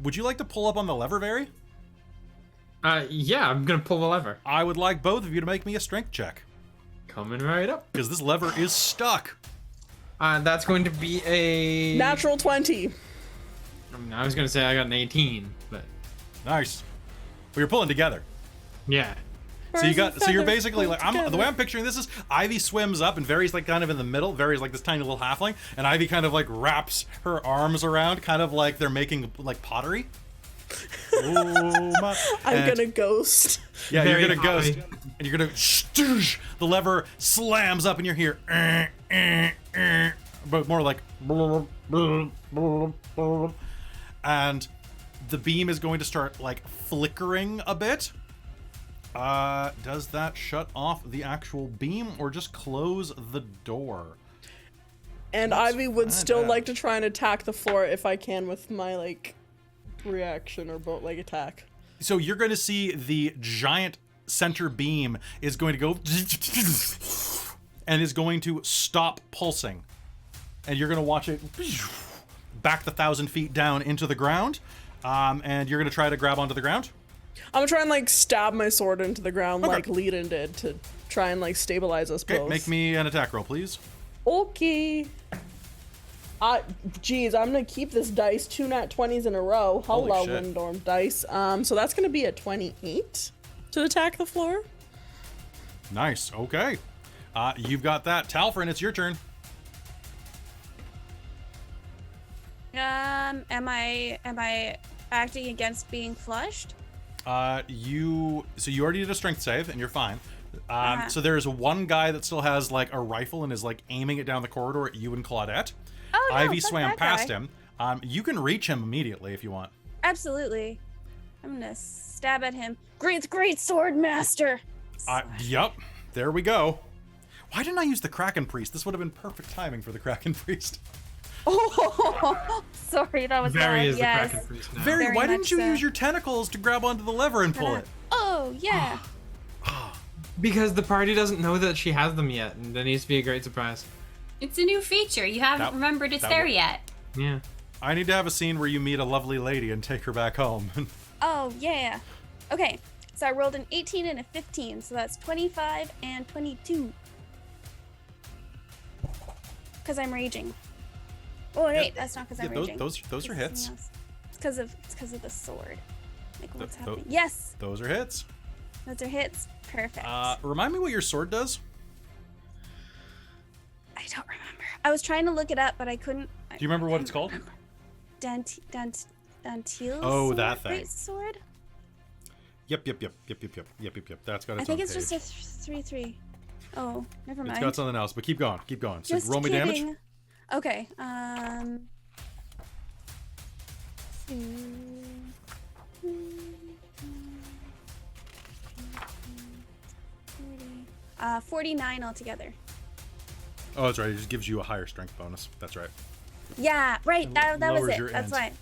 would you like to pull up on the lever, Vary? Yeah, I'm gonna pull the lever. I would like both of you to make me a strength check Coming right up. because this lever is stuck. That's going to be a... Natural 20. I was gonna say I got an 18, but Nice. Well, you're pulling together. yeah. So you're basically like the way I'm picturing this is Ivy swims up and Vary's like kind of in the middle. Vary's like this tiny little halfling, and Ivy kind of like wraps her arms around, kind of like they're making like pottery. I'm gonna ghost. Yeah, Very you're gonna ghost, high. and you're gonna stoosh. The lever slams up, and you're here, but more like, and the beam is going to start like flickering a bit. Does that shut off the actual beam or just close the door? And Let's Ivy would find still out. like to try and attack the floor if I can with my, like, reaction or boat leg attack. So you're going to see the giant center beam is going to go and is going to stop pulsing. And you're going to watch it back the 1,000 feet down into the ground. And you're going to try to grab onto the ground. I'm gonna try and, like, stab my sword into the ground Okay. like Leiden did to try and, like, stabilize us Okay, both. make me an attack roll, please. Okay. Geez, I'm gonna keep this dice 2 nat 20s in a row. Holy Hello, shit. Windorm dice. So that's gonna be a 28 to attack the floor. Nice. Okay. You've got that. Talfrin, it's your turn. Am I acting against being flushed? You already did a strength save and you're fine. So there's one guy that still has like a rifle and is like aiming it down the corridor at you and Claudette. Oh, no, Ivy fuck swam that past guy. him. You can reach him immediately if you want. Absolutely. I'm gonna stab at him. Great sword master. Yep. There we go. Why didn't I use the Kraken Priest? This would have been perfect timing for the Kraken Priest. Oh, sorry, that was Very bad. is the Yes. Kraken Priest now. Very, Very why much didn't you so. use your tentacles to grab onto the lever and pull it? Oh yeah. Because the party doesn't know that she has them yet, and that needs to be a great surprise. It's a new feature. You haven't That- remembered it's that there wo- yet. Yeah. I need to have a scene where you meet a lovely lady and take her back home. Oh yeah. Okay, so I rolled an 18 and a 15, so that's 25 and 22. Because I'm raging. Oh wait, that's not because I'm raging. those are It's hits. something else. It's because of the sword. Like what's Th- tho- happening? Yes, Those are hits. those are hits. Perfect. Remind me what your sword does. I don't remember. I was trying to look it up, but I couldn't. Do you remember what it's called? Dantiel's Oh, sword? that thing. Great sword? Yep. That's got its I think own it's just a 3-3. Oh, never mind. It's got something else, but keep going. So Just roll me kidding. damage. Okay. Uh, 49 altogether. Oh, that's right. It just gives you a higher strength bonus. That's right. Yeah, right. That was lowers it. your That's ends. why.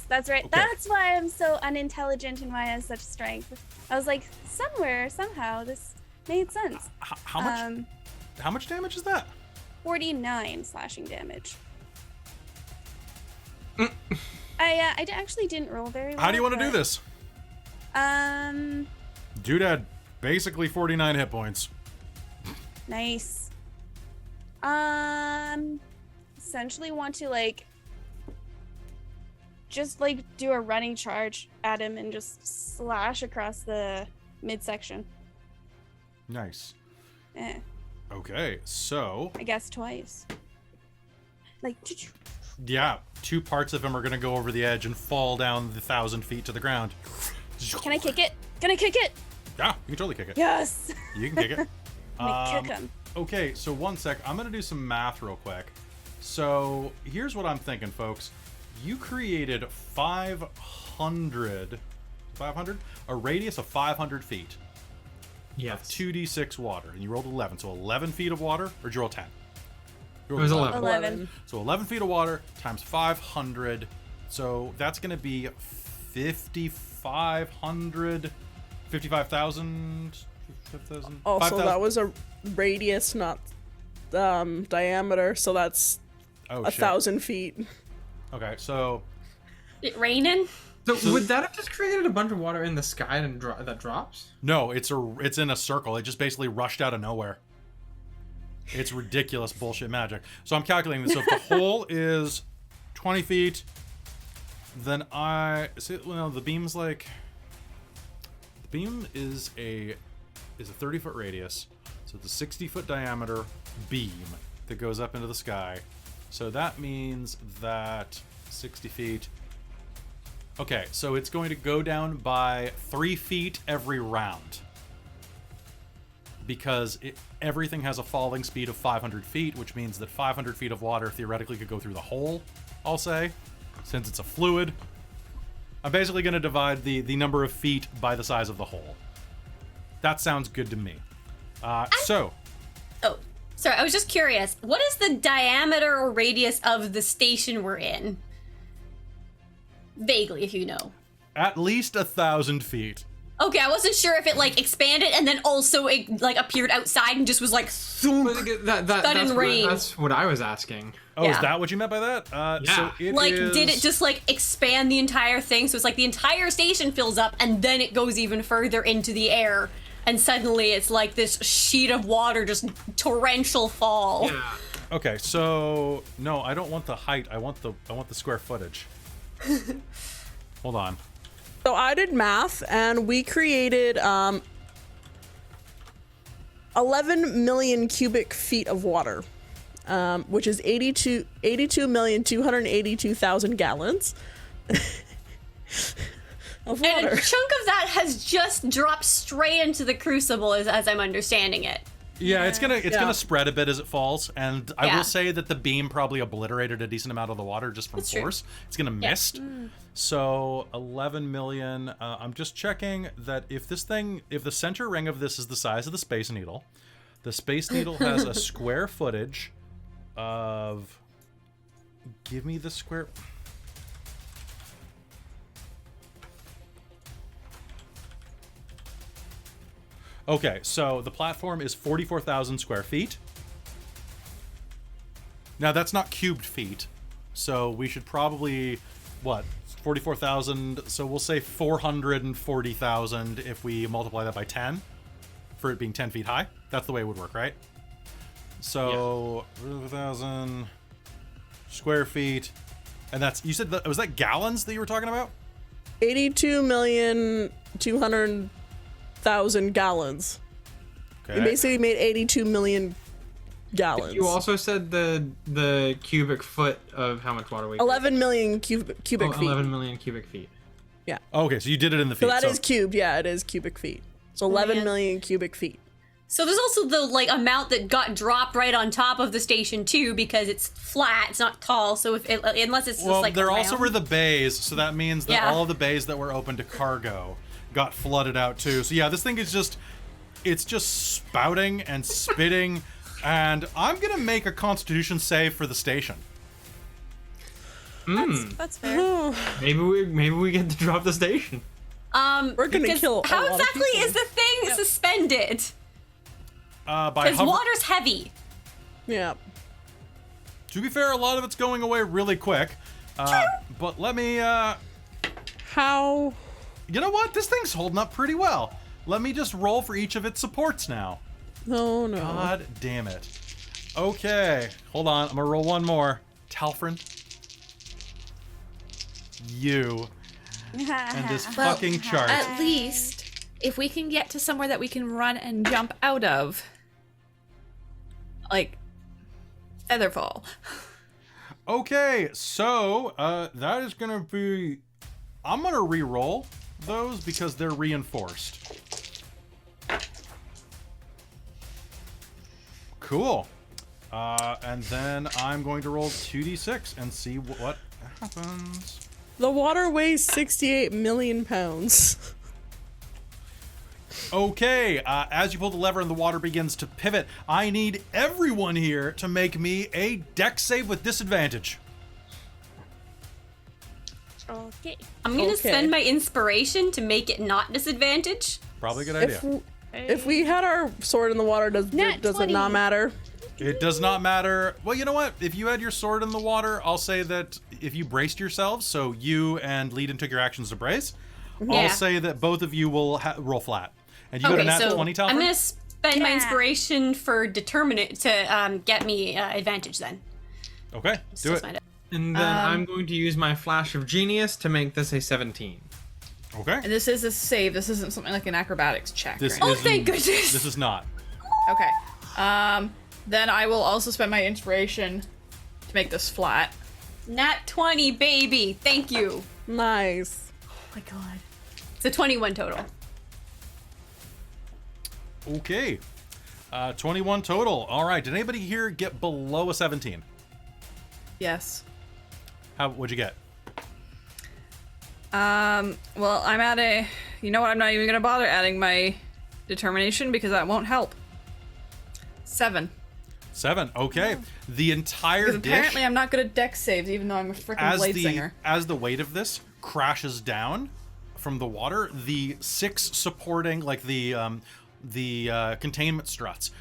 That's right. Okay. That's why I'm so unintelligent and why I have such strength. I was like, somehow, this made sense. How much? How much damage is that? 49 slashing damage. I actually didn't roll very well. How do you want to do this? Dude had basically 49 hit points. Nice. Essentially want to just do a running charge at him and just slash across the midsection. Nice. Eh, Okay, so I guess twice. yeah, 2 parts of him are gonna go over the edge and fall down the 1,000 feet to the ground. Can I kick it? Can I kick it? Yeah, you can totally kick it. Yes. You can kick it. Let me kick him. Okay, so one sec. I'm going to do some math real quick. So here's what I'm thinking, folks. You created 500, a radius of 500 feet. Yes. 2d6 water, and you rolled 11. So 11 feet of water, or did you roll 10? You It rolled was 11. 11. So 11 feet of water times 500. So that's going to be 5,500, 55,000. 5,000. Also, 5,000. that was a radius, not diameter, so that's Oh, 1,000 feet. Okay, so It raining? So would that have just created a bunch of water in the sky and that drops? no, it's in a circle. It just basically rushed out of nowhere. It's ridiculous bullshit magic. So I'm calculating this. So if the hole is 20 feet, then the beam's the beam is a 30-foot radius. So it's a 60-foot diameter beam that goes up into the sky. So that means that 60 feet. Okay, so it's going to go down by 3 feet every round. Because everything has a falling speed of 500 feet, which means that 500 feet of water theoretically could go through the hole, I'll say, since it's a fluid. I'm basically going to divide the number of feet by the size of the hole. That sounds good to me. Oh, sorry, I was just curious. What is the diameter or radius of the station we're in? Vaguely, if you know. At least 1,000 feet. Okay, I wasn't sure if it expanded and then also it appeared outside and just was thunk, sudden rain. That's what I was asking. Oh, Yeah. Is that what you meant by that? Yeah. So it did it just expand the entire thing? So it's the entire station fills up and then it goes even further into the air. And suddenly it's this sheet of water, just torrential fall. Yeah. Okay, so no, I don't want the height. I want the square footage. Hold on. So I did math, and we created 11 million cubic feet of water, which is 82,282,000 gallons of And water. a chunk of that has just dropped straight into the Crucible, as I'm understanding it. Yeah, it's Yeah. gonna spread a bit as it falls, and I Yeah. will say that the beam probably obliterated a decent amount of the water just from That's true. force. It's gonna mist. So 11 million. I'm just checking that if the center ring of this is the size of the Space Needle, the Space Needle has a square footage of. Give me the square. Okay, so the platform is 44,000 square feet. Now, that's not cubed feet, so we should probably, 44,000, so we'll say 440,000 if we multiply that by 10, for it being 10 feet high. That's the way it would work, right? So, 1,000 square feet, and that's, you said, was that gallons that you were talking about? 82,200,000 gallons. Okay. We basically made 82 million gallons. You also said the cubic foot of how much water we 11 million cubic feet. 11 million cubic feet. Yeah. Okay, so you did it in the feet. So that is cubed. Yeah, it is cubic feet. So 11 million cubic feet. So there's also the like amount that got dropped right on top of the station too, because it's flat, it's not tall. So if unless it's just like there around. also were the bays, so that means that all of the bays that were open to cargo got flooded out too. So yeah, this thing is just spouting and spitting, and I'm gonna make a Constitution save for the station. That's fair. Maybe we get to drop the station. We're gonna kill a How lot of exactly people. is the thing suspended? By Because water's heavy. Yeah. To be fair, a lot of it's going away really quick. But let me. How? You know what? This thing's holding up pretty well. Let me just roll for each of its supports now. Oh no. God damn it. Okay, hold on. I'm gonna roll one more. Talfrin. You. And this fucking chart. At least, if we can get to somewhere that we can run and jump out of, like, Featherfall. Okay, so that is gonna be. I'm gonna re-roll those because they're reinforced. Cool. And then I'm going to roll 2d6 and see what happens. The water weighs 68 million pounds. Okay, as you pull the lever and the water begins to pivot, I need everyone here to make me a dex save with disadvantage. Okay. I'm gonna spend my inspiration to make it not disadvantage. Probably a good idea. If we had our sword in the water, does it not matter? It does not matter. Well, you know what? If you had your sword in the water, I'll say that if you braced yourselves, so you and Leadon took your actions to brace, I'll say that both of you will roll flat. And you got a nat 20, Talfrin? I'm gonna spend my inspiration for determinate to get me advantage then. Okay, do it. And then I'm going to use my Flash of Genius to make this a 17. Okay. And this is a save. This isn't something like an acrobatics check. This right? is, thank goodness. This is not. Okay. Then I will also spend my inspiration to make this flat. Nat 20, baby. Thank you. Nice. Oh my god. It's a 21 total. Okay. 21 total. All right. Did anybody here get below a 17? Yes. What'd you get? Well, I'm at a... You know what? I'm not even gonna bother adding my determination because that won't help. 7. 7. Okay. The entire Because dish... apparently I'm not good at dex saves, even though I'm a freaking blade singer. As the weight of this crashes down from the water, the 6 supporting, like the containment struts,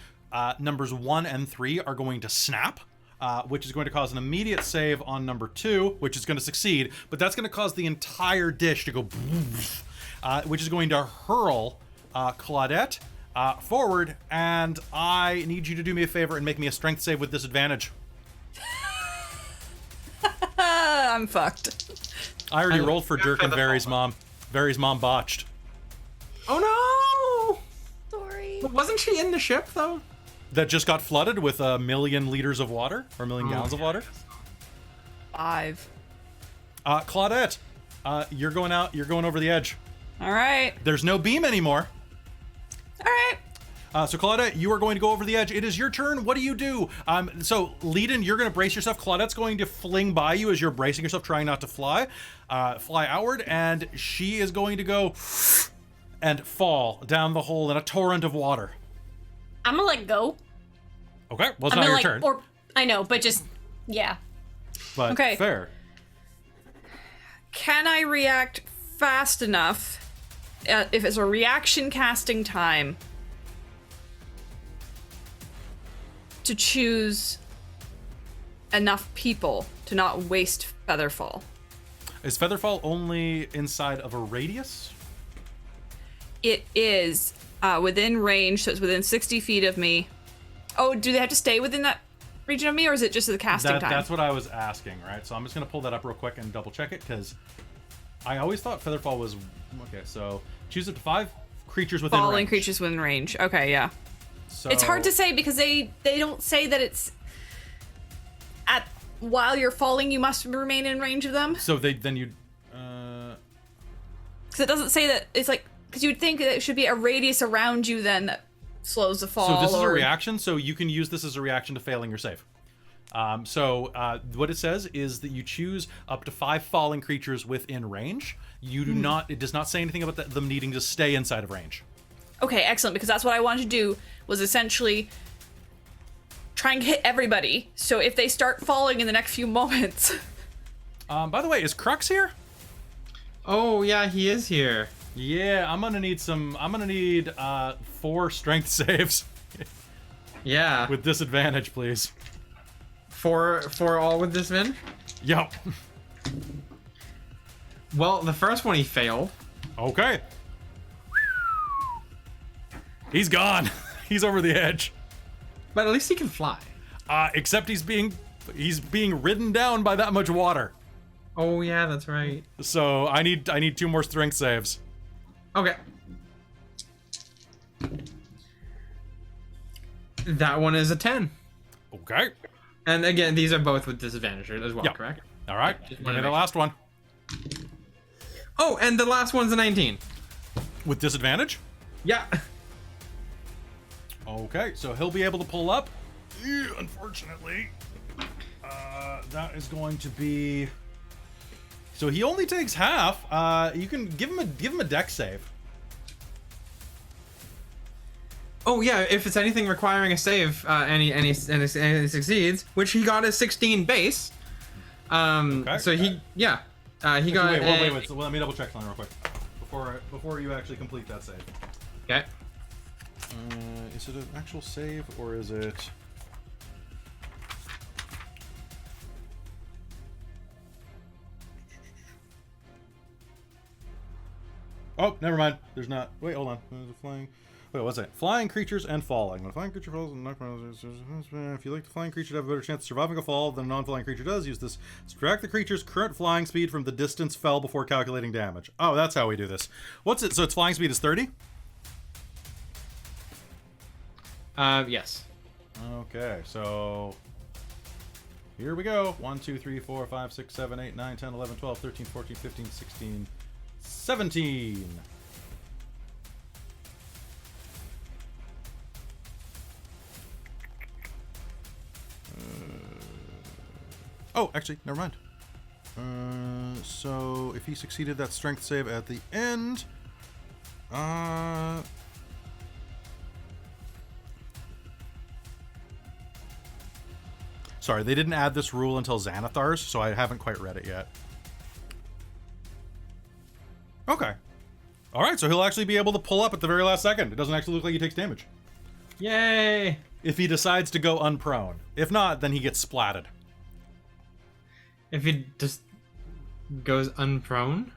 numbers 1 and 3 are going to snap, which is going to cause an immediate save on number 2, which is going to succeed, but that's going to cause the entire dish to go, which is going to hurl Claudette forward, and I need you to do me a favor and make me a strength save with disadvantage. I'm fucked. I already rolled for Dirk and Very's mom. Very's mom botched. Oh no! Sorry. But wasn't she in the ship though? That just got flooded with 1 million liters of water, or 1 million gallons of water. 5. Claudette, you're going out. You're going over the edge. All right. There's no beam anymore. All right. So Claudette, you are going to go over the edge. It is your turn. What do you do? So Leadon, you're going to brace yourself. Claudette's going to fling by you as you're bracing yourself, trying not to fly outward, and she is going to go and fall down the hole in a torrent of water. I'm gonna let go. Okay, well, it's not your turn. I know, but just, yeah. But Okay. fair. Can I react fast enough if it's a reaction casting time to choose enough people to not waste Featherfall? Is Featherfall only inside of a radius? It is within range, so it's within 60 feet of me. Oh, do they have to stay within that region of me, or is it just the casting time? That's what I was asking, right? So I'm just going to pull that up real quick and double check it, because I always thought Featherfall was... Okay, so choose up to 5 creatures within Falling range. creatures within range. Okay, yeah. So, It's hard to say because they don't say that it's... While you're falling, you must remain in range of them. So then you... Because it doesn't say that it's like, because you'd think that it should be a radius around you then that slows the fall. So this is a reaction, so you can use this as a reaction to failing your save. What it says is that you choose up to 5 falling creatures within range. You do not, it does not say anything about them needing to stay inside of range. Okay, excellent, because that's what I wanted to do, was essentially try and hit everybody, so if they start falling in the next few moments... By the way, is Crux here? Oh, yeah, he is here. Yeah, I'm gonna need 4 strength saves. Yeah. With disadvantage, please. For all with this Vin? Yup. Well, the first one he failed. Okay. He's gone. He's over the edge. But at least he can fly. Except he's being ridden down by that much water. Oh yeah, that's right. So I need 2 more strength saves. Okay. That one is a 10. Okay. And again, these are both with disadvantage as well, Yeah. correct? All right. Give me the last one. Oh, and the last one's a 19. With disadvantage? Yeah. Okay, so he'll be able to pull up. Unfortunately, that is going to be. So he only takes half. You can give him a dex save. Oh yeah, if it's anything requiring a save, and he succeeds, which he got a 16 base. Okay. So he got. Wait. So let me double check something real quick before you actually complete that save. Okay. Is it an actual save or is it? Oh, never mind. There's not. Wait, hold on. There's a flying. Wait, what's that? Flying creatures and falling. When a flying creature falls, if you like the flying creature to have a better chance of surviving a fall than a non-flying creature does, use this. Subtract the creature's current flying speed from the distance fell before calculating damage. Oh, that's how we do this. What's it? So its flying speed is 30? Yes. Okay, so here we go. 1, 2, 3, 4, 5, 6, 7, 8, 9, 10, 11, 12, 13, 14, 15, 16, 17. Oh, actually, never mind. So if he succeeded that strength save at the end, sorry, they didn't add this rule until Xanathar's, so I haven't quite read it yet. Okay. All right, so he'll actually be able to pull up at the very last second. It doesn't actually look like he takes damage. Yay! If he decides to go unprone. If not, then he gets splatted. If he just goes unprone?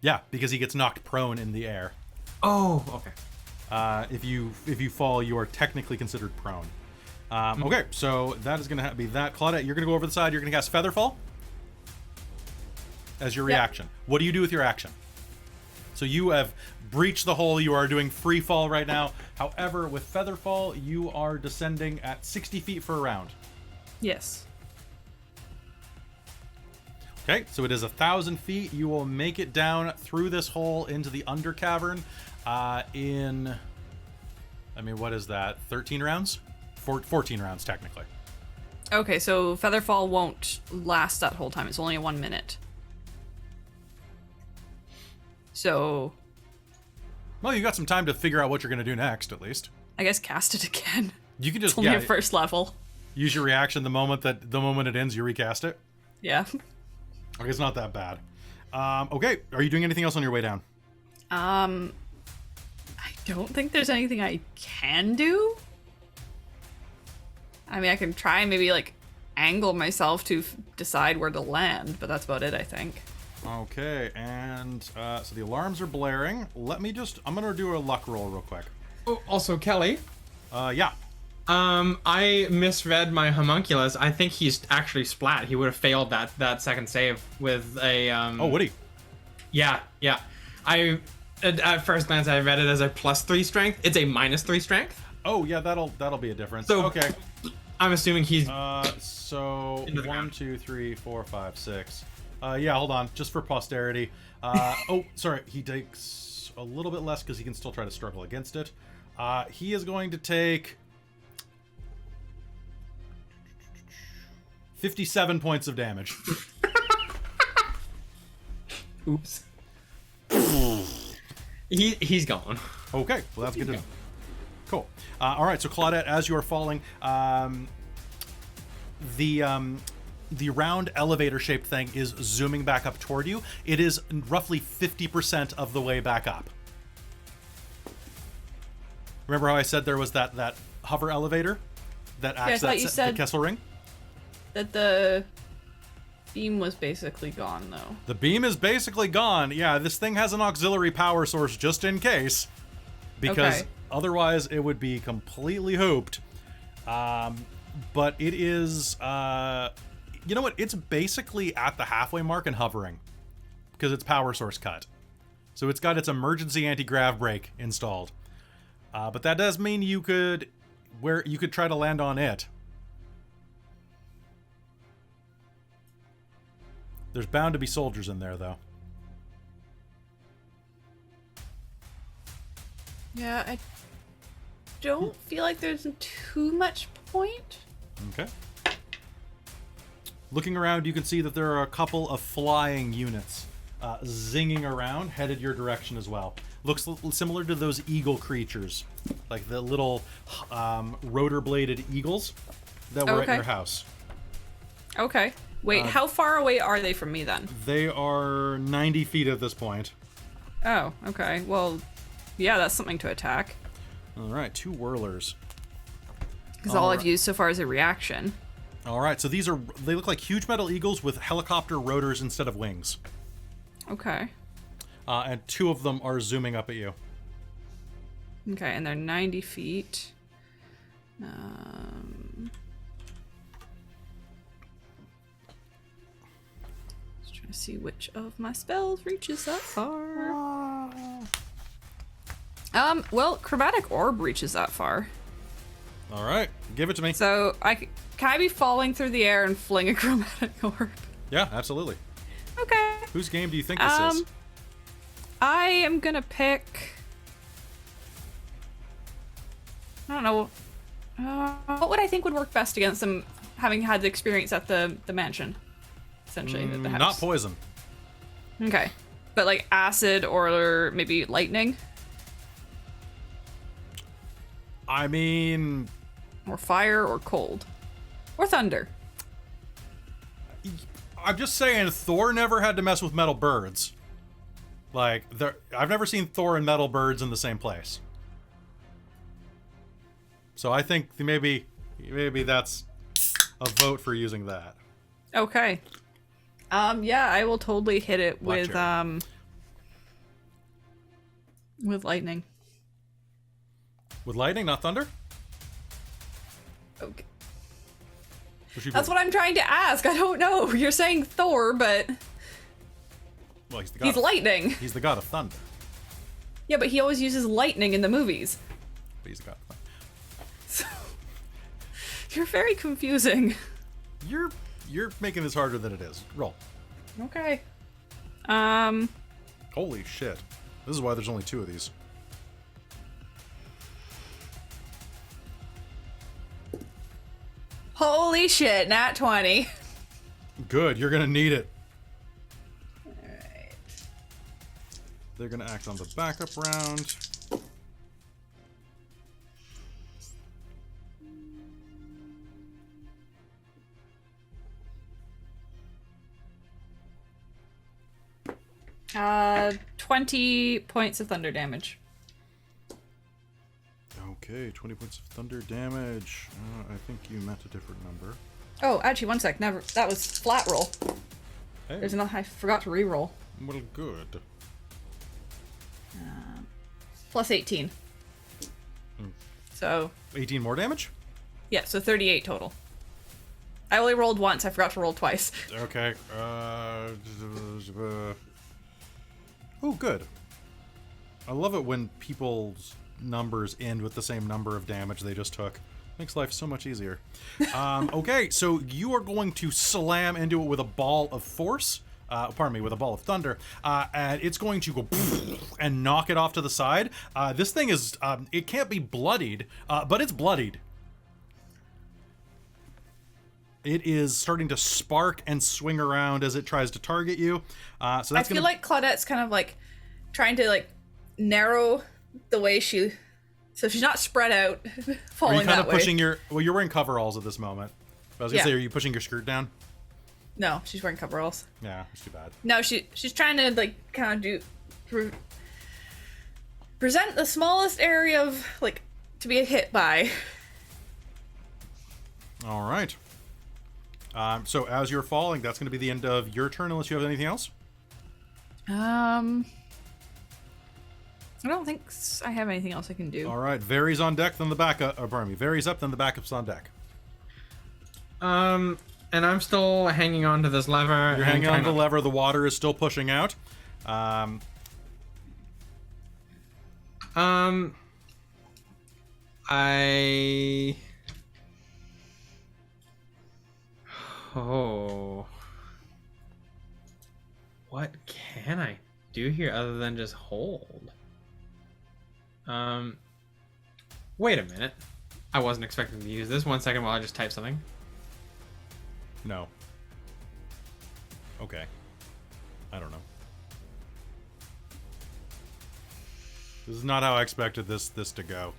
Yeah, because he gets knocked prone in the air. Oh, okay. If you fall, you are technically considered prone. Okay, so that is going to be that. Claudette, you're going to go over the side. You're going to cast Featherfall as your reaction. What do you do with your action? So you have breached the hole. You are doing free fall right now. However, with Featherfall, you are descending at 60 feet for a round. Yes. Okay, so it is 1,000 feet. You will make it down through this hole into the under cavern what is that? 13 rounds? 14 rounds, technically. Okay, so Featherfall won't last that whole time. It's only 1 minute. So... Well, you got some time to figure out what you're going to do next, at least. I guess cast it again. You can just It's only a first level. Use your reaction the moment it ends, you recast it. Yeah. Okay, it's not that bad. Okay, are you doing anything else on your way down? I don't think there's anything I can do. I mean, I can try and maybe, like, angle myself to decide where to land, but that's about it, I think. Okay, and so the alarms are blaring. I'm gonna do a luck roll real quick. Oh, also, Kelly. Yeah. I misread my homunculus. I think he's actually splat. He would have failed that second save with a Oh, would he? Yeah. I at first glance I read it as a +3 strength. It's a -3 strength. Oh yeah, that'll be a difference. So okay. I'm assuming he's so 1, 2, 3, 4, 5, 6. Yeah, hold on. Just for posterity. Oh, sorry. He takes a little bit less because he can still try to struggle against it. He is going to take 57 points of damage. Oops. He's gone. Okay, well that's good to know. Cool. All right, so Claudette, as you are falling, the round elevator-shaped thing is zooming back up toward you. It is roughly 50% of the way back up. Remember how I said there was that hover elevator that acts the Kessel Ring? That the beam was basically gone, though. The beam is basically gone. Yeah, this thing has an auxiliary power source just in case, because otherwise it would be completely hooped. But it is, you know what? It's basically at the halfway mark and hovering because its power source cut. So it's got its emergency anti-grav brake installed. But that does mean you could try to land on it. There's bound to be soldiers in there, though. Yeah, I don't feel like there's too much point. Okay. Looking around, you can see that there are a couple of flying units zinging around, headed your direction as well. Looks similar to those eagle creatures, like the little rotor-bladed eagles that were at your house. Okay. Wait, how far away are they from me then? They are 90 feet at this point. Oh, okay. Well, yeah, that's something to attack. All right, 2 whirlers. Because all I've used so far is a reaction. All right, so they look like huge metal eagles with helicopter rotors instead of wings. Okay. And 2 of them are zooming up at you. Okay, and they're 90 feet. Just trying to see which of my spells reaches that far. Well, Chromatic Orb reaches that far. All right, give it to me. So, can I be falling through the air and fling a Chromatic Orb? Yeah, absolutely. Okay. Whose game do you think this is? I am gonna pick... I don't know. What would I think would work best against them, having had the experience at the mansion? Essentially, the house. Not poison. Okay. But like acid or maybe lightning? I mean... Or fire or cold. Or thunder. I'm just saying, Thor never had to mess with metal birds. Like, I've never seen Thor and metal birds in the same place. So I think maybe that's a vote for using that. Okay. Yeah, I will totally hit it with lightning. With lightning, not thunder? Okay. That's what I'm trying to ask. I don't know. You're saying Thor, but... Well, he's the god. He's lightning. He's the god of thunder. Yeah, but he always uses lightning in the movies. But he's the god of thunder. So, you're very confusing. You're making this harder than it is. Roll. Okay. Holy shit. This is why there's only 2 of these. Holy shit, nat 20. Good, you're gonna need it. Alright. They're gonna act on the backup round. Uh, 20 points of thunder damage. Okay, 20 points of thunder damage. I think you meant a different number. Oh, actually, one sec. Never. That was flat roll. Hey. There's another. I forgot to re-roll. Well, good. Plus 18. So. 18 more damage? Yeah, so 38 total. I only rolled once. I forgot to roll twice. Okay. Oh, good. I love it when people's numbers end with the same number of damage they just took. Makes life so much easier. Okay, so you are going to slam into it with a ball of force. with a ball of thunder, and it's going to go and knock it off to the side. This thing is, it can't be bloodied, but it's bloodied. It is starting to spark and swing around as it tries to target you. So that's I feel like Claudette's kind of like trying to like narrow the way so she's not spread out, falling Are you kind of that way. pushing well, you're wearing coveralls at this moment. I was gonna say, are you pushing your skirt down? No, she's wearing coveralls. Yeah, it's too bad. No, she's trying to like kind of present the smallest area of like to be hit by. All right. So as you're falling, that's going to be the end of your turn, unless you have anything else. I don't think I have anything else I can do. All right, Very's on deck, then the backup. Pardon me, Very's up, then the backup's on deck. And I'm still hanging on to this lever. You're hanging on to the lever. The water is still pushing out. Oh. What can I do here other than just hold? Wait a minute. I wasn't expecting to use this. 1 second while I just type something. No. Okay. I don't know. This is not how I expected this to go.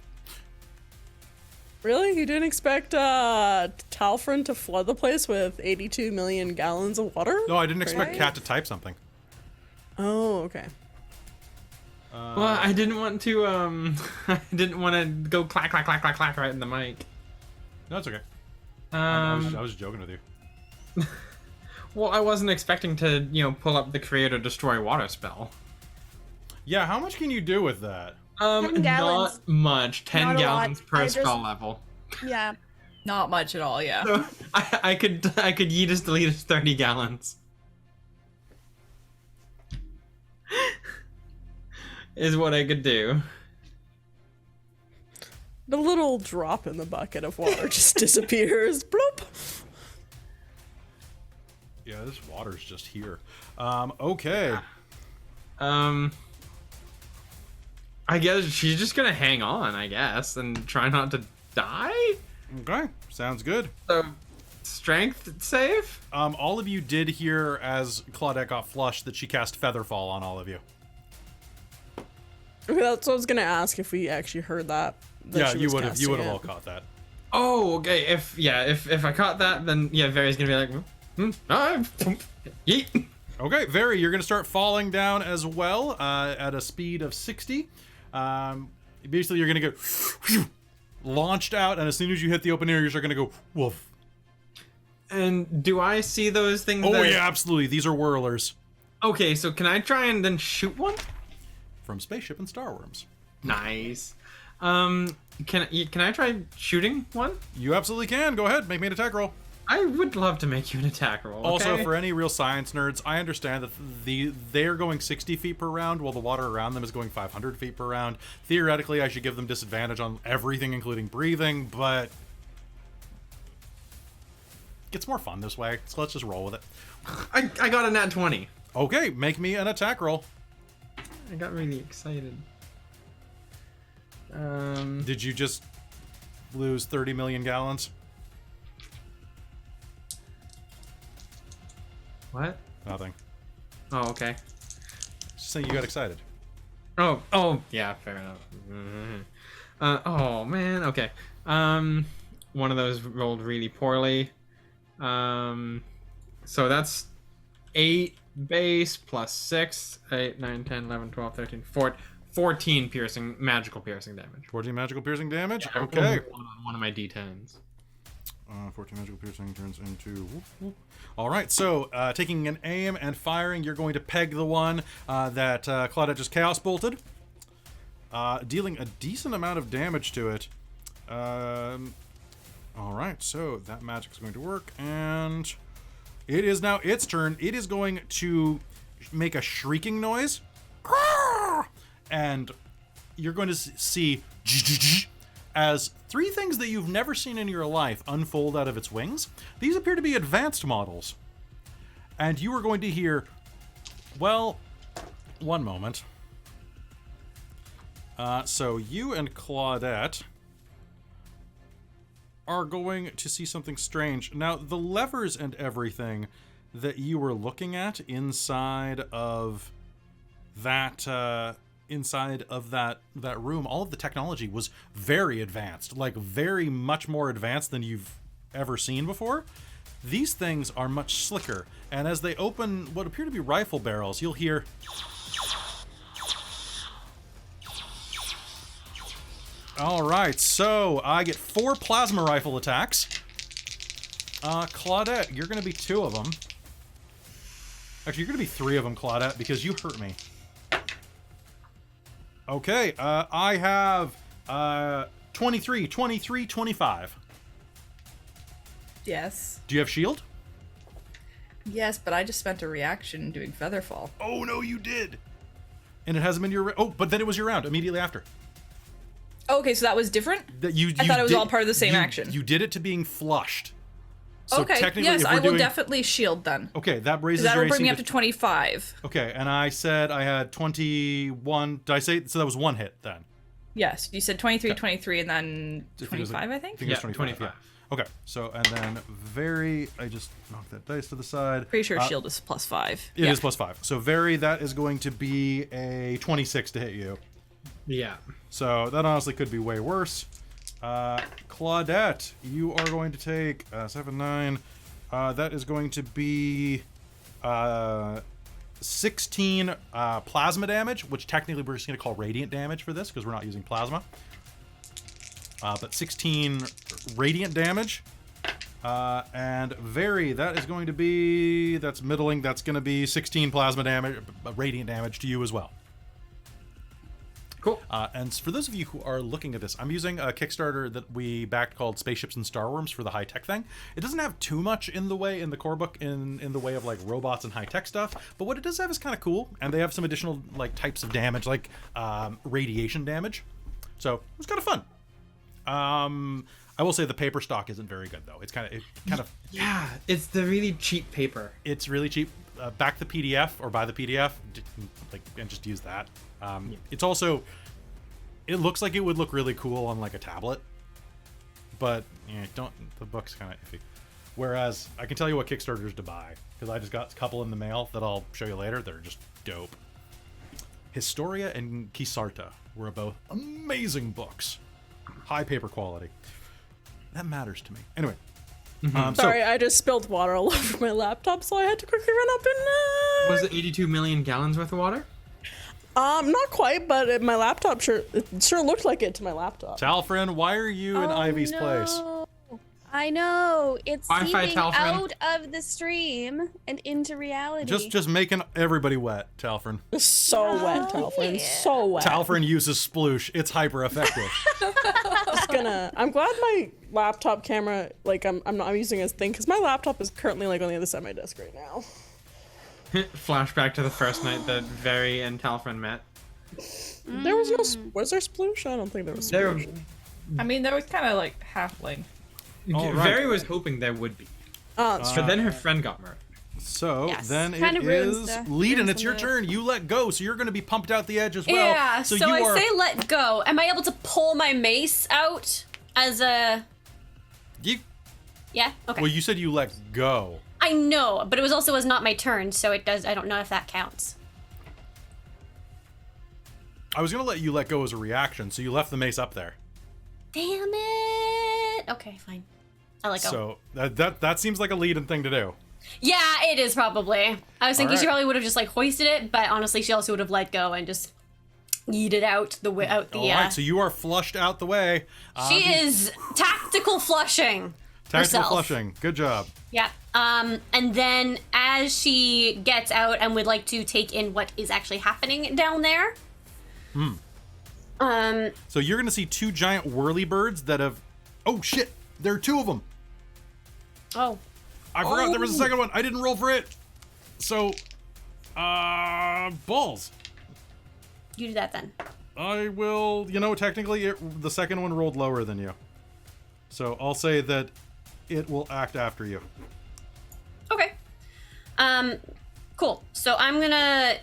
Really? You didn't expect Talfrin to flood the place with 82 million gallons of water? No, I didn't expect Right? Kat to type something. Oh, okay. Well, I didn't want to, I didn't want to go clack, clack, clack, clack, clack right in the mic. No, it's okay. I was joking with you. Well, I wasn't expecting to, pull up the create or destroy water spell. Yeah, how much can you do with that? 10 gallons. Not much. 10 Not a gallons lot. per I just- spell level. Yeah. Not much at all, yeah. So I could Yeetus delete 30 gallons. Is what I could do. The little drop in the bucket of water just disappears. Bloop. Yeah, this water's just here. Okay. I guess she's just gonna hang on, I guess, and try not to die? Okay, sounds good. So, strength save? All of you did hear as Claudette got flushed that she cast Featherfall on all of you. Okay, that's what I was gonna ask, if we actually heard that. Yeah, she you was would have casting all it. caught that. Oh, okay. If I caught that, then yeah, Very's gonna be like, yeet. Okay, Very, you're going to start falling down as well at a speed of 60. Basically, you're going to get launched out, and as soon as you hit the open air, you're going to go woof. And do I see those things? Oh, yeah, absolutely. These are whirlers. Okay, so can I try and then shoot one? From Spaceship and Star Worms. Nice. Can I try shooting one? You absolutely can. Go ahead. Make me an attack roll. I would love to make you an attack roll. Okay? Also, for any real science nerds, I understand that they're going 60 feet per round, while the water around them is going 500 feet per round. Theoretically, I should give them disadvantage on everything, including breathing, but it gets more fun this way, so let's just roll with it. I got a nat 20. Okay, make me an attack roll. I got really excited. Did you just lose 30 million gallons? What? Nothing. Oh, okay. Just saying you got excited. Oh, yeah, fair enough. Oh man, okay. One of those rolled really poorly. So that's 8 base plus 6, 8, 9, 10, 11, 12, 13, 14 magical piercing damage. 14 magical piercing damage? Yeah, Okay. One of my d10s. 14 magical piercing turns into... Whoop, whoop. All right, so taking an aim and firing, you're going to peg the one that Claudette just Chaos Bolted, dealing a decent amount of damage to it. All right, so that magic's going to work, and it is now its turn. It is going to make a shrieking noise, and you're going to see as 3 things that you've never seen in your life unfold out of its wings. These appear to be advanced models. And you are going to hear Well, one moment. So you and Claudette are going to see something strange. Now, the levers and everything that you were looking at inside of that room, all of the technology was very advanced, like very much more advanced than you've ever seen before. These things are much slicker, and as they open what appear to be rifle barrels, you'll hear... Alright, so I get 4 plasma rifle attacks. Claudette, you're going to be 2 of them. Actually, you're going to be 3 of them, Claudette, because you hurt me. Okay, I have 23, 23, 25. Yes. Do you have shield? Yes, but I just spent a reaction doing Featherfall. Oh, no, you did. And it hasn't been your... Oh, but then it was your round immediately after. Okay, so that was different? That you I thought it was all part of the same action. You did it to being flushed. So okay, technically, yes, if I we're will doing... definitely shield then. Okay, that raises That'll your AC bring me up to to 25. Okay, and I said I had 21. Did I say... So that was 1 hit then? Yes, you said 23, Okay. 23, and then 25, I think? I think it was 25. Yeah. Okay, so, and then I just knocked that dice to the side. Pretty sure shield is +5. It is +5. So that is going to be a 26 to hit you. Yeah. So that honestly could be way worse. Claudette, you are going to take 7, 9. That is going to be 16 plasma damage, which technically we're just going to call radiant damage for this because we're not using plasma. But 16 radiant damage. And that is going to be... That's middling. That's going to be 16 plasma damage, radiant damage to you as well. Cool. And for those of you who are looking at this, I'm using a Kickstarter that we backed called Spaceships and Starworms for the high-tech thing. It doesn't have too much in the core book in the way of like robots and high-tech stuff, but what it does have is kind of cool, and they have some additional like types of damage, like radiation damage. So it was kind of fun. I will say the paper stock isn't very good though. It's kind of Yeah, it's the really cheap paper. It's really cheap. Back the PDF or buy the PDF, and just use that. It's also, it looks like it would look really cool on like a tablet, but the book's kind of iffy. Whereas I can tell you what Kickstarters to buy because I just got a couple in the mail that I'll show you later. They're just dope. Historia and Kisarta were both amazing books, high paper quality. That matters to me. Anyway. Sorry, I just spilled water all over my laptop, so I had to quickly run up and... Was it 82 million gallons worth of water? Not quite, but my laptop sure looked like it to my laptop. Talfrin, why are you in Ivy's place? I know. It's Wi-Fi, seeping Talfrin. out of the stream and into reality. Just making everybody wet, Talfrin. So wet, Talfrin. yeah. So wet. Talfrin uses sploosh. It's hyper effective. I'm glad my laptop camera, like I'm not using as thing because my laptop is currently like on the other side of my desk right now. Flashback to the first night that Very and Talfrin met. There was was there sploosh? I don't think there was sploosh. I mean, there was kind of like halfling. All right. Very was hoping there would be. But then her friend got murdered. So Yes. then Kind it of ruins is the- Lead, and ruins it's the your mood. turn. You let go, so you're going to be pumped out the edge as well. Yeah, so you I are... say let go. Am I able to pull my mace out as a... You... Yeah? Okay. Well, you said you let go. I know, but it was not my turn, so it does... I don't know if that counts. I was going to let you let go as a reaction, so you left the mace up there. Damn it! Okay, fine. I let go. So that seems like a lead and thing to do. Yeah, it is probably. I was thinking she Alright. probably would have just like hoisted it, but honestly, she also would have let go and just yeeted out the All right, so you are flushed out the way. She is tactical flushing. Tactical herself. flushing. Good job. Yeah. And then as she gets out and would like to take in what is actually happening down there. So you're going to see 2 giant whirly birds that have... Oh, shit. There are 2 of them. Oh. I forgot there was a second one. I didn't roll for it. So, balls. You do that then. I will... technically, the second one rolled lower than you. So I'll say that it will act after you. Okay. Cool. So I'm gonna,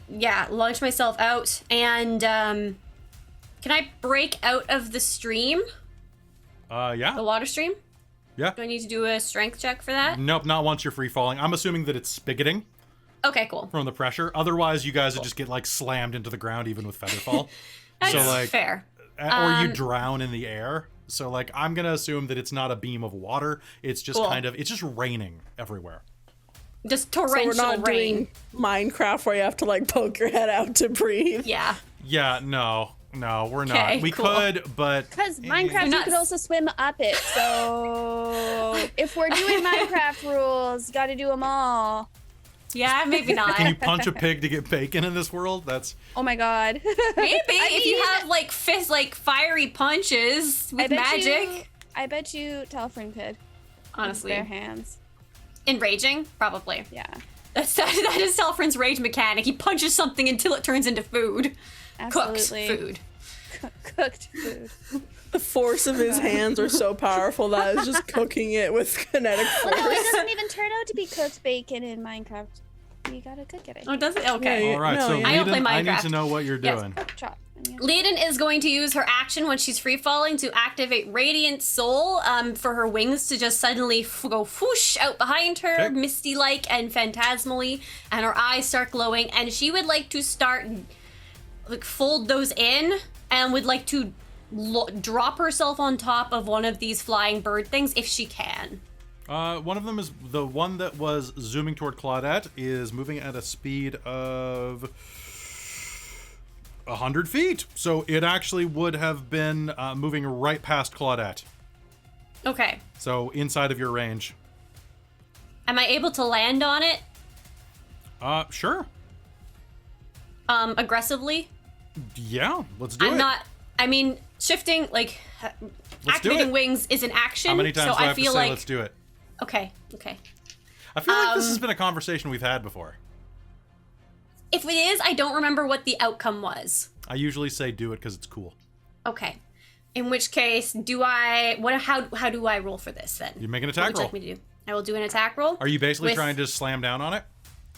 launch myself out, and can I break out of the stream? Yeah. The water stream? Yeah. Do I need to do a strength check for that? Nope, not once you're free falling. I'm assuming that it's spigoting Okay, cool. from the pressure. Otherwise, you guys would just get like slammed into the ground even with featherfall. That's so like fair. Or you drown in the air. So like I'm gonna assume that it's not a beam of water. It's just Cool. it's just raining everywhere. Just So torrential we're not rain. doing Minecraft where you have to like poke your head out to breathe. Yeah. Yeah, no, we're not. Okay, We cool. could, but Because Minecraft, You're you not could also swim up it. So if we're doing Minecraft rules, got to do them all. Yeah, maybe not. can you punch a pig to get bacon in this world? That's Oh my god. Maybe if you mean- have like fiery punches with magic. I bet you Telfrin could. Honestly, With bare hands. enraging, probably. Yeah. That is Telfrin's rage mechanic. He punches something until it turns into food. Absolutely. Cooked food. Cooked food. The force of his hands are so powerful that it's just cooking it with kinetic Well, no, it force. doesn't even turn out to be cooked bacon in Minecraft. You gotta cook it. Oh, does it? Okay. Yeah, all right. no, so yeah. I don't play Leiden, I need Minecraft. to know what you're Yes. doing. Chop. Leiden is going to use her action when she's free falling to activate Radiant Soul for her wings to just suddenly go whoosh out behind her, Okay. misty-like and phantasmally, and her eyes start glowing. And she would like to start, like, fold those in and would like to drop herself on top of one of these flying bird things if she can. One of them is the one that was zooming toward Claudette is moving at a speed of 100 feet. So it actually would have been moving right past Claudette. Okay. So inside of your range. Am I able to land on it Sure. aggressively? Yeah, let's do it. I'm not. I mean, shifting, like, Let's do activating it. wings is an action. How many times so do I I have to feel say like. let's do it? Okay. I feel like this has been a conversation we've had before. If it is, I don't remember what the outcome was. I usually say do it because it's cool. Okay. In which case, how do I roll for this then? You make an What attack would you roll. like me to do? I will do an attack roll. Are you basically with- trying to slam down on it?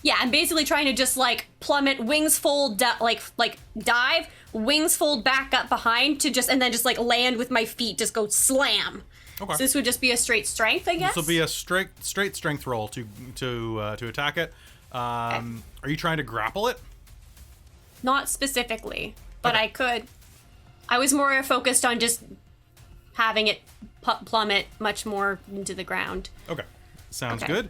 Yeah, I'm basically trying to just like plummet, wings fold, like dive, wings fold back up behind to just, and then just like land with my feet, just go slam. Okay. So this would just be a straight strength, I guess. This will be a straight strength roll to attack it. Are you trying to grapple it? Not specifically, but Okay. I could. I was more focused on just having it plummet much more into the ground. Okay, sounds Okay. good.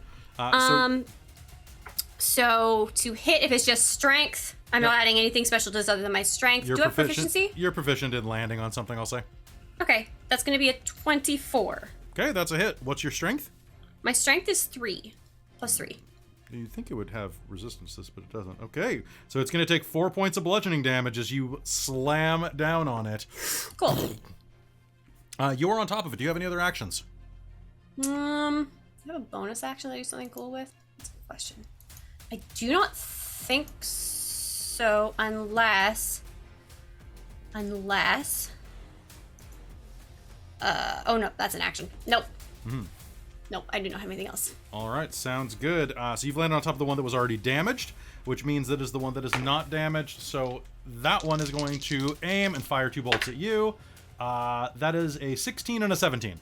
So to hit, if it's just strength, I'm not adding anything special to this other than my strength. You're Do I have proficient. proficiency? You're proficient in landing on something, I'll say. Okay, that's going to be a 24. Okay, that's a hit. What's your strength? My strength is 3 plus 3. You'd think it would have resistance to this, but it doesn't. Okay, so it's going to take 4 points of bludgeoning damage as you slam down on it. Cool. You're on top of it. Do you have any other actions? Do I have a bonus action that I do something cool with? That's a good question. I do not think so, unless. Oh no, that's an action. Nope. Nope, I do not have anything else. All right, sounds good. So you've landed on top of the one that was already damaged, which means that is the one that is not damaged. So that one is going to aim and fire 2 bolts at you. That is a 16 and a 17.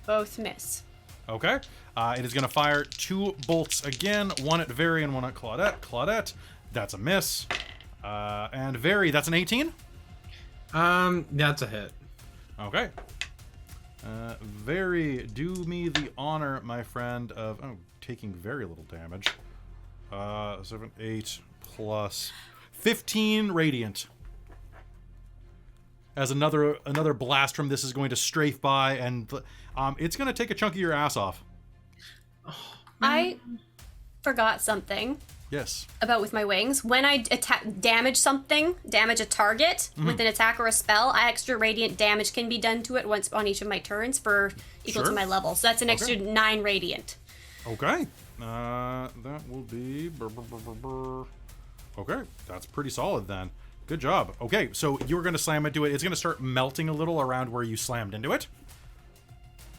Both miss. Okay. It is going to fire 2 bolts again, one at Very and one at Claudette. Claudette, that's a miss. And Very, that's an 18? That's a hit. Okay. Very, do me the honor, my friend, of taking very little damage. 7, 8 plus 15 radiant. As another blast from this is going to strafe by, and it's going to take a chunk of your ass off. I forgot something Yes. about with my wings. When I damage a target with an attack or a spell, extra radiant damage can be done to it once on each of my turns for equal Sure. to my level. So that's an extra 9 radiant. Okay. That will be... Okay, that's pretty solid then. Good job. Okay, so you're going to slam into it. It's going to start melting a little around where you slammed into it.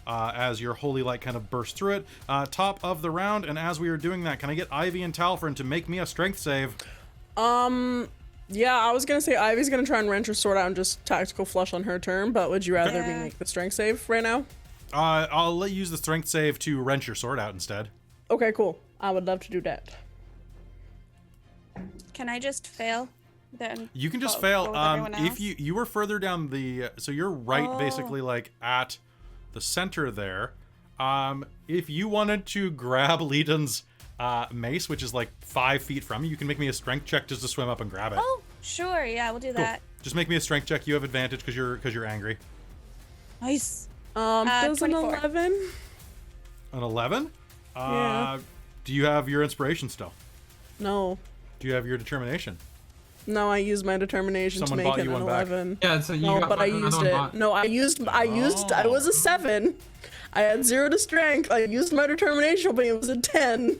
as your holy light kind of bursts through it. Top of the round, and as we are doing that, can I get Ivy and Talfrin to make me a strength save? Yeah, I was gonna say Ivy's gonna try and wrench her sword out and just tactical flush on her turn, but would you rather me make the strength save right now? I'll let you use the strength save to wrench your sword out instead. Okay, cool. I would love to do that. Can I just fail? Then You can just go fail. with everyone If else? you were further down the, so you're right, basically like at the center there. If you wanted to grab Leighton's mace, which is like 5 feet from you, you can make me a strength check just to swim up and grab it. Oh, sure. Yeah, we'll do that. Just make me a strength check. You have advantage because you're angry. Nice. Does an 24. 11? An 11? Yeah. Do you have your inspiration still? No. Do you have your determination? No, I used my determination Someone to bought make it you an one back. 11. Yeah, so you No, got but I another used one it. bought. No, I was a 7. I had 0 to strength. I used my determination, but it was a 10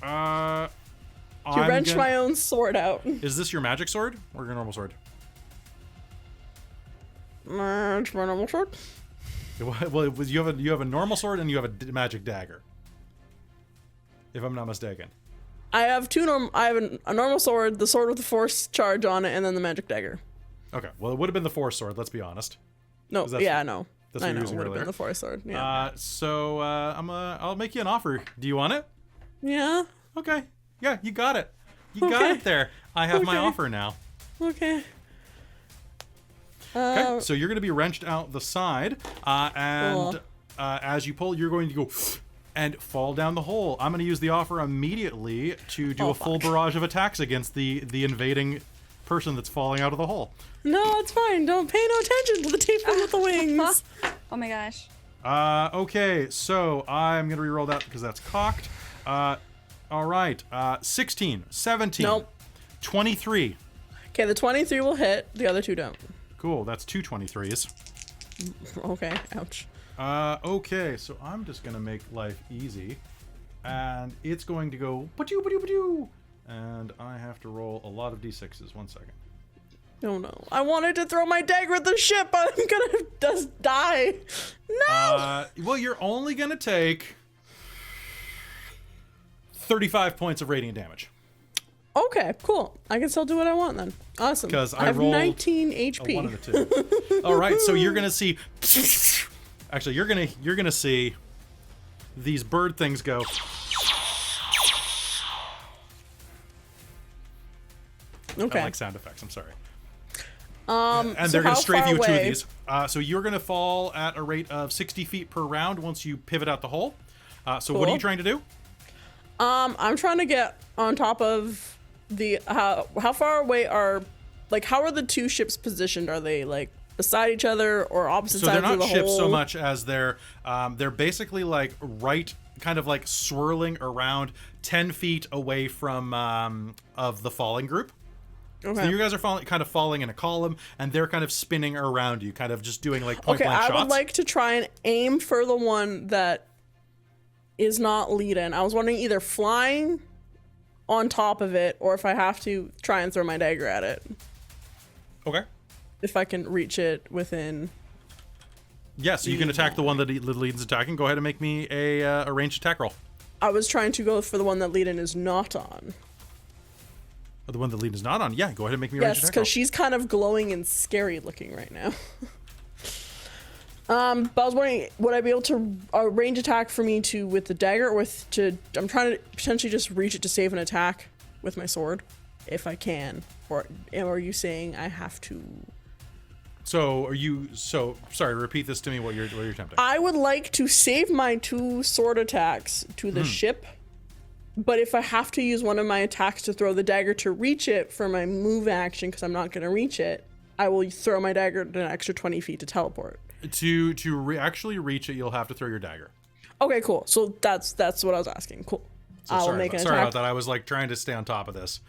to wrench my own sword out. Is this your magic sword or your normal sword? It's my normal sword. Well, you have a normal sword and you have a magic dagger. If I'm not mistaken. I have a normal sword, the sword with the force charge on it, and then the magic dagger. Okay. Well, it would have been the force sword. Let's be honest. No, that's- yeah, no. that's what I you were know, it using would have earlier. been the force sword. Yeah. I'll make you an offer. Do you want it? Yeah. Okay. Yeah, you got it. You got it there. I have my Okay. offer now. Okay. Okay, so you're going to be wrenched out the side, and Cool. as you pull, you're going to go and fall down the hole. I'm going to use the offer immediately to do a full barrage of attacks against the invading person that's falling out of the hole. No, it's fine. Don't pay no attention to the people with the wings. Oh my gosh. Okay, so I'm going to reroll that because that's cocked. All right, 16, 17, Nope. 23. Okay, the 23 will hit. The other two don't. Cool, that's 2 23s. Okay, ouch. Okay, so I'm just gonna make life easy, and it's going to go ba-doo, ba-doo, ba-doo, and I have to roll a lot of d6s. 1 second. Oh no. I wanted to throw my dagger at the ship, but I'm gonna just die. No! Well, you're only gonna take 35 points of radiant damage. Okay, cool. I can still do what I want then. Awesome. 'Cause I have rolled 19 A HP. 1 and a 2. All right, so you're gonna see. Actually, you're gonna see these bird things go. Okay. I like sound effects. I'm sorry. And so they're going how to strafe far you with 2 of away? these. So you're going to fall at a rate of 60 feet per round once you pivot out the hole. So what are Cool. you trying to do? I'm trying to get on top of the how far away are how are the two ships positioned? Are they like beside each other or opposite So they're sides of not the ships hole? so much as they're basically like right, kind of like swirling around 10 feet away from of the falling group. Okay. So you guys are kind of falling in a column, and they're kind of spinning around you, kind of just doing like point Okay, blank I shots. would like to try and aim for the one that is not leading. I was wondering either flying on top of it, or if I have to try and throw my dagger at it. Okay. If I can reach it within. Yeah, so you can attack the one that Lead's attacking. Go ahead and make me a ranged attack roll. I was trying to go for the one that Leadin is not on. The one that Lead is not on. Yeah, go ahead and make me a Yes, ranged attack roll. because she's kind of glowing and scary looking right now. But I was wondering, would I be able to range attack for me to with the dagger, or I'm trying to potentially just reach it to save an attack with my sword, if I can. Or are you saying I have to? Sorry, repeat this to me. What you're attempting. I would like to save my 2 sword attacks to the ship, but if I have to use one of my attacks to throw the dagger to reach it for my move action, because I'm not going to reach it, I will throw my dagger an extra 20 feet to teleport. To actually reach it, you'll have to throw your dagger. Okay, cool. So that's what I was asking. Cool. So I'll sorry make about, an sorry attack. about that. I was like trying to stay on top of this.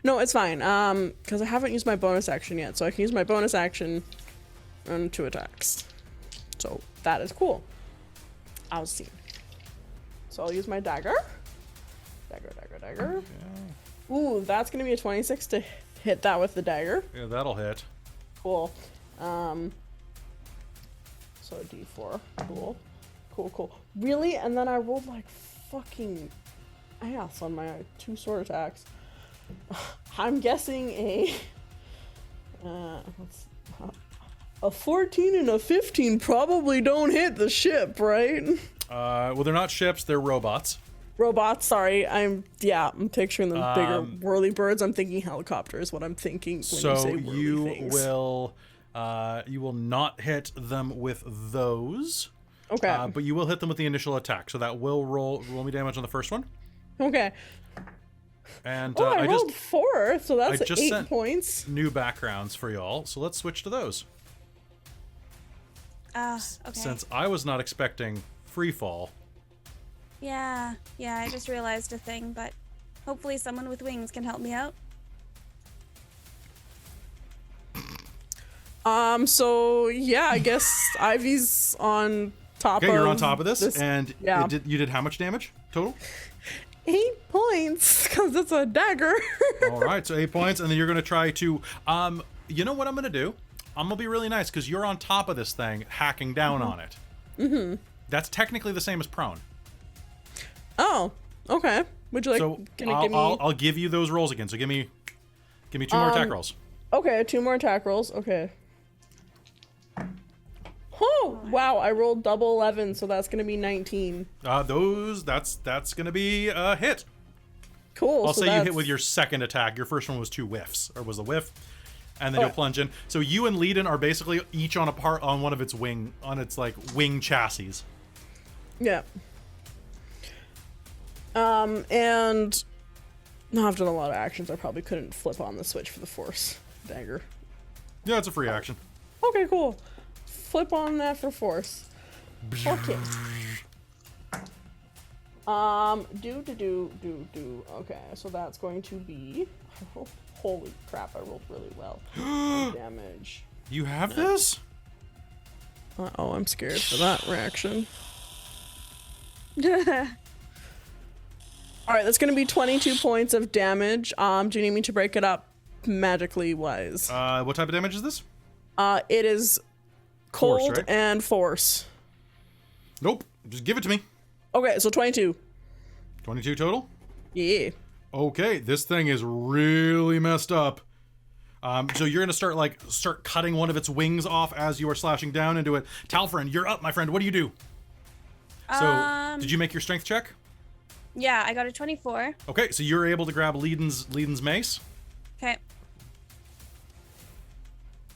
No, it's fine. Because I haven't used my bonus action yet, so I can use my bonus action on 2 attacks. So that is cool. I'll see. So I'll use my dagger. Dagger. Ooh, that's gonna be a 26 to hit that with the dagger. Yeah, that'll hit. Cool. So D4. Cool. Really? And then I rolled like fucking ass on my 2 sword attacks. I'm guessing a 14 and a 15 probably don't hit the ship, right? Well, they're not ships, they're robots. Robots, sorry. I'm picturing them bigger whirly birds. I'm thinking helicopter is what I'm thinking when so you say whirly things. You will not hit them with those. Okay. But you will hit them with the initial attack. So that will roll me damage on the first one. Okay. And I rolled 4, so that's 8 points. New backgrounds for y'all. So let's switch to those. Okay. Since I was not expecting free fall. Yeah, I just realized a thing, but hopefully someone with wings can help me out. So yeah, I guess Ivy's on top of Okay, you're on top of this and yeah. you did how much damage total? 8 points, because it's a dagger. All right, so 8 points, and then you're going to try to, you know what I'm going to do? I'm going to be really nice, because you're on top of this thing, hacking down on it. Mm-hmm. That's technically the same as prone. Oh, okay. Would you like, so I'll give you those rolls again, so give me 2 more attack rolls. Okay, 2 more attack rolls, okay. Oh, wow, I rolled double 11, so that's going to be 19. That's going to be a hit. Cool. I'll say you hit with your second attack. Your first one was 2 whiffs, or was a whiff, and then you'll plunge in. So you and Leiden are basically each on one of its wing chassis. Yeah. And no, I've done a lot of actions. I probably couldn't flip on the switch for the force dagger. Yeah, it's a free action. Okay, cool. Flip on that for force. Okay. Do. Okay, so that's going to be. Oh, holy crap! I rolled really well. Damage. You have this? Oh, I'm scared for that reaction. All right, that's going to be 22 points of damage. Do you need me to break it up magically wise? What type of damage is this? It is cold Force, right? and force. Nope. Just give it to me. Okay, so 22. 22 total? Yeah. Okay, this thing is really messed up. So you're gonna start cutting one of its wings off as you are slashing down into it. Talfrin, you're up, my friend. What do you do? So, did you make your strength check? Yeah, I got a 24. Okay, so you're able to grab Leiden's mace. Okay.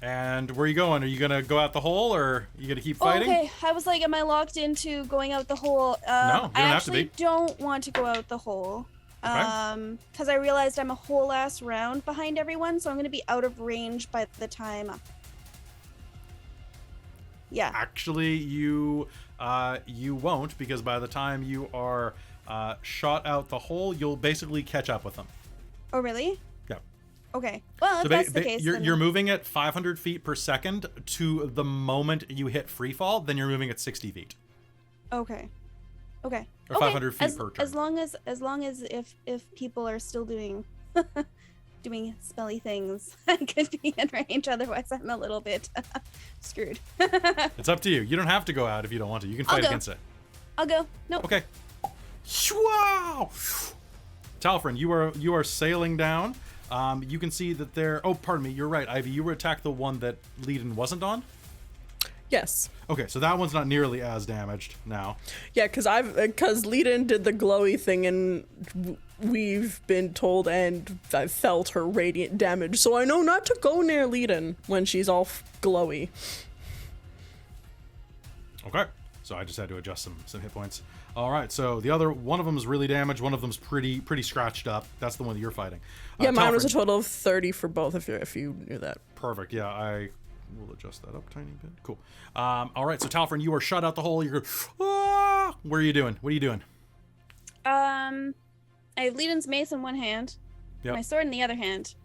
And where are you going? Are you gonna go out the hole, or are you gonna keep fighting? Okay, I was like, am I locked into going out the hole? No, you don't have to be. I actually don't want to go out the hole. Okay. Because I realized I'm a whole ass round behind everyone, so I'm gonna be out of range by the time. Yeah. Actually, you won't, because by the time you are shot out the hole, you'll basically catch up with them. Oh, really? Yeah. Okay. Well, if that's the case, you're moving at 500 feet per second to the moment you hit free fall, then you're moving at 60 feet. Okay. Okay. Or 500 feet per turn. As long as if people are still doing doing smelly things, I could be in range. Otherwise, I'm a little bit screwed. It's up to you. You don't have to go out if you don't want to. You can fight against it. I'll go. Nope. Okay. Wow. Talfrin, you are sailing down. You can see that there. Oh, pardon me. You're right, Ivy. You were attacked the one that Leiden wasn't on. Yes. Okay, so that one's not nearly as damaged now. Yeah, because Leiden did the glowy thing, and we've been told, and I felt her radiant damage, so I know not to go near Leiden when she's all glowy. Okay, so I just had to adjust some hit points. All right, so the other one of them is really damaged. One of them's pretty scratched up. That's the one that you're fighting. Yeah, mine was a Talfrin. total of 30 for both. If you knew that. Perfect. Yeah, I will adjust that up a tiny bit. Cool. All right, so Talfrin, you are shut out the hole. You're What are you doing? What are you doing? I have Leiden's mace in one hand, Yep. my sword in the other hand.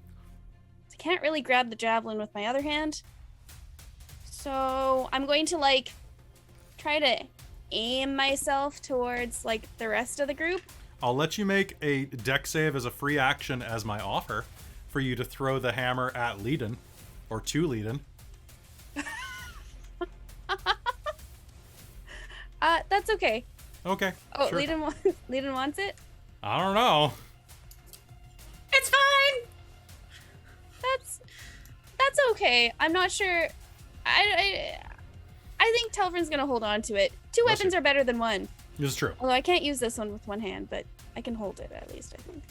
I can't really grab the javelin with my other hand, so I'm going to try to aim myself towards the rest of the group. I'll let you make a deck save as a free action as my offer for you to throw the hammer at Leiden, or to Leiden. That's okay. Okay. Oh, sure. Leiden wants it? I don't know. It's fine. That's okay. I'm not sure. I think Telvrin's gonna hold on to it. Two Bless weapons you. are better than one. This is true. Although I can't use this one with one hand, but I can hold it at least, I think.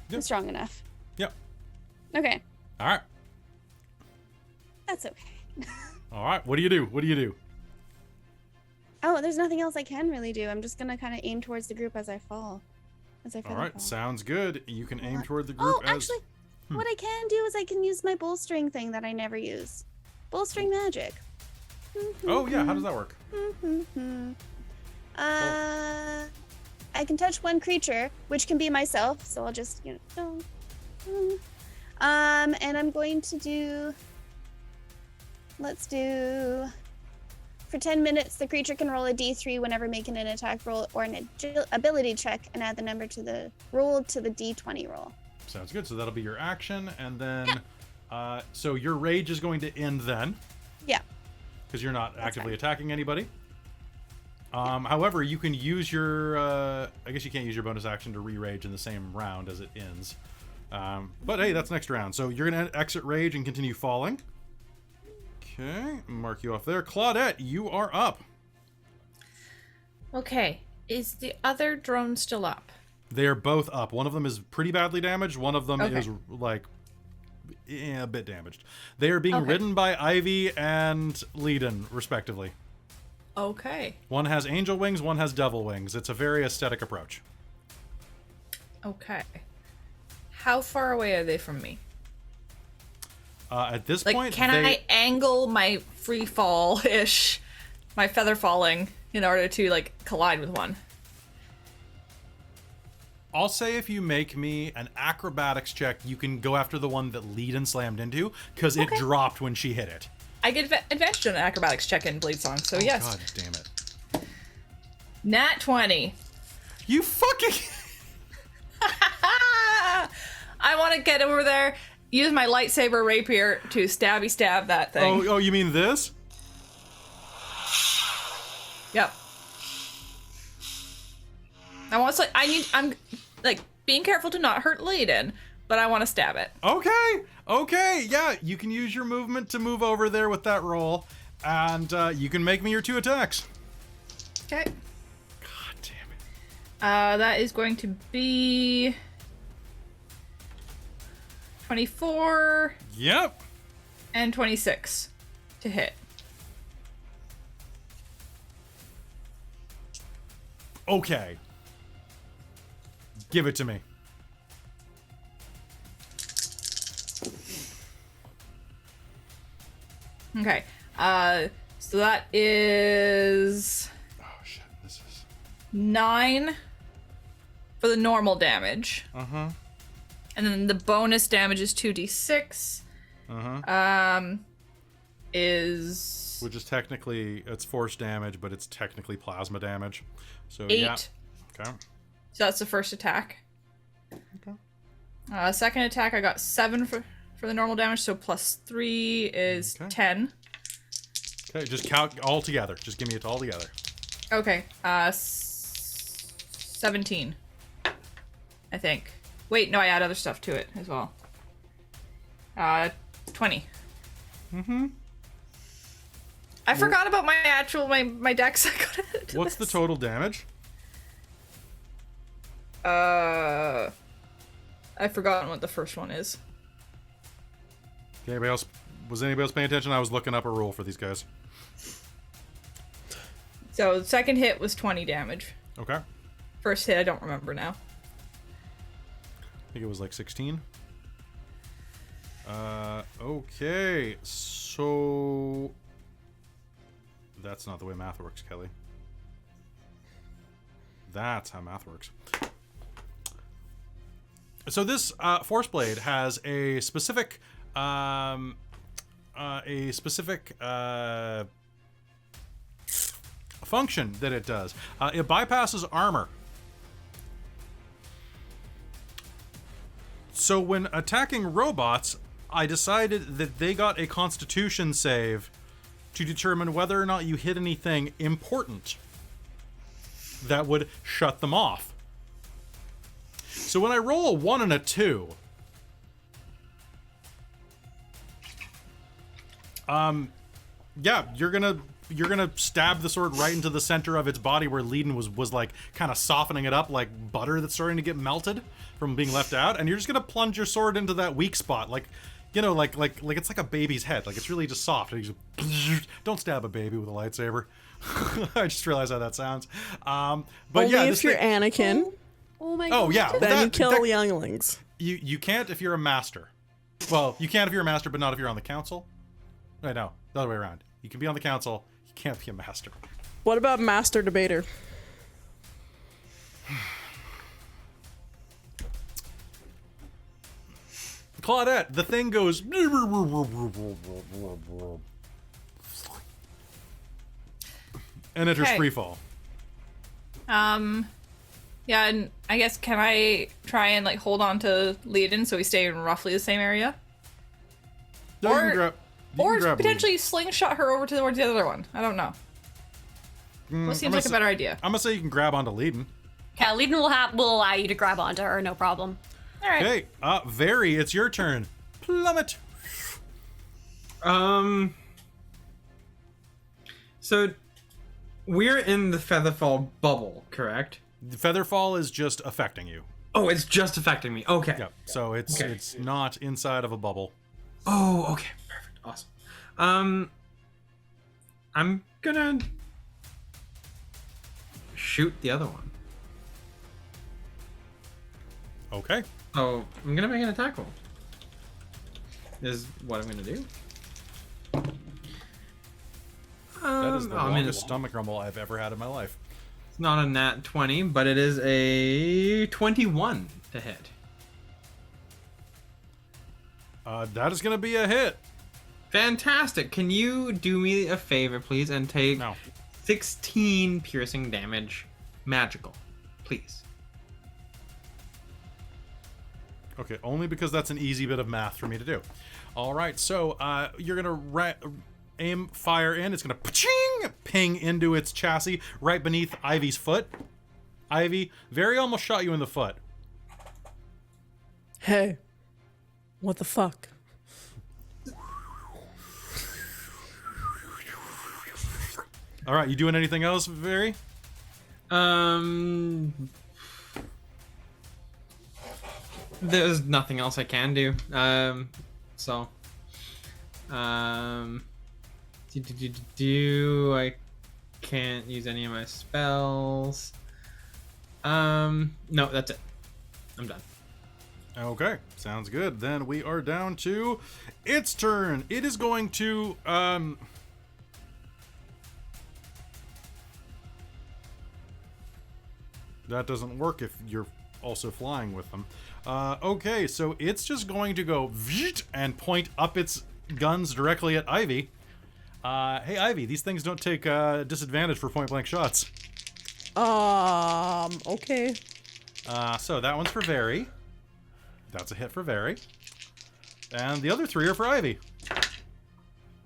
Yep. It's strong enough. Yep. Okay. All right. That's okay. All right. What do you do? Oh, there's nothing else I can really do. I'm just gonna kind of aim towards the group as I fall. All right. Fall. Sounds good. You can aim toward the group as... Actually, what I can do is I can use my bowstring thing that I never use. Bowstring magic. Oh, yeah. How does that work? I can touch one creature, which can be myself, so I'll just, and I'm going to do, let's do, for 10 minutes, the creature can roll a d3 whenever making an attack roll or an ability check and add the number to the roll to the d20 roll. Sounds good. So that'll be your action, and then, so your rage is going to end then. Yeah. Because you're not actively attacking anybody. However, you can use your, I guess you can't use your bonus action to re-rage in the same round as it ends. But hey, that's next round. So you're going to exit rage and continue falling. Okay, mark you off there. Claudette, you are up. Okay, is the other drone still up? They are both up. One of them is pretty badly damaged. One of them is like a bit damaged. They are being ridden by Ivy and Leiden, respectively. Okay. One has angel wings, one has devil wings. It's a very aesthetic approach. Okay. How far away are they from me? At this Like, point, can I angle my free fall-ish, my feather falling, in order to, like, collide with one? I'll say if you make me an acrobatics check, you can go after the one that Leiden slammed into, because it dropped when she hit it. I get advantage on an acrobatics check in Blade Song, so yes. God damn it. Nat 20. You fucking... I want to get over there, use my lightsaber rapier to stabby stab that thing. Oh, you mean this? Yep. I'm like being careful to not hurt Leiden, but I want to stab it. Okay, yeah, you can use your movement to move over there with that roll, and you can make me your 2 attacks. Okay. God damn it. That is going to be 24. Yep. And 26 to hit. Okay. Give it to me. Okay. So that is... Oh, shit. This is... 9 for the normal damage. Uh-huh. And then the bonus damage is 2d6. Uh-huh. Is... Which is technically... It's force damage, but it's technically plasma damage. So, 8. yeah. Okay. So that's the first attack. Okay. Second attack, I got 7 for the normal damage, so plus 3 is 10. Okay, just count all together. Just give me it all together. Okay, 17. I think. Wait, no, I add other stuff to it as well. 20. Mm-hmm. I forgot about my dex. What's the total damage? I've forgotten what the first one is. Okay, was anybody else paying attention? I was looking up a rule for these guys. So the second hit was 20 damage. Okay. First hit, I don't remember now. I think it was like 16. Okay, so... That's not the way math works, Kelly. That's how math works. So this Force Blade has a specific function that it does. It bypasses armor. So when attacking robots, I decided that they got a Constitution save to determine whether or not you hit anything important. that would shut them off. So when I roll a 1 and a 2, yeah, you're gonna stab the sword right into the center of its body where Leiden was like kind of softening it up like butter that's starting to get melted from being left out, and you're just gonna plunge your sword into that weak spot, like, you know, like it's like a baby's head, like it's really just soft. And you just, don't stab a baby with a lightsaber. I just realized how that sounds. But only yeah, if you're Anakin. Oh my god. Oh yeah, Then you kill younglings. You can't if you're a master. Well, you can if you're a master, but not if you're on the council. Wait, no, the other way around. You can be on the council. You can't be a master. What about master debater? Claudette, the thing goes. And enters Okay. freefall. Yeah, and I guess can I try and like hold on to Leiden so we stay in roughly the same area? No, you Or- can grab, you Or can grab potentially slingshot her over towards the other one. I don't know. What seems like a better idea? I'm gonna say you can grab onto Leiden. Yeah, Leiden will allow you to grab onto her, no problem. All right. Okay, Very, it's your turn. Plummet. So we're in the Featherfall bubble, correct? Featherfall is just affecting you. Oh, it's just affecting me. Okay. Yep. So it's Okay. it's not inside of a bubble. Oh, okay. Perfect. Awesome. I'm gonna shoot the other one. Okay. Oh, I'm gonna make an attack roll. Is what I'm gonna do. That is the I mean, longest it's stomach rumble I've ever had in my life. not a nat 20, but it is a 21 to hit. That is gonna be a hit. Fantastic. Can you do me a favor, please, and take No. 16 piercing damage, magical, please? Okay, only because that's an easy bit of math for me to do. All right, so you're gonna aim fire in. It's gonna ping into its chassis right beneath Ivy's foot. Ivy, Very almost shot you in the foot. Hey, what the fuck? All right, you doing anything else, Very? There's nothing else I can do. I can't use any of my spells. No, that's it. I'm done. Okay, sounds good. Then we are down to its turn. It is going to that doesn't work if you're also flying with them. Okay, so it's just going to go and point up its guns directly at Ivy. Hey Ivy, these things don't take disadvantage for point blank shots. Okay. So that one's for Very. That's a hit for Very. And the other three are for Ivy.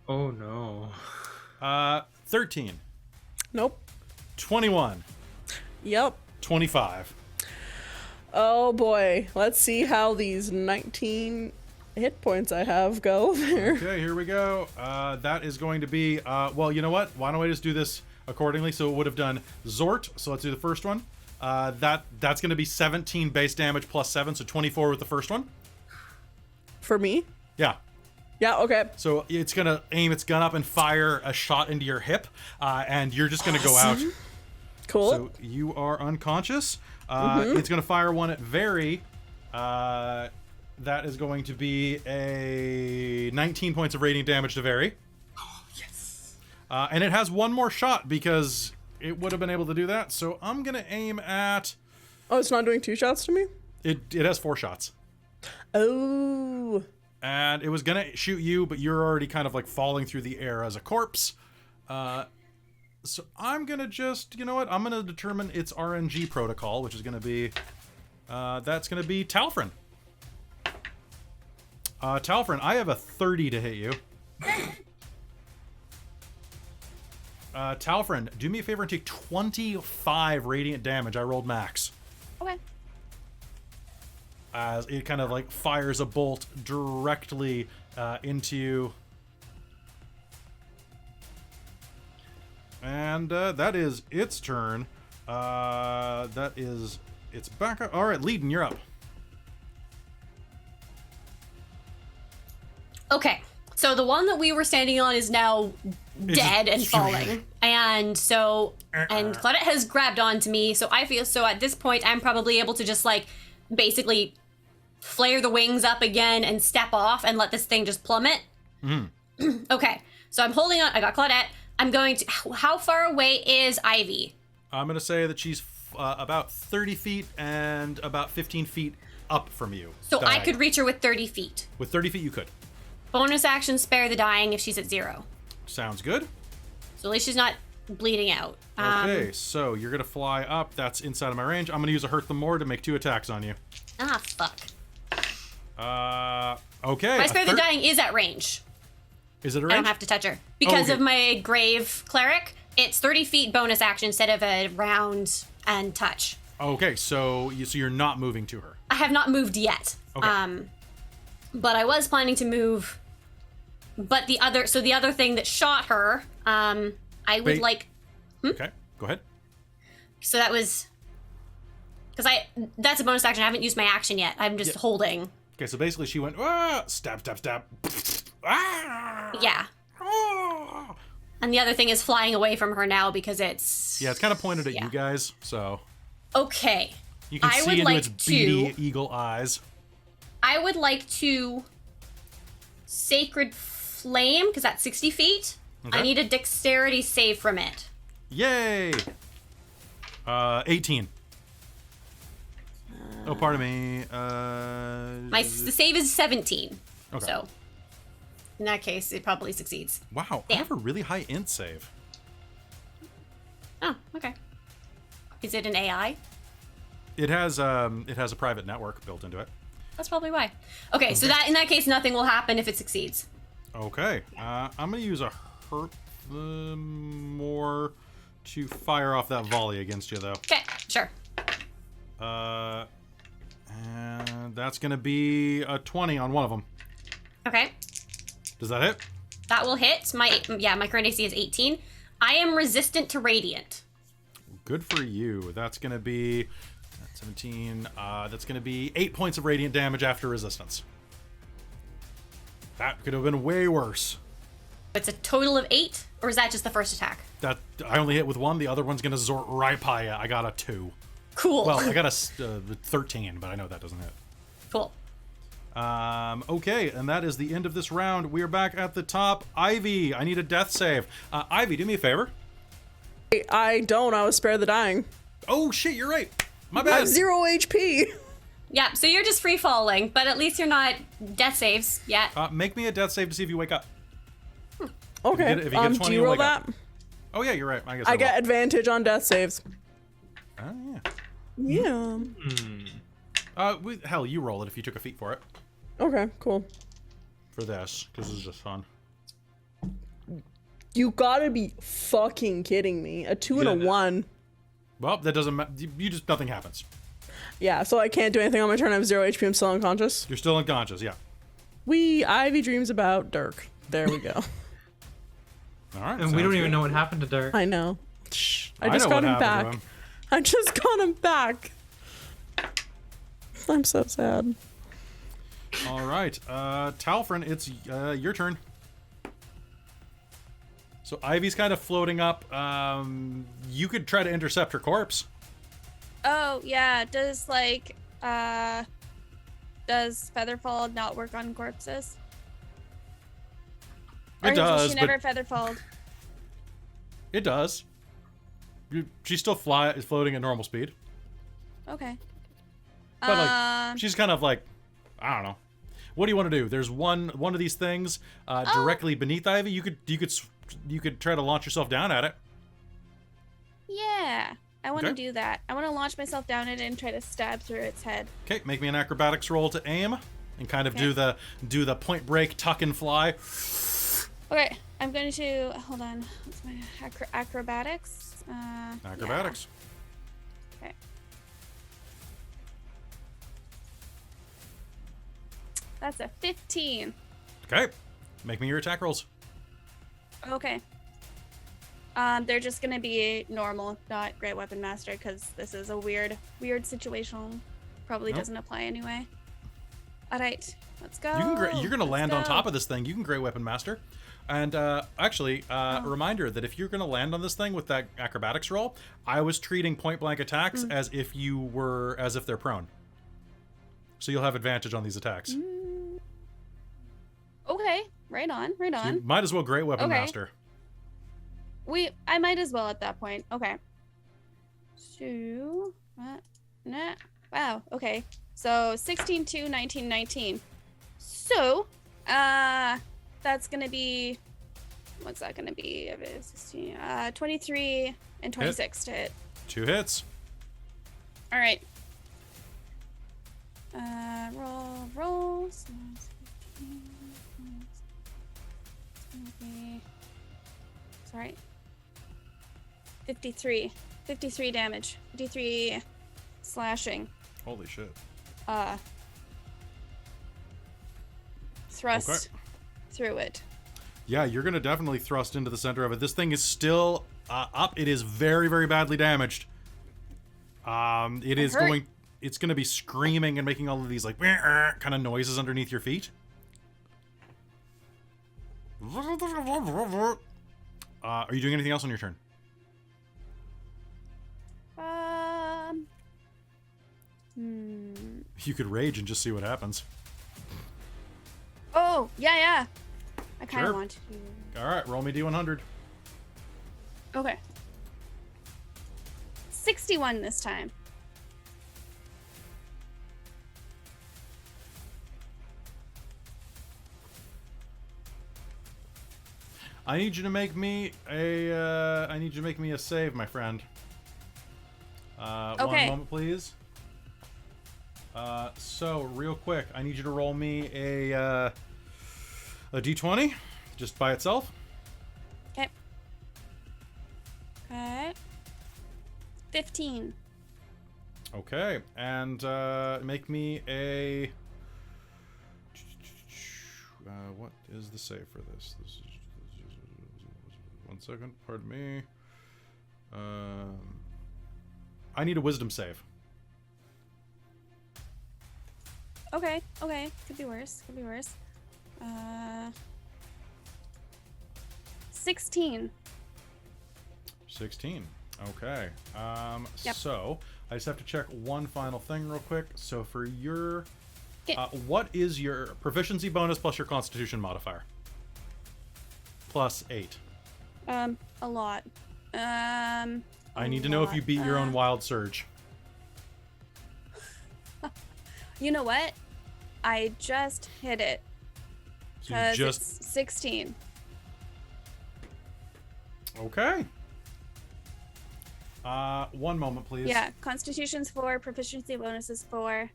Oh no. 13, Nope. 21, Yep. 25. Oh boy. Let's see how these 19 hit points I have go there. Okay, here we go. That is going to be, well, you know what? Why don't I just do this accordingly? So it would have done Zort. So let's do the first one. That's going to be 17 base damage plus 7, so 24 with the first one. For me? Yeah. Yeah, okay. So it's going to aim its gun up and fire a shot into your hip, and you're just going to go out. Cool. So you are unconscious. It's going to fire one at Very. That is going to be a 19 points of radiant damage to Very. Oh yes. And it has one more shot because it would have been able to do that. So I'm going to aim at... Oh, it's not doing 2 shots to me? It has 4 shots. Oh. And it was going to shoot you, but you're already kind of like falling through the air as a corpse. So I'm going to just... You know what? I'm going to determine its RNG protocol, which is going to be... that's going to be Talfrin. Talfrin, I have a 30 to hit you. Talfrin, do me a favor and take 25 radiant damage. I rolled max. Okay. As it kind of like fires a bolt directly into you. And that is its turn. That is its back up. All right, Leiden, you're up. Okay, so the one that we were standing on is now dead and falling. And so, and Claudette has grabbed onto me, so I feel, so at this point, I'm probably able to just like, basically flare the wings up again and step off and let this thing just plummet. Okay, so I'm holding on, I got Claudette. I'm going to, how far away is Ivy? I'm going to say that she's about 30 feet and about 15 feet up from you. So I could reach her with 30 feet. With 30 feet, you could. Bonus action, spare the dying if she's at 0. Sounds good. So at least she's not bleeding out. Okay, so you're going to fly up. That's inside of my range. I'm going to use a Hurt Them More to make 2 attacks on you. Ah, fuck. Okay. My spare the dying is at range. Is it a range? I don't have to touch her. Because okay. of my Grave Cleric, it's 30 feet bonus action instead of a round and touch. Okay, so you're not moving to her. I have not moved yet. Okay. But I was planning to move. But the other thing that shot her, I would like. Okay, go ahead. So that was. Because that's a bonus action. I haven't used my action yet. I'm just holding. Okay, so basically she went, stab, stab, stab. Yeah. And the other thing is flying away from her now because it's... Yeah, it's kind of pointed at you guys, so... Okay. You can see into its beady eagle eyes. I would like to... Sacred Flame, because that's 60 feet. Okay. I need a dexterity save from it. Yay! 18. Oh, pardon me. The save is 17. Okay. So... In that case, it probably succeeds. Wow, I have a really high int save. Oh, okay. Is it an AI? It has a private network built into it. That's probably why. Okay, so that in that case, nothing will happen if it succeeds. Okay, I'm gonna use a Hurt Them More to fire off that volley against you, though. Okay, sure. And that's gonna be a 20 on one of them. Okay. Does that hit? That will hit. My current AC is 18. I am resistant to radiant. Good for you. That's going to be 17. That's going to be 8 points of radiant damage after resistance. That could have been way worse. It's a total of 8, or is that just the first attack? That I only hit with 1. The other one's going to zort right by you. I got a 2. Cool. Well, I got a 13, but I know that doesn't hit. Cool. Okay, and that is the end of this round. We are back at the top. Ivy, I need a death save. Ivy, do me a favor. I don't. I was spare the dying. Oh, shit, you're right. My bad. I have 0 HP. Yeah, so you're just free falling, but at least you're not death saves yet. Make me a death save to see if you wake up. Okay. If you get 20, do you roll that? Up. Oh, yeah, you're right. I guess I get advantage on death saves. Oh, yeah. Hell, you roll it if you took a feat for it. Okay, cool. For this, because this is just fun. You gotta be fucking kidding me. A 2 and a 1. Well, that doesn't matter. You just, nothing happens. Yeah, so I can't do anything on my turn. I have 0 HP. I'm still unconscious. You're still unconscious, yeah. Ivy dreams about Dirk. There we go. All right. And we don't even know what happened to Dirk. I know. Shh. I just got him back. I just got him back. I'm so sad. All right, Talfrin, it's your turn. So Ivy's kind of floating up. You could try to intercept her corpse. Oh yeah, does Featherfall not work on corpses? It does. She never Featherfalled. It does. She's still is floating at normal speed. Okay. But like, she's kind of like, I don't know. What do you want to do? There's one of these things directly beneath Ivy. You could try to launch yourself down at it. Yeah, I want to do that. I want to launch myself down at it and try to stab through its head. Okay, make me an acrobatics roll to aim and kind of do the point break tuck and fly. Okay, I'm going to hold on. What's my acrobatics? Acrobatics. Yeah. Okay. That's a 15. Okay. Make me your attack rolls. Okay. They're just gonna be normal, not Great Weapon Master, because this is a weird situation. Probably doesn't apply anyway. All right, let's go. You're gonna land on top of this thing. You can Great Weapon Master. And actually, a reminder that if you're gonna land on this thing with that acrobatics roll, I was treating point blank attacks as if they're prone. So you'll have advantage on these attacks. Okay, right on. So you might as well Great Weapon Master. I might as well at that point. Okay. So, wow. Okay. So 16, 2, 19, 19. So, that's gonna be. What's that gonna be? 16, 23 and 26 to hit. 2 hits. All right. Roll. So 15, sorry. 53 damage. 53 slashing. Holy shit. Thrust through it. Yeah, you're gonna definitely thrust into the center of it. This thing is still up. It is very, very badly damaged. It's gonna be screaming and making all of these like kind of noises underneath your feet. Are you doing anything else on your turn? You could rage and just see what happens. Oh, yeah. I kind of Sure. want to. All right, roll me D100. Okay. 61 this time. I need you to make me a save, my friend. One moment, please. So real quick, I need you to roll me a D20, just by itself. Okay. 15. Okay, and make me a. What is the save for this? This is 1 second. Pardon me. I need a wisdom save. Okay. Could be worse. 16. 16. Okay. Yep. So I just have to check one final thing real quick. So for your, Okay. what is your proficiency bonus plus your Constitution modifier? Plus 8. A lot. I need to know if you beat your own wild surge. You know what? I just hit it. So you Because just it's 16. okay. One moment, please. Yeah, Constitution's 4, proficiency bonus is 4,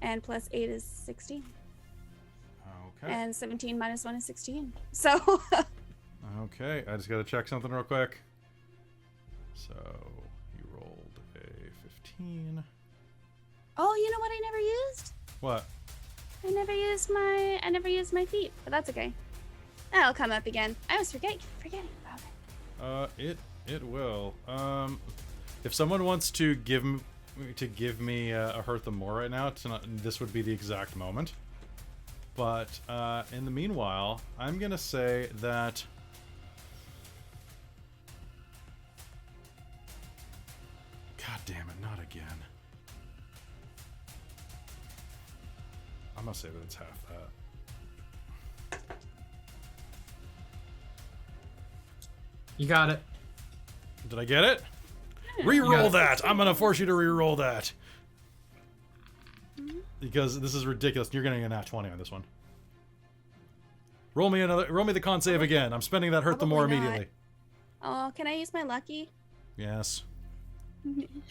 and plus 8 is 16. Okay. And 17 minus 1 is 16. So, Okay, I just gotta check something real quick. So you rolled a 15. oh, you know what I never used? What? I never used my feet, but that's okay. That'll come up again. I was forgetting about it. It will. If someone wants to give me a hurt them more right now, this would be the exact moment. But in the meanwhile, I'm gonna say that. God damn it! Not again. I'm gonna say that it's half that. You got it. Did I get it? Reroll that! I'm gonna force you to reroll that. Because this is ridiculous. You're getting a nat 20 on this one. Roll me the con save again. I'm spending that hurt the more Probably not. immediately. Oh, can I use my lucky? Yes.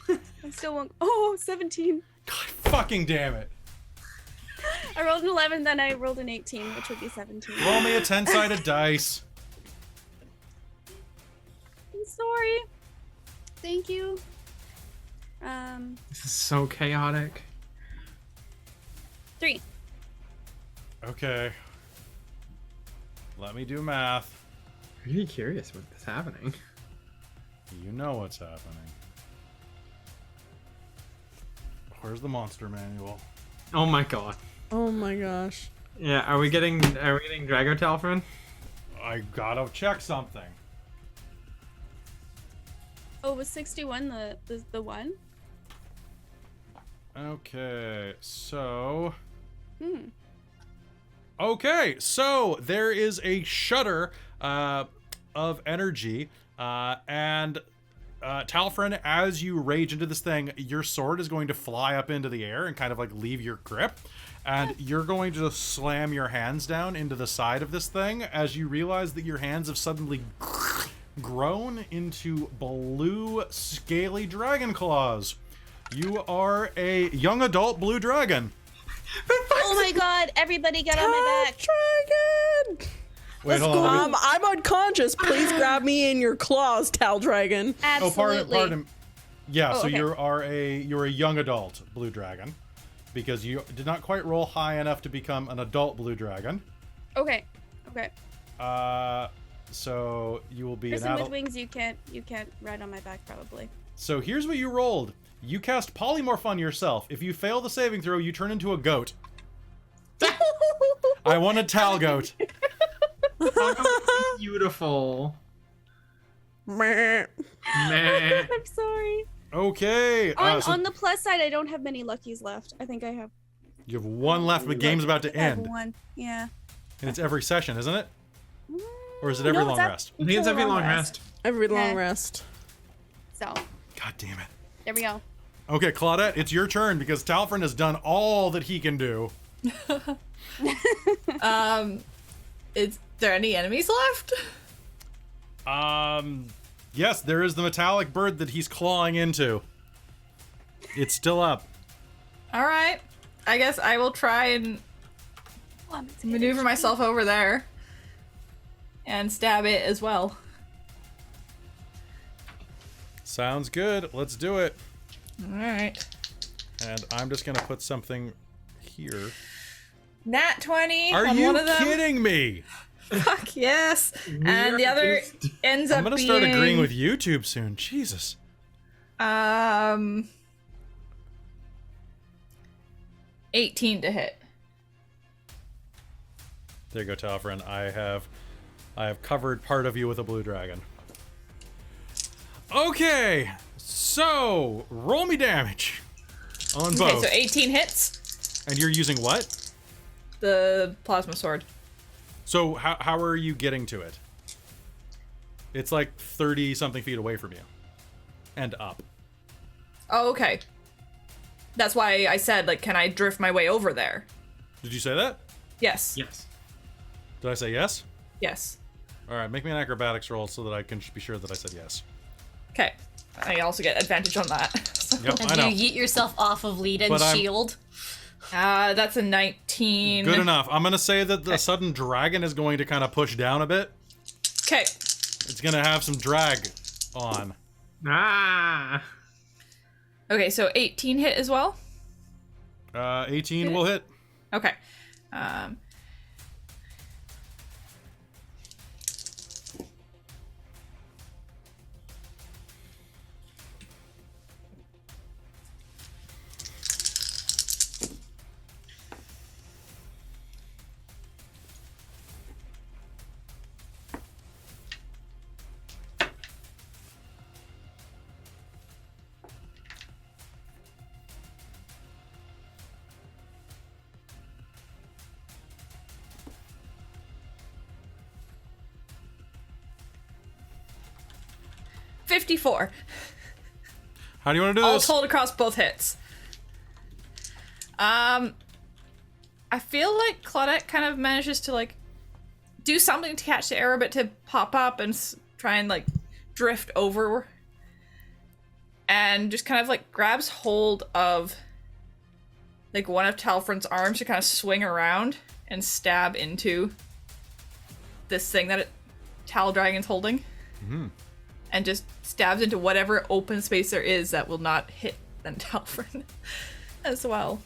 I still won't. Oh, 17. God fucking damn it. I rolled an 11, then I rolled an 18, which would be 17. Roll me a 10-sided dice. I'm sorry. Thank you. This is so chaotic. 3. Okay. Let me do math. I'm really curious what's happening. You know what's happening. Where's the monster manual? Oh my god. Oh my gosh. Yeah, are we getting Drago Talfrin? I gotta check something. Oh, was 61 the one? Okay, so... Hmm. Okay, so there is a shudder of energy, and Talfrin, as you rage into this thing, your sword is going to fly up into the air and kind of like leave your grip, and you're going to slam your hands down into the side of this thing as you realize that your hands have suddenly grown into blue, scaly dragon claws. You are a young adult blue dragon. Oh my god, everybody get on my back. Dragon! Wait, hold on. I'm unconscious. Please grab me in your claws, Tal Dragon. Absolutely. Pardon. Yeah, so okay. you're a young adult blue dragon, because you did not quite roll high enough to become an adult blue dragon. Okay. So you will be an Person with adult. wings, you can't ride on my back probably. So here's what you rolled. You cast polymorph on yourself. If you fail the saving throw, you turn into a goat. I want a Tal goat. Beautiful. Meh. Meh. I'm sorry. Okay. On, So on the plus side, I don't have many luckies left. I think I have. you have one left, but game's about to I have end. one. Yeah. And it's every session, isn't it? Or is it every No, long it's rest? I think it's every long rest. Every long Yeah. rest. So God damn it. there we go. Okay, Claudette, it's your turn because Talfrin has done all that he can do. Is there any enemies left? Yes, there is the metallic bird that he's clawing into. It's still up. All right. I guess I will try and maneuver myself over there and stab it as well. Sounds good. Let's do it. All right. And I'm just gonna put something here. Nat 20 Are on you one of them. kidding me? Fuck yes. And the other ends up I'm gonna being start agreeing with YouTube soon. Jesus. 18 to hit. There you go, Talfrin. I have covered part of you with a blue dragon. Okay, so roll me damage on both. Okay, so 18 hits. And you're using what? The plasma sword. So how are you getting to it? It's like 30 something feet away from you. And up. Oh, okay. That's why I said, like, can I drift my way over there? Did you say that? Yes. Yes. Did I say yes? Yes. All right, make me an acrobatics roll so that I can be sure that I said yes. Okay. I also get advantage on that. Yep, I And know. you yeet yourself off of lead and But I'm- shield. That's a 19. Good enough. I'm going to say that the sudden dragon is going to kind of push down a bit. Okay. It's going to have some drag on. Ah. Okay, so 18 hit as well? 18 will hit. Okay. 54. How do you want to do All this? told across both hits. I feel like Claudette kind of manages to, like, do something to catch the arrow, but to pop up and try and, like, drift over. And just kind of, like, grabs hold of like one of Talfrin's arms to kind of swing around and stab into this thing that Tal Dragon's holding. Mm-hmm. And just stabs into whatever open space there is that will not hit then Talfrin as well.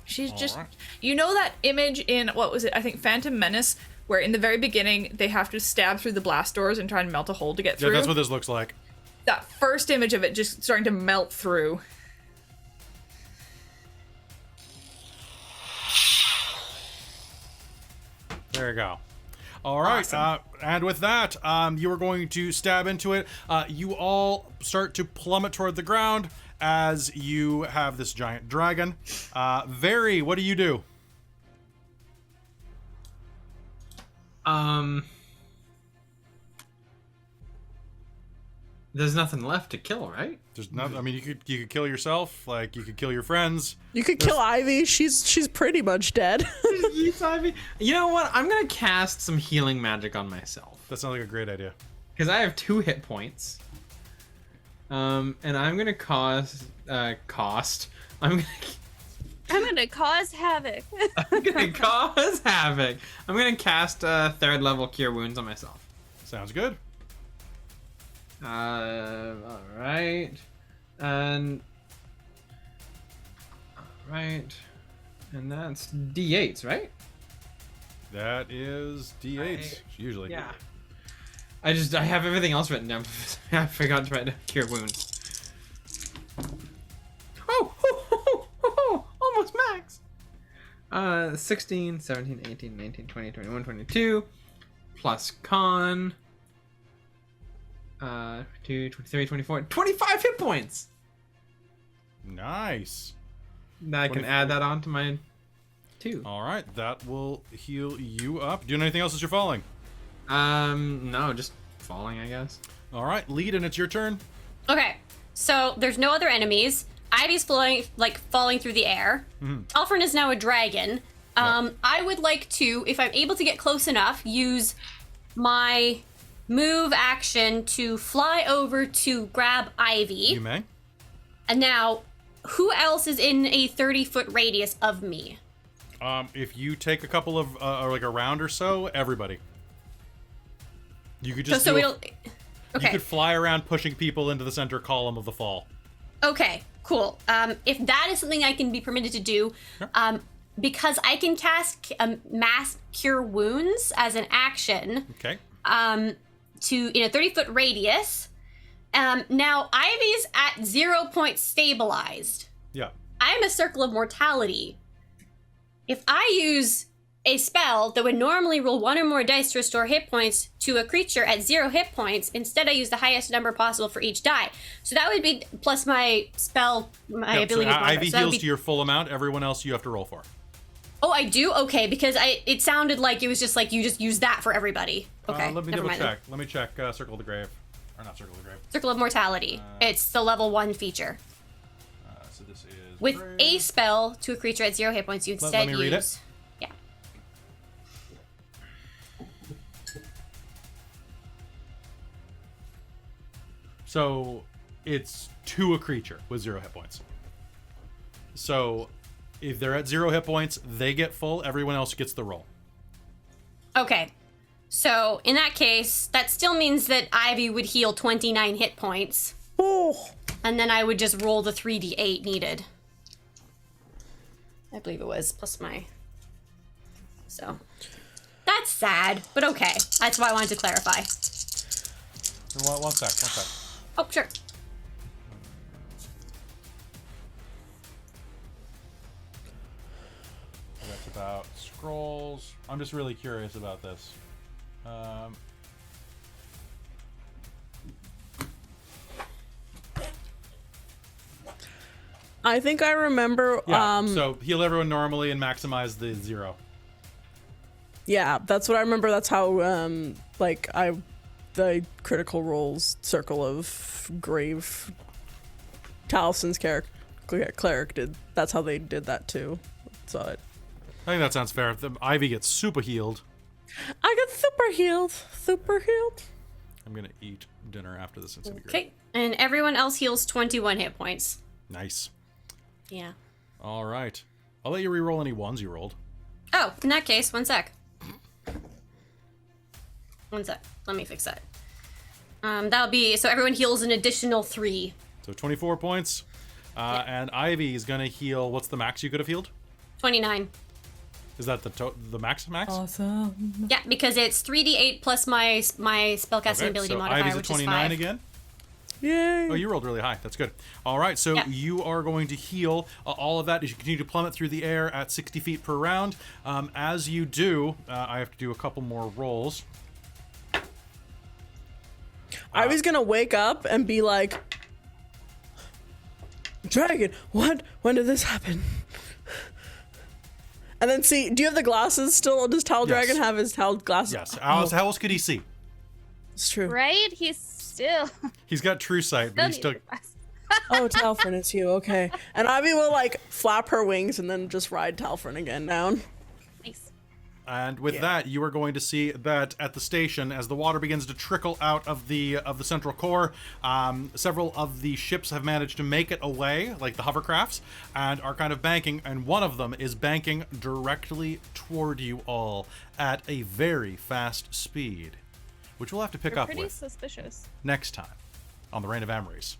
She's just, you know that image in, what was it? I think Phantom Menace, where in the very beginning they have to stab through the blast doors and try and melt a hole to get through. Yeah, that's what this looks like. That first image of it just starting to melt through. There you go. All right, Awesome. and with that, you are going to stab into it. You all start to plummet toward the ground as you have this giant dragon. Very, what do you do? There's nothing left to kill, right? There's nothing. I mean, you could kill yourself. Like you could kill your friends. You could kill Ivy. She's pretty much dead. You know what? I'm gonna cast some healing magic on myself That sounds like a great idea. because I have 2 hit points. And I'm gonna I'm gonna cause havoc. gonna cause havoc. I'm gonna cast 3rd level Cure Wounds on myself. Sounds good. All right, and and that's D8s, right? That is D8 usually. Yeah. I have everything else written down. I forgot to write down Cure Wounds. Almost max. 16, 17, 18, 19, 20, 21, 22, plus con. 22, 23, 24, 25 hit points. Nice. Now I can add that on to my 2. All right, that will heal you up. Doing anything else as you're falling? No, just falling, I guess. All right, lead, and it's your turn. Okay, so there's no other enemies. Ivy's falling through the air. Alfred is now a dragon. I would like to, if I'm able to get close enough, use my move action to fly over to grab Ivy. You may. And now, who else is in a 30-foot radius of me? If you take a couple of, or like a round or so, everybody. You could just So You okay. could fly around pushing people into the center column of the fall. Okay, cool. If that is something I can be permitted to do, Sure. because I can cast Mass Cure Wounds as an action, Okay. in a 30-foot radius. Now, Ivy's at 0 points stabilized. Yeah. I'm a Circle of Mortality. If I use a spell that would normally roll 1 or more dice to restore hit points to a creature at 0 hit points, instead I use the highest number possible for each die. So that would be plus my spell, my ability. So Ivy so that would heals be... to your full amount. Everyone else you have to roll for. Oh, I do? Okay, because it sounded like it was just like you just use that for everybody. Okay, Let me never double mind. check. Let me check Circle of the Grave. Or not Circle of the Grave. Circle of Mortality. It's the level 1 feature. So this is... With Grave. a spell to a creature at 0 hit points, you instead let me use... read it. Yeah. So it's to a creature with 0 hit points. So if they're at 0 hit points, they get full. Everyone else gets the roll. Okay. So in that case, that still means that Ivy would heal 29 hit points. Oh. And then I would just roll the 3d8 needed. I believe it was, plus my... So... That's sad, but okay. That's why I wanted to clarify. One sec. Oh, sure. That's about scrolls. I'm just really curious about this. I think I remember. Yeah, so heal everyone normally and maximize the 0. Yeah, that's what I remember. That's how the critical roles Circle of Grave Talison's cleric did. That's how they did that too. So I think that sounds fair. The Ivy gets super healed. I got super healed. I'm gonna eat dinner after this. It's gonna be great. Okay. And everyone else heals 21 hit points. Nice. Yeah. All right. I'll let you re-roll any ones you rolled. Oh, in that case, one sec. One sec. Let me fix that. That'll be, so everyone heals an additional 3. So 24 points. And Ivy is going to heal, what's the max you could have healed? 29. Is that the max? Awesome. Yeah, because it's 3d8 plus my spellcasting ability so modifier, Ivy's at which is 29 5. again. Yay. Oh, you rolled really high. That's good. All right, so you are going to heal all of that as you continue to plummet through the air at 60 feet per round. As you do, I have to do a couple more rolls. Ivy's gonna wake up and be like, Dragon, what? When did this happen? And then see, do you have the glasses still? Does Towel Dragon have his towel glasses? Yes. How else could he see? It's true. Right? He's still. He's got true sight, but he's still. Oh, Talfrin, it's you. Okay. And Ivy will like flap her wings and then just ride Talfrin again down. Nice. And with that, you are going to see that at the station, as the water begins to trickle out of the central core, several of the ships have managed to make it away, like the hovercrafts, and are kind of banking. And one of them is banking directly toward you all at a very fast speed, which we'll have to pick You're up pretty with suspicious. next time on the Reign of Emrys.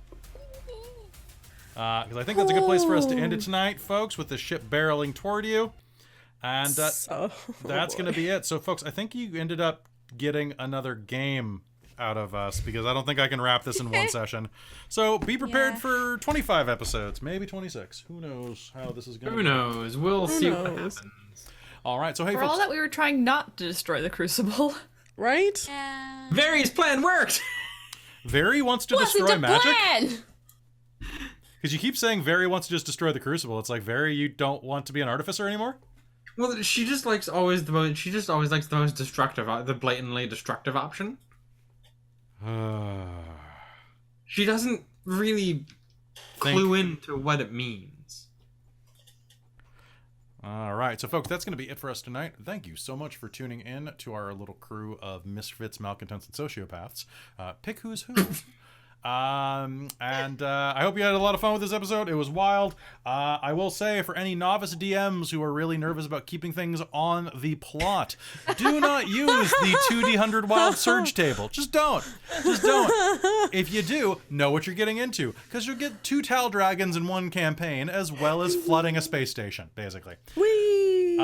Because I think that's a good place for us to end it tonight, folks, with the ship barreling toward you. And that's going to be it. So, folks, I think you ended up getting another game out of us because I don't think I can wrap this in one session. So be prepared for 25 episodes, maybe 26. Who knows how this is going to Who knows? We'll see what happens. All right, so hey, For folks. all that we were trying not to destroy the Crucible. Right? Vary's plan worked! Very wants to Wasn't destroy a magic? plan! Because you keep saying Very wants to just destroy the Crucible. It's like, Very, you don't want to be an artificer anymore? Well, she just likes always the most. She just always likes the most destructive, the blatantly destructive option. She doesn't really clue into what it means. All right, so folks, that's going to be it for us tonight. Thank you so much for tuning in to our little crew of misfits, malcontents, and sociopaths. Pick who's who. I hope you had a lot of fun with this episode. It was wild. I will say, for any novice DMs who are really nervous about keeping things on the plot, do not use the 2d100 wild surge table. Just don't. If you do, know what you're getting into, because you'll get 2 Tal Dragons in one campaign, as well as flooding a space station, basically. Whee!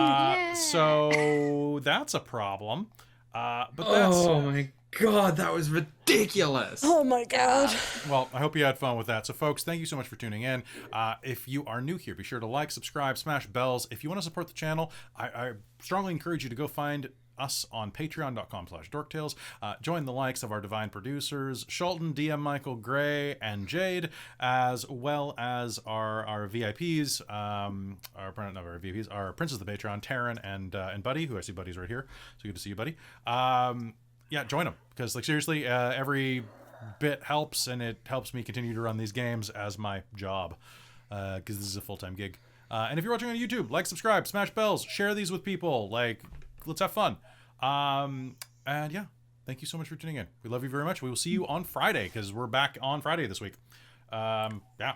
So that's a problem. But that's... Oh my god, that was ridiculous! Oh my god. Well, I hope you had fun with that. So, folks, thank you so much for tuning in. If you are new here, be sure to like, subscribe, smash bells. If you want to support the channel, I strongly encourage you to go find us on patreon.com/dorktales. Join the likes of our divine producers, Shelton, DM Michael, Gray, and Jade, as well as our VIPs, our Princes of the Patreon, Taryn and Buddy, who I see Buddy's right here. So good to see you, Buddy. Yeah, join them, because like seriously, every bit helps, and it helps me continue to run these games as my job, because this is a full-time gig. And if you're watching on YouTube, like, subscribe, smash bells, share these with people. Like, let's have fun. And yeah, thank you so much for tuning in. We love you very much. We will see you on Friday, because we're back on Friday this week. Yeah.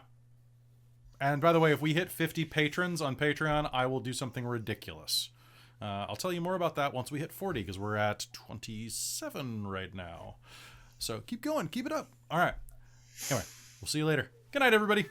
And by the way, if we hit 50 patrons on Patreon, I will do something ridiculous. I'll tell you more about that once we hit 40, because we're at 27 right now. So keep going. Keep it up. All right. Anyway, we'll see you later. Good night, everybody.